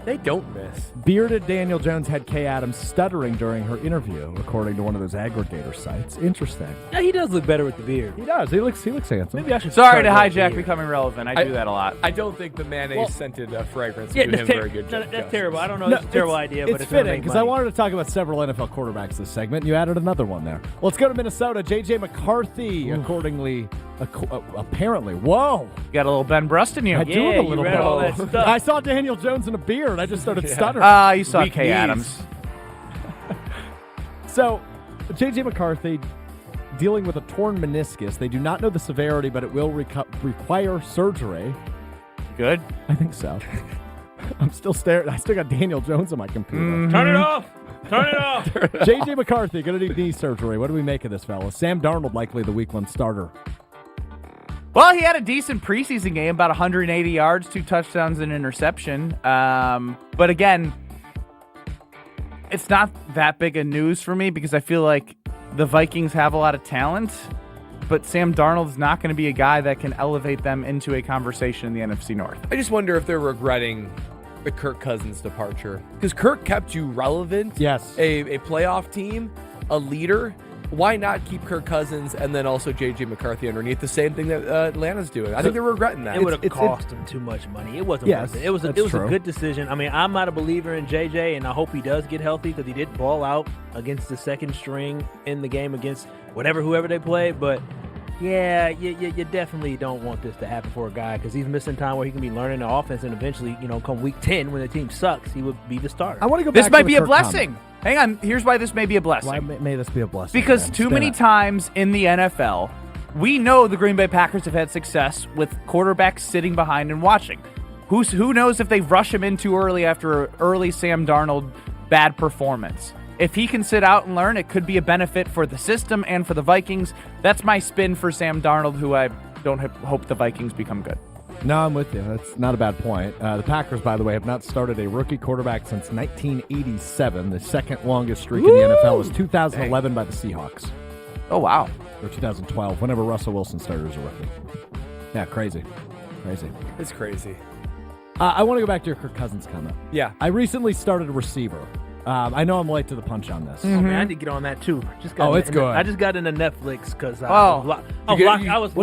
They don't miss. Bearded Daniel Jones had Kay Adams stuttering during her interview, according to one of those aggregator sites. Interesting. Yeah, he does look better with the beard. He does. He looks handsome. Maybe I should. Sorry to hijack becoming relevant. I do that a lot. I don't think the mayonnaise-scented fragrance do him very good. That's terrible. I don't know. It's a terrible idea, but it's fitting because I wanted to talk about several NFL quarterbacks this segment. And you added another one there. Well, let's go to Minnesota. J.J. McCarthy, apparently. Whoa. You got a little Ben Brust in you. I do have a little read all that stuff. I saw Daniel Jones in a beard. I just started stuttering. You saw Kay Adams. So, J.J. McCarthy dealing with a torn meniscus. They do not know the severity, but it will require surgery. Good. I think so. I'm still staring. I still got Daniel Jones on my computer. Mm-hmm. Turn it off. Turn it off. J.J. McCarthy going to need knee surgery. What do we make of this fella? Sam Darnold likely the week 1 starter. Well, he had a decent preseason game, about 180 yards, 2 touchdowns, and an interception. But again, it's not that big of news for me because I feel like the Vikings have a lot of talent, but Sam Darnold's not going to be a guy that can elevate them into a conversation in the NFC North. I just wonder if they're regretting the Kirk Cousins departure because Kirk kept you relevant. Yes. A playoff team, a leader. Why not keep Kirk Cousins and then also J.J. McCarthy underneath? The same thing that Atlanta's doing. I think they're regretting that. It would have cost them too much money. It wasn't worth it. It was a good decision. I mean, I'm not a believer in J.J., and I hope he does get healthy because he did ball out against the second string in the game against whoever they played. But, yeah, you definitely don't want this to happen for a guy because he's missing time where he can be learning the offense and eventually, come week 10 when the team sucks, he would be the starter. I want to go back This might to be the a Kirk blessing. comment. Hang on. Here's why this may be a blessing. Why may this be a blessing? Because too many times in the NFL, we know the Green Bay Packers have had success with quarterbacks sitting behind and watching. Who knows if they rush him in too early after an early Sam Darnold bad performance. If he can sit out and learn, it could be a benefit for the system and for the Vikings. That's my spin for Sam Darnold, who I don't hope the Vikings become good. No, I'm with you. That's not a bad point. The Packers, by the way, have not started a rookie quarterback since 1987. The second longest streak in the NFL was 2011 by the Seahawks. Oh, wow. Or 2012, whenever Russell Wilson started as a rookie. Yeah, crazy. It's crazy. I want to go back to your Kirk Cousins comment. Yeah. I recently started a receiver. I know I'm late to the punch on this. Oh, man, I need to get on that too. It's good. I just got into Netflix because I was What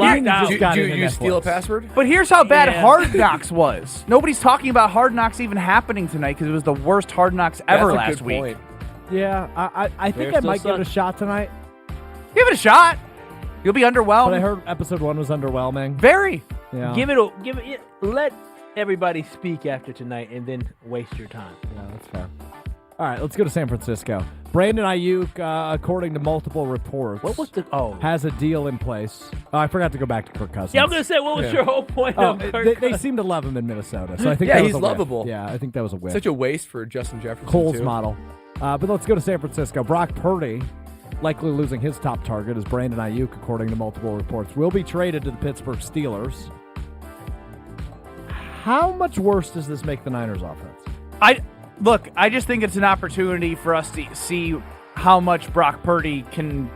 locked out. Do you steal a password? But here's how bad Hard Knocks was. Nobody's talking about Hard Knocks even happening tonight because it was the worst Hard Knocks ever last week. Point. Yeah, I think I might give it a shot tonight. Give it a shot. You'll be underwhelmed. But I heard episode 1 was underwhelming. Very. Yeah. Let everybody speak after tonight and then waste your time. Yeah, that's fair. All right, let's go to San Francisco. Brandon Ayuk, according to multiple reports, has a deal in place. Oh, I forgot to go back to Kirk Cousins. Yeah, I'm going to say, what was your whole point of Kirk they seem to love him in Minnesota, so I think he's lovable. Yeah, I think that was a win. Such a waste for Justin Jefferson. Cole's too. model. But let's go to San Francisco. Brock Purdy, likely losing his top target, is Brandon Ayuk, according to multiple reports, will be traded to the Pittsburgh Steelers. How much worse does this make the Niners offense? Look, I just think it's an opportunity for us to see how much Brock Purdy can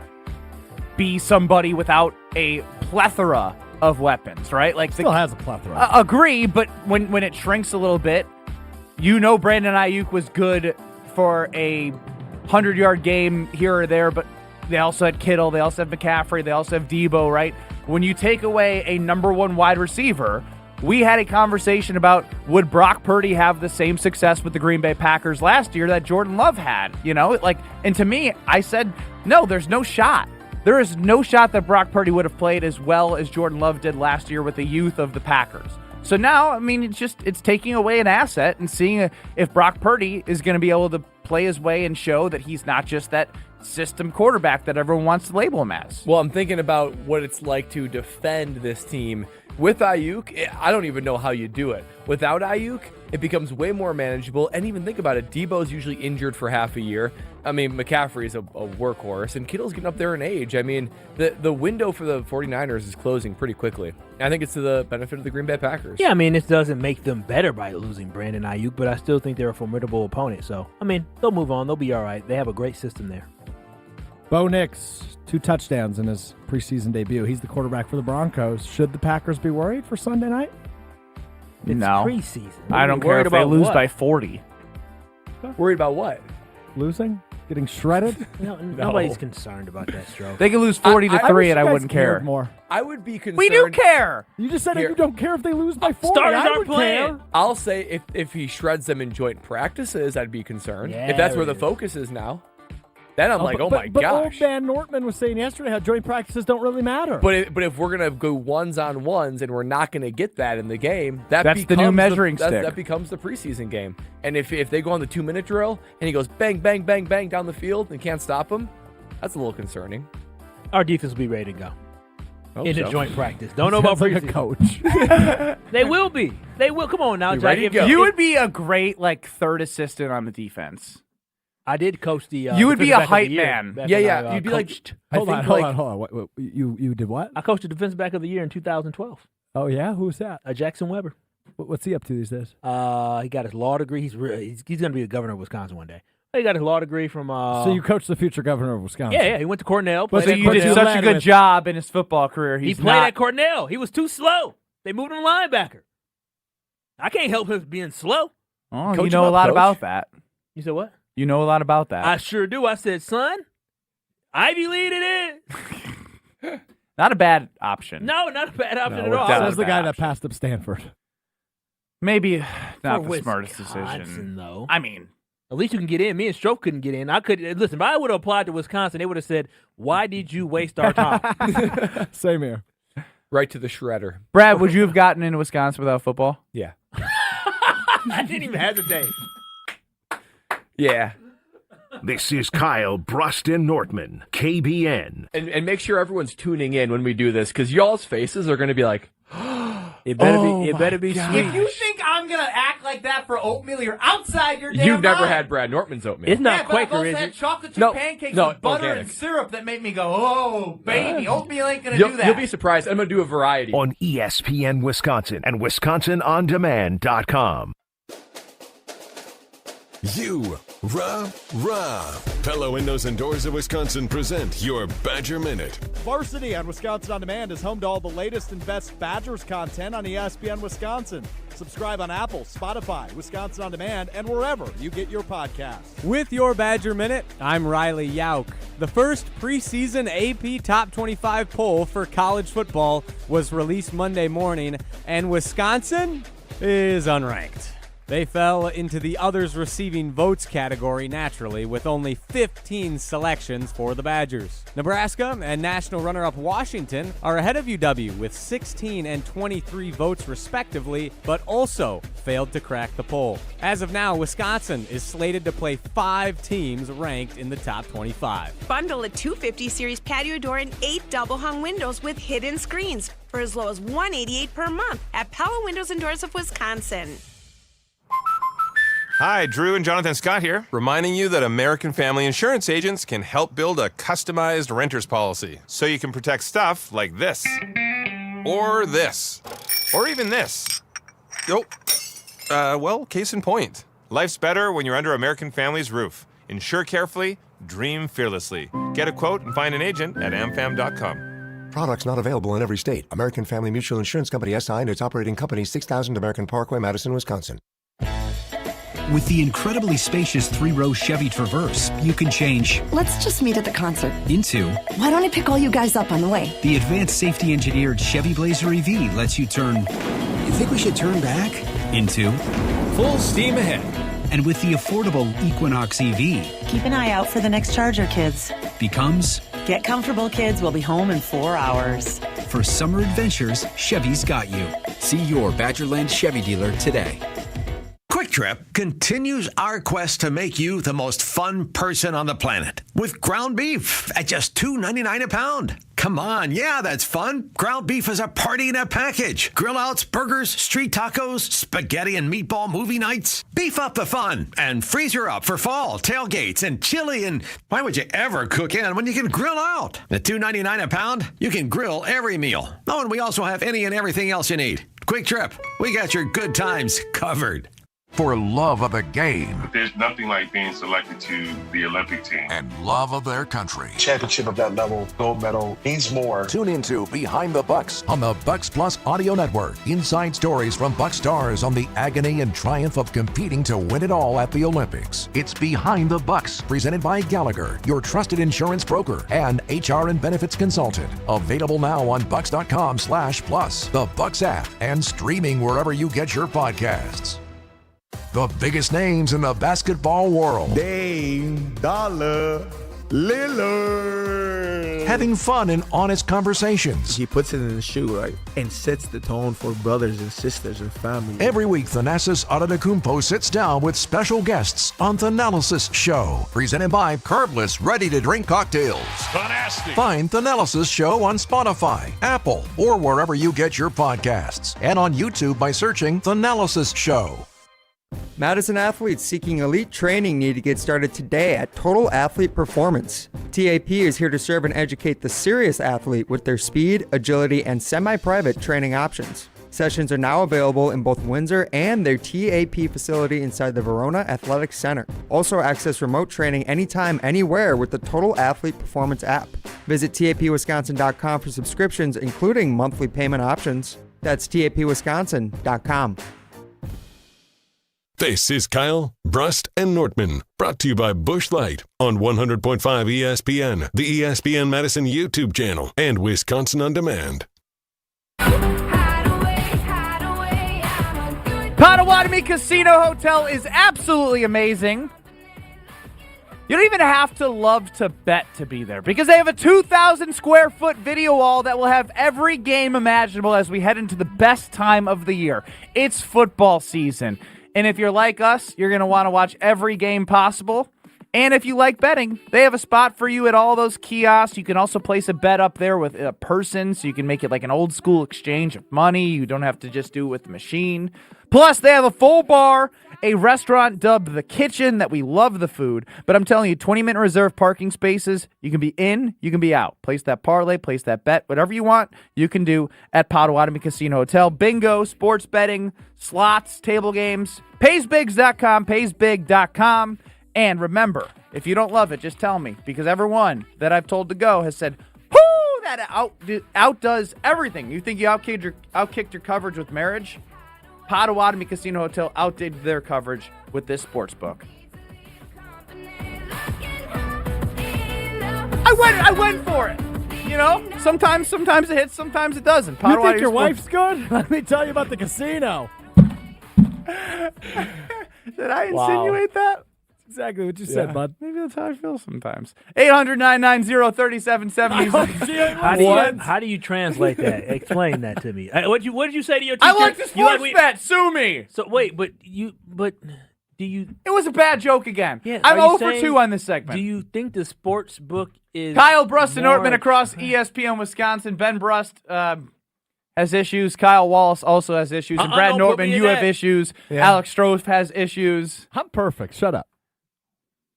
be somebody without a plethora of weapons, right? Like Still has a plethora. Agree, but when it shrinks a little bit, Brandon Ayuk was good for a 100-yard game here or there, but they also had Kittle, they also have McCaffrey, they also have Debo, right? When you take away a number one wide receiver, we had a conversation about would Brock Purdy have the same success with the Green Bay Packers last year that Jordan Love had, and to me, I said, no, there's no shot. There is no shot that Brock Purdy would have played as well as Jordan Love did last year with the youth of the Packers. So now, it's taking away an asset and seeing if Brock Purdy is going to be able to play his way and show that he's not just that system quarterback that everyone wants to label him as. Well, I'm thinking about what it's like to defend this team. With Ayuk, I don't even know how you do it. Without Ayuk, it becomes way more manageable. And even think about it, Debo's usually injured for half a year. McCaffrey's a workhorse, and Kittle's getting up there in age. The window for the 49ers is closing pretty quickly. I think it's to the benefit of the Green Bay Packers. Yeah, it doesn't make them better by losing Brandon Ayuk, but I still think they're a formidable opponent. So, they'll move on. They'll be all right. They have a great system there. Bo Nix, 2 touchdowns in his preseason debut. He's the quarterback for the Broncos. Should the Packers be worried for Sunday night? It's preseason. I don't care if they lose by 40. Worried about what? Losing? Getting shredded? Nobody's concerned about that, Stroke. They could lose 40-3 and I wouldn't care. More. I would be concerned. We do care. You just said you don't care if they lose by 40. Starters I aren't would playing. care. I'll say if he shreds them in joint practices, I'd be concerned. Yeah, if that's where there the it is. focus is now. Then I'm like, but my But old gosh. man Nortman was saying yesterday how joint practices don't really matter. But if we're going to go ones-on-ones and we're not going to get that in the game, that's the new measuring stick. That becomes the preseason game. And if they go on the 2-minute drill and he goes bang, bang, bang, bang down the field and can't stop him, that's a little concerning. Our defense will be ready to go. Hope In so. the joint practice. Don't know about Sounds like preseason. a coach. They will be. They will. Come on now, Be Jack. ready to go. You would be a great third assistant on the defense. I did coach the. You would be defensive a back of the hype year man. back Yeah, when yeah. I, You'd be coached. Hold on. What, you did what? I coached the defensive back of the year in 2012. Oh, yeah? Who's that? Jackson Weber. What's he up to these days? He got his law degree. He's going to be the governor of Wisconsin one day. He got his law degree from. So you coached the future governor of Wisconsin? Yeah. He went to Cornell. But so played you at did Cornell. such a good job in his football career. He He's played not. at Cornell. He was too slow. They moved him to linebacker. I can't help him being slow. Oh, Coach you know him a up, lot coach. about that. You said what? You know a lot about that. I sure do. I said, son, Ivy League it is. Not a bad option. No, not a bad option at No, all. that Says the guy that passed up Stanford. Maybe not For the smartest Wisconsin, decision. though. I mean, At least you can get in. Me and Stroke couldn't get in. I could listen. If I would have applied to Wisconsin, they would have said, "Why did you waste our time?" Same here. Right to the shredder. Brad, would you have gotten into Wisconsin without football? Yeah. I didn't even hesitate. Yeah. This is Kyle Brust and Nortman, KBN. And make sure everyone's tuning in when we do this, because y'all's faces are going to be like, it better be sweet. If you think I'm gonna act like that for oatmeal, you're outside your damn You've never mind. had Brad Nortman's oatmeal. It's not Yeah, but Quaker, I've also is had it? chocolate chip No, pancakes no, with butter organic. and syrup that make me go, oh, baby, oatmeal ain't gonna You'll do that. be surprised. I'm going to do a variety. On ESPN Wisconsin and WisconsinOnDemand.com. You Pella Windows and Doors of Wisconsin present your Badger Minute. Varsity on Wisconsin On Demand is home to all the latest and best Badgers content on ESPN Wisconsin. Subscribe on Apple, Spotify, Wisconsin On Demand, and wherever you get your podcasts. With your Badger Minute, I'm Riley Yauk. The first preseason AP Top 25 poll for college football was released Monday morning, and Wisconsin is unranked. They fell into the others receiving votes category naturally, with only 15 selections for the Badgers. Nebraska and national runner-up Washington are ahead of UW with 16 and 23 votes respectively, but also failed to crack the poll. As of now, Wisconsin is slated to play 5 teams ranked in the top 25. Bundle a 250 series patio door and 8 double-hung windows with hidden screens for as low as $188 per month at Pella Windows and Doors of Wisconsin. Hi, Drew and Jonathan Scott here, reminding you that American Family Insurance agents can help build a customized renter's policy so you can protect stuff like this, or this, or even this. Well, case in point. Life's better when you're under American Family's roof. Insure carefully, dream fearlessly. Get a quote and find an agent at amfam.com. Products not available in every state. American Family Mutual Insurance Company SI and its operating company 6000 American Parkway, Madison, Wisconsin. With the incredibly spacious 3-row Chevy Traverse, you can change "Let's just meet at the concert" into "Why don't I pick all you guys up on the way?" The advanced safety engineered Chevy Blazer EV lets you turn "You think we should turn back?" into full steam ahead. And with the affordable Equinox EV, "Keep an eye out for the next Charger, kids." becomes "Get comfortable, kids. We'll be home in 4 hours." For summer adventures, Chevy's got you. See your Badgerland Chevy dealer today. Quick Trip continues our quest to make you the most fun person on the planet with ground beef at just $2.99 a pound. Come on, yeah, that's fun. Ground beef is a party in a package. Grill outs, burgers, street tacos, spaghetti and meatball movie nights. Beef up the fun and freezer up for fall, tailgates, and chili. And why would you ever cook in when you can grill out? At $2.99 a pound, you can grill every meal. Oh, and we also have any and everything else you need. Quick Trip, we got your good times covered. For love of the game. There's nothing like being selected to the Olympic team. And love of their country. Championship of that level, gold medal, means more. Tune into Behind the Bucks on the Bucks Plus Audio Network. Inside stories from Bucks stars on the agony and triumph of competing to win it all at the Olympics. It's Behind the Bucks, presented by Gallagher, your trusted insurance broker and HR and benefits consultant. Available now on bucks.com/plus, the Bucks app, and streaming wherever you get your podcasts. The biggest names in the basketball world. Dame, Dollar, Lillard. Having fun and honest conversations. He puts it in the shoe, right? And sets the tone for brothers and sisters and family. Every week, Thanasis Adetokounmpo sits down with special guests on Thanalysis Show. Presented by Carbless Ready-to-Drink Cocktails. Fantastic. Find Thanalysis Show on Spotify, Apple, or wherever you get your podcasts. And on YouTube by searching Thanalysis Show. Madison athletes seeking elite training need to get started today at Total Athlete Performance. TAP is here to serve and educate the serious athlete with their speed, agility, and semi-private training options. Sessions are now available in both Windsor and their TAP facility inside the Verona Athletic Center. Also access remote training anytime, anywhere with the Total Athlete Performance app. Visit tapwisconsin.com for subscriptions, including monthly payment options. That's tapwisconsin.com. This is Kyle, Brust, and Nortman, brought to you by Busch Light on 100.5 ESPN, the ESPN Madison YouTube channel, and Wisconsin On Demand. Potawatomi Casino Hotel is absolutely amazing. You don't even have to love to bet to be there because they have a 2,000 square foot video wall that will have every game imaginable as we head into the best time of the year. It's football season. And if you're like us, you're going to want to watch every game possible. And if you like betting, they have a spot for you at all those kiosks. You can also place a bet up there with a person, so you can make it like an old school exchange of money. You don't have to just do it with the machine. Plus, they have a full bar, a restaurant dubbed The Kitchen that we love the food. But I'm telling you, 20-minute reserved parking spaces. You can be in, you can be out. Place that parlay, place that bet, whatever you want, you can do at Potawatomi Casino Hotel. Bingo, sports betting, slots, table games, paysbigs.com, paysbig.com. And remember, if you don't love it, just tell me, because everyone that I've told to go has said, whoo, that outdoes everything. You think you outkicked your coverage with marriage? Potawatomi Casino Hotel outdid their coverage with this sports book. I went for it. You know, sometimes it hits, sometimes it doesn't. You think your wife's good? Let me tell you about the casino. Did I insinuate that? That's exactly what you said, bud. Maybe that's how I feel sometimes. 800-990-3776. How do you translate that? Explain that to me. What did you say to your teacher? I like the sports bet. Sue me. So wait, but do you? It was a bad joke again. Yeah, I'm are you 0 for 2 on this segment. Do you think the sports book is Kyle Brust and more- Nortman across ESPN Wisconsin? Ben Brust has issues. Kyle Wallace also has issues. And Brad don't put Nortman, me in you have that. issues. Yeah. Alex Strofe has issues. I'm perfect. Shut up.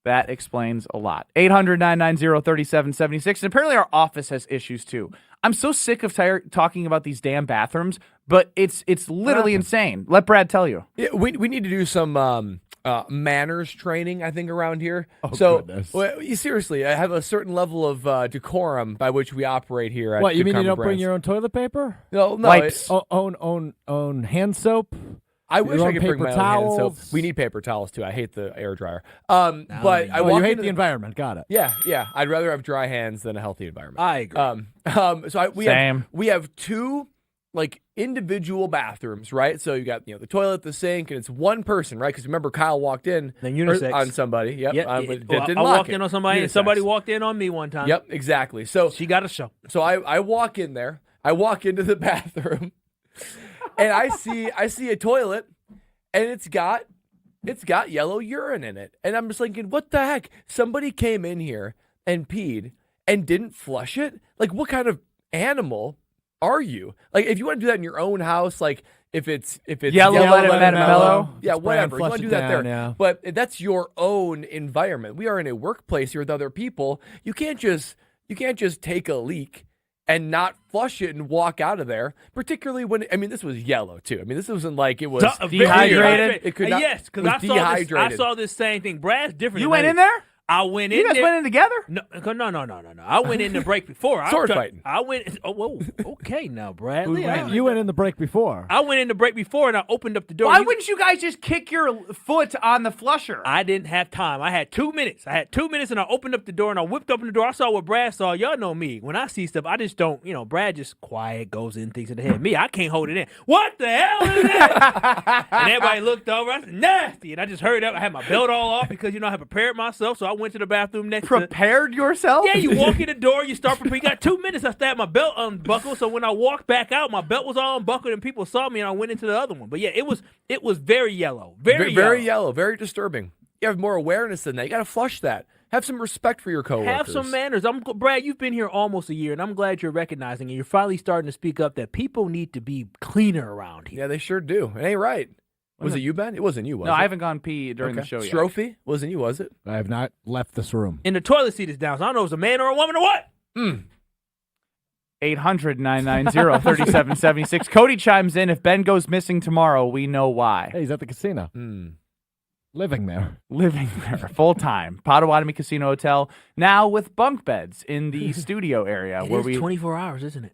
That explains a lot. 800-990-3776. And apparently our office has issues too. I'm so sick of talking about these damn bathrooms, but it's literally insane. Let Brad tell you. Yeah, we need to do some manners training, I think, around here. Goodness. Seriously, I have a certain level of decorum by which we operate here. At What, you mean you Common don't bring Brands. your own toilet paper? No. Wipes. Own hand soap? I wish Your I own could bring my paper own hand soap. towels? We need paper towels too. I hate the air dryer. But I walk you hate into the environment. Got it. Yeah. I'd rather have dry hands than a healthy environment. I agree. We have two like individual bathrooms, right? So you got the toilet, the sink, and it's one person, right? Because remember, Kyle walked in Then unisex. on somebody. Yep. I Didn't walked lock in it. on somebody, and Unisex. somebody walked in on me one time. Yep, exactly. So She got a show. So I walk in there. I walk into the bathroom, and I see a toilet, and it's got yellow urine in it, and I'm just thinking, what the heck? Somebody came in here and peed and didn't flush it. Like, what kind of animal are you? Like, if you want to do that in your own house, like if it's Yellow, let it mellow. Yeah, Spray whatever. and You flush want to do it that down, there. yeah. But that's your own environment. We are in a workplace here with other people. You can't just take a leak and not flush it and walk out of there. Particularly when this was yellow too. This wasn't like it was Dehydrated. It could not. Yes, because it I was saw dehydrated. I saw this same thing. Brad's different. You than went me. in there? I went in. You guys there. went in together? No. I went in the break before. Sword fighting. I went. Oh, whoa. Okay, now, Bradley. You went in the break before. I went in the break before, and I opened up the door. Why wouldn't you guys just kick your foot on the flusher? I didn't have time. I had 2 minutes. And I opened up the door, and I whipped open the door. I saw what Brad saw. Y'all know me. When I see stuff, I just don't. Brad just quiet, goes in, thinks in the head. Me, I can't hold it in. What the hell is that? And everybody looked over. I said, nasty. And I just hurried up. I had my belt all off because I had prepared myself. So I went to the bathroom next. Prepared yourself? Yeah, you walk in the door, you start preparing. You got 2 minutes. I had my belt unbuckled, so when I walked back out, my belt was all unbuckled, and people saw me, and I went into the other one. But yeah, it was very yellow, very yellow, very disturbing. You have more awareness than that. You got to flush that. Have some respect for your coworkers. Have some manners. Brad, you've been here almost a year, and I'm glad you're recognizing and you're finally starting to speak up that people need to be cleaner around here. Yeah, they sure do. It ain't right. Was it you, Ben? It wasn't you, was it? No, I haven't gone pee during the show yet. Strophe? Wasn't you, was it? I have not left this room. And the toilet seat is down, so I don't know if it's a man or a woman or what. 800-990-3776. Cody chimes in. If Ben goes missing tomorrow, we know why. Hey, he's at the casino. Living there. Full time. Potawatomi Casino Hotel. Now with bunk beds in the studio area. It is 24 hours, isn't it?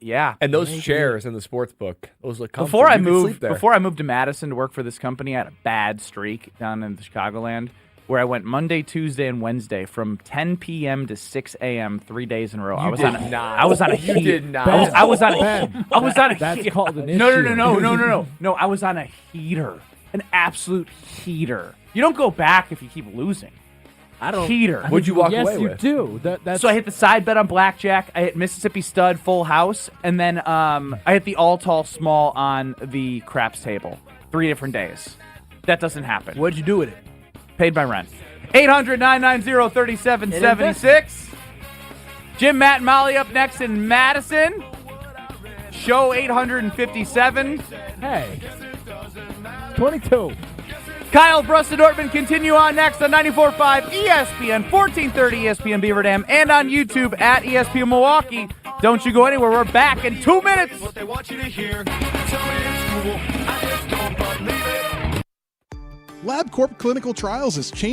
Yeah. And those chairs in the sports book, those look comfy. Before I You could sleep there. moved to Madison to work for this company, I had a bad streak down in the Chicagoland where I went Monday, Tuesday, and Wednesday from 10 p.m. to 6 a.m. 3 days in a row. I was on a You heat. did not. I was on a That's called an issue. No, I was on a heater. An absolute heater. You don't go back if you keep losing. Heater. What'd you walk away Yes, with? you do. So I hit the side bet on blackjack. I hit Mississippi stud full house, and then I hit the all tall small on the craps table. 3 different days. That doesn't happen. What'd you do with it? Paid my rent. 800-990-3776. Jim, Matt, and Molly up next in Madison. Show 857. Hey. 22. Kyle Brust and Ortman continue on next on 94.5 ESPN, 1430 ESPN Beaver Dam, and on YouTube at ESPN Milwaukee. Don't you go anywhere. We're back in 2 minutes. What they want you to hear. Tell me it's cool. I just don't believe it. LabCorp Clinical Trials has changed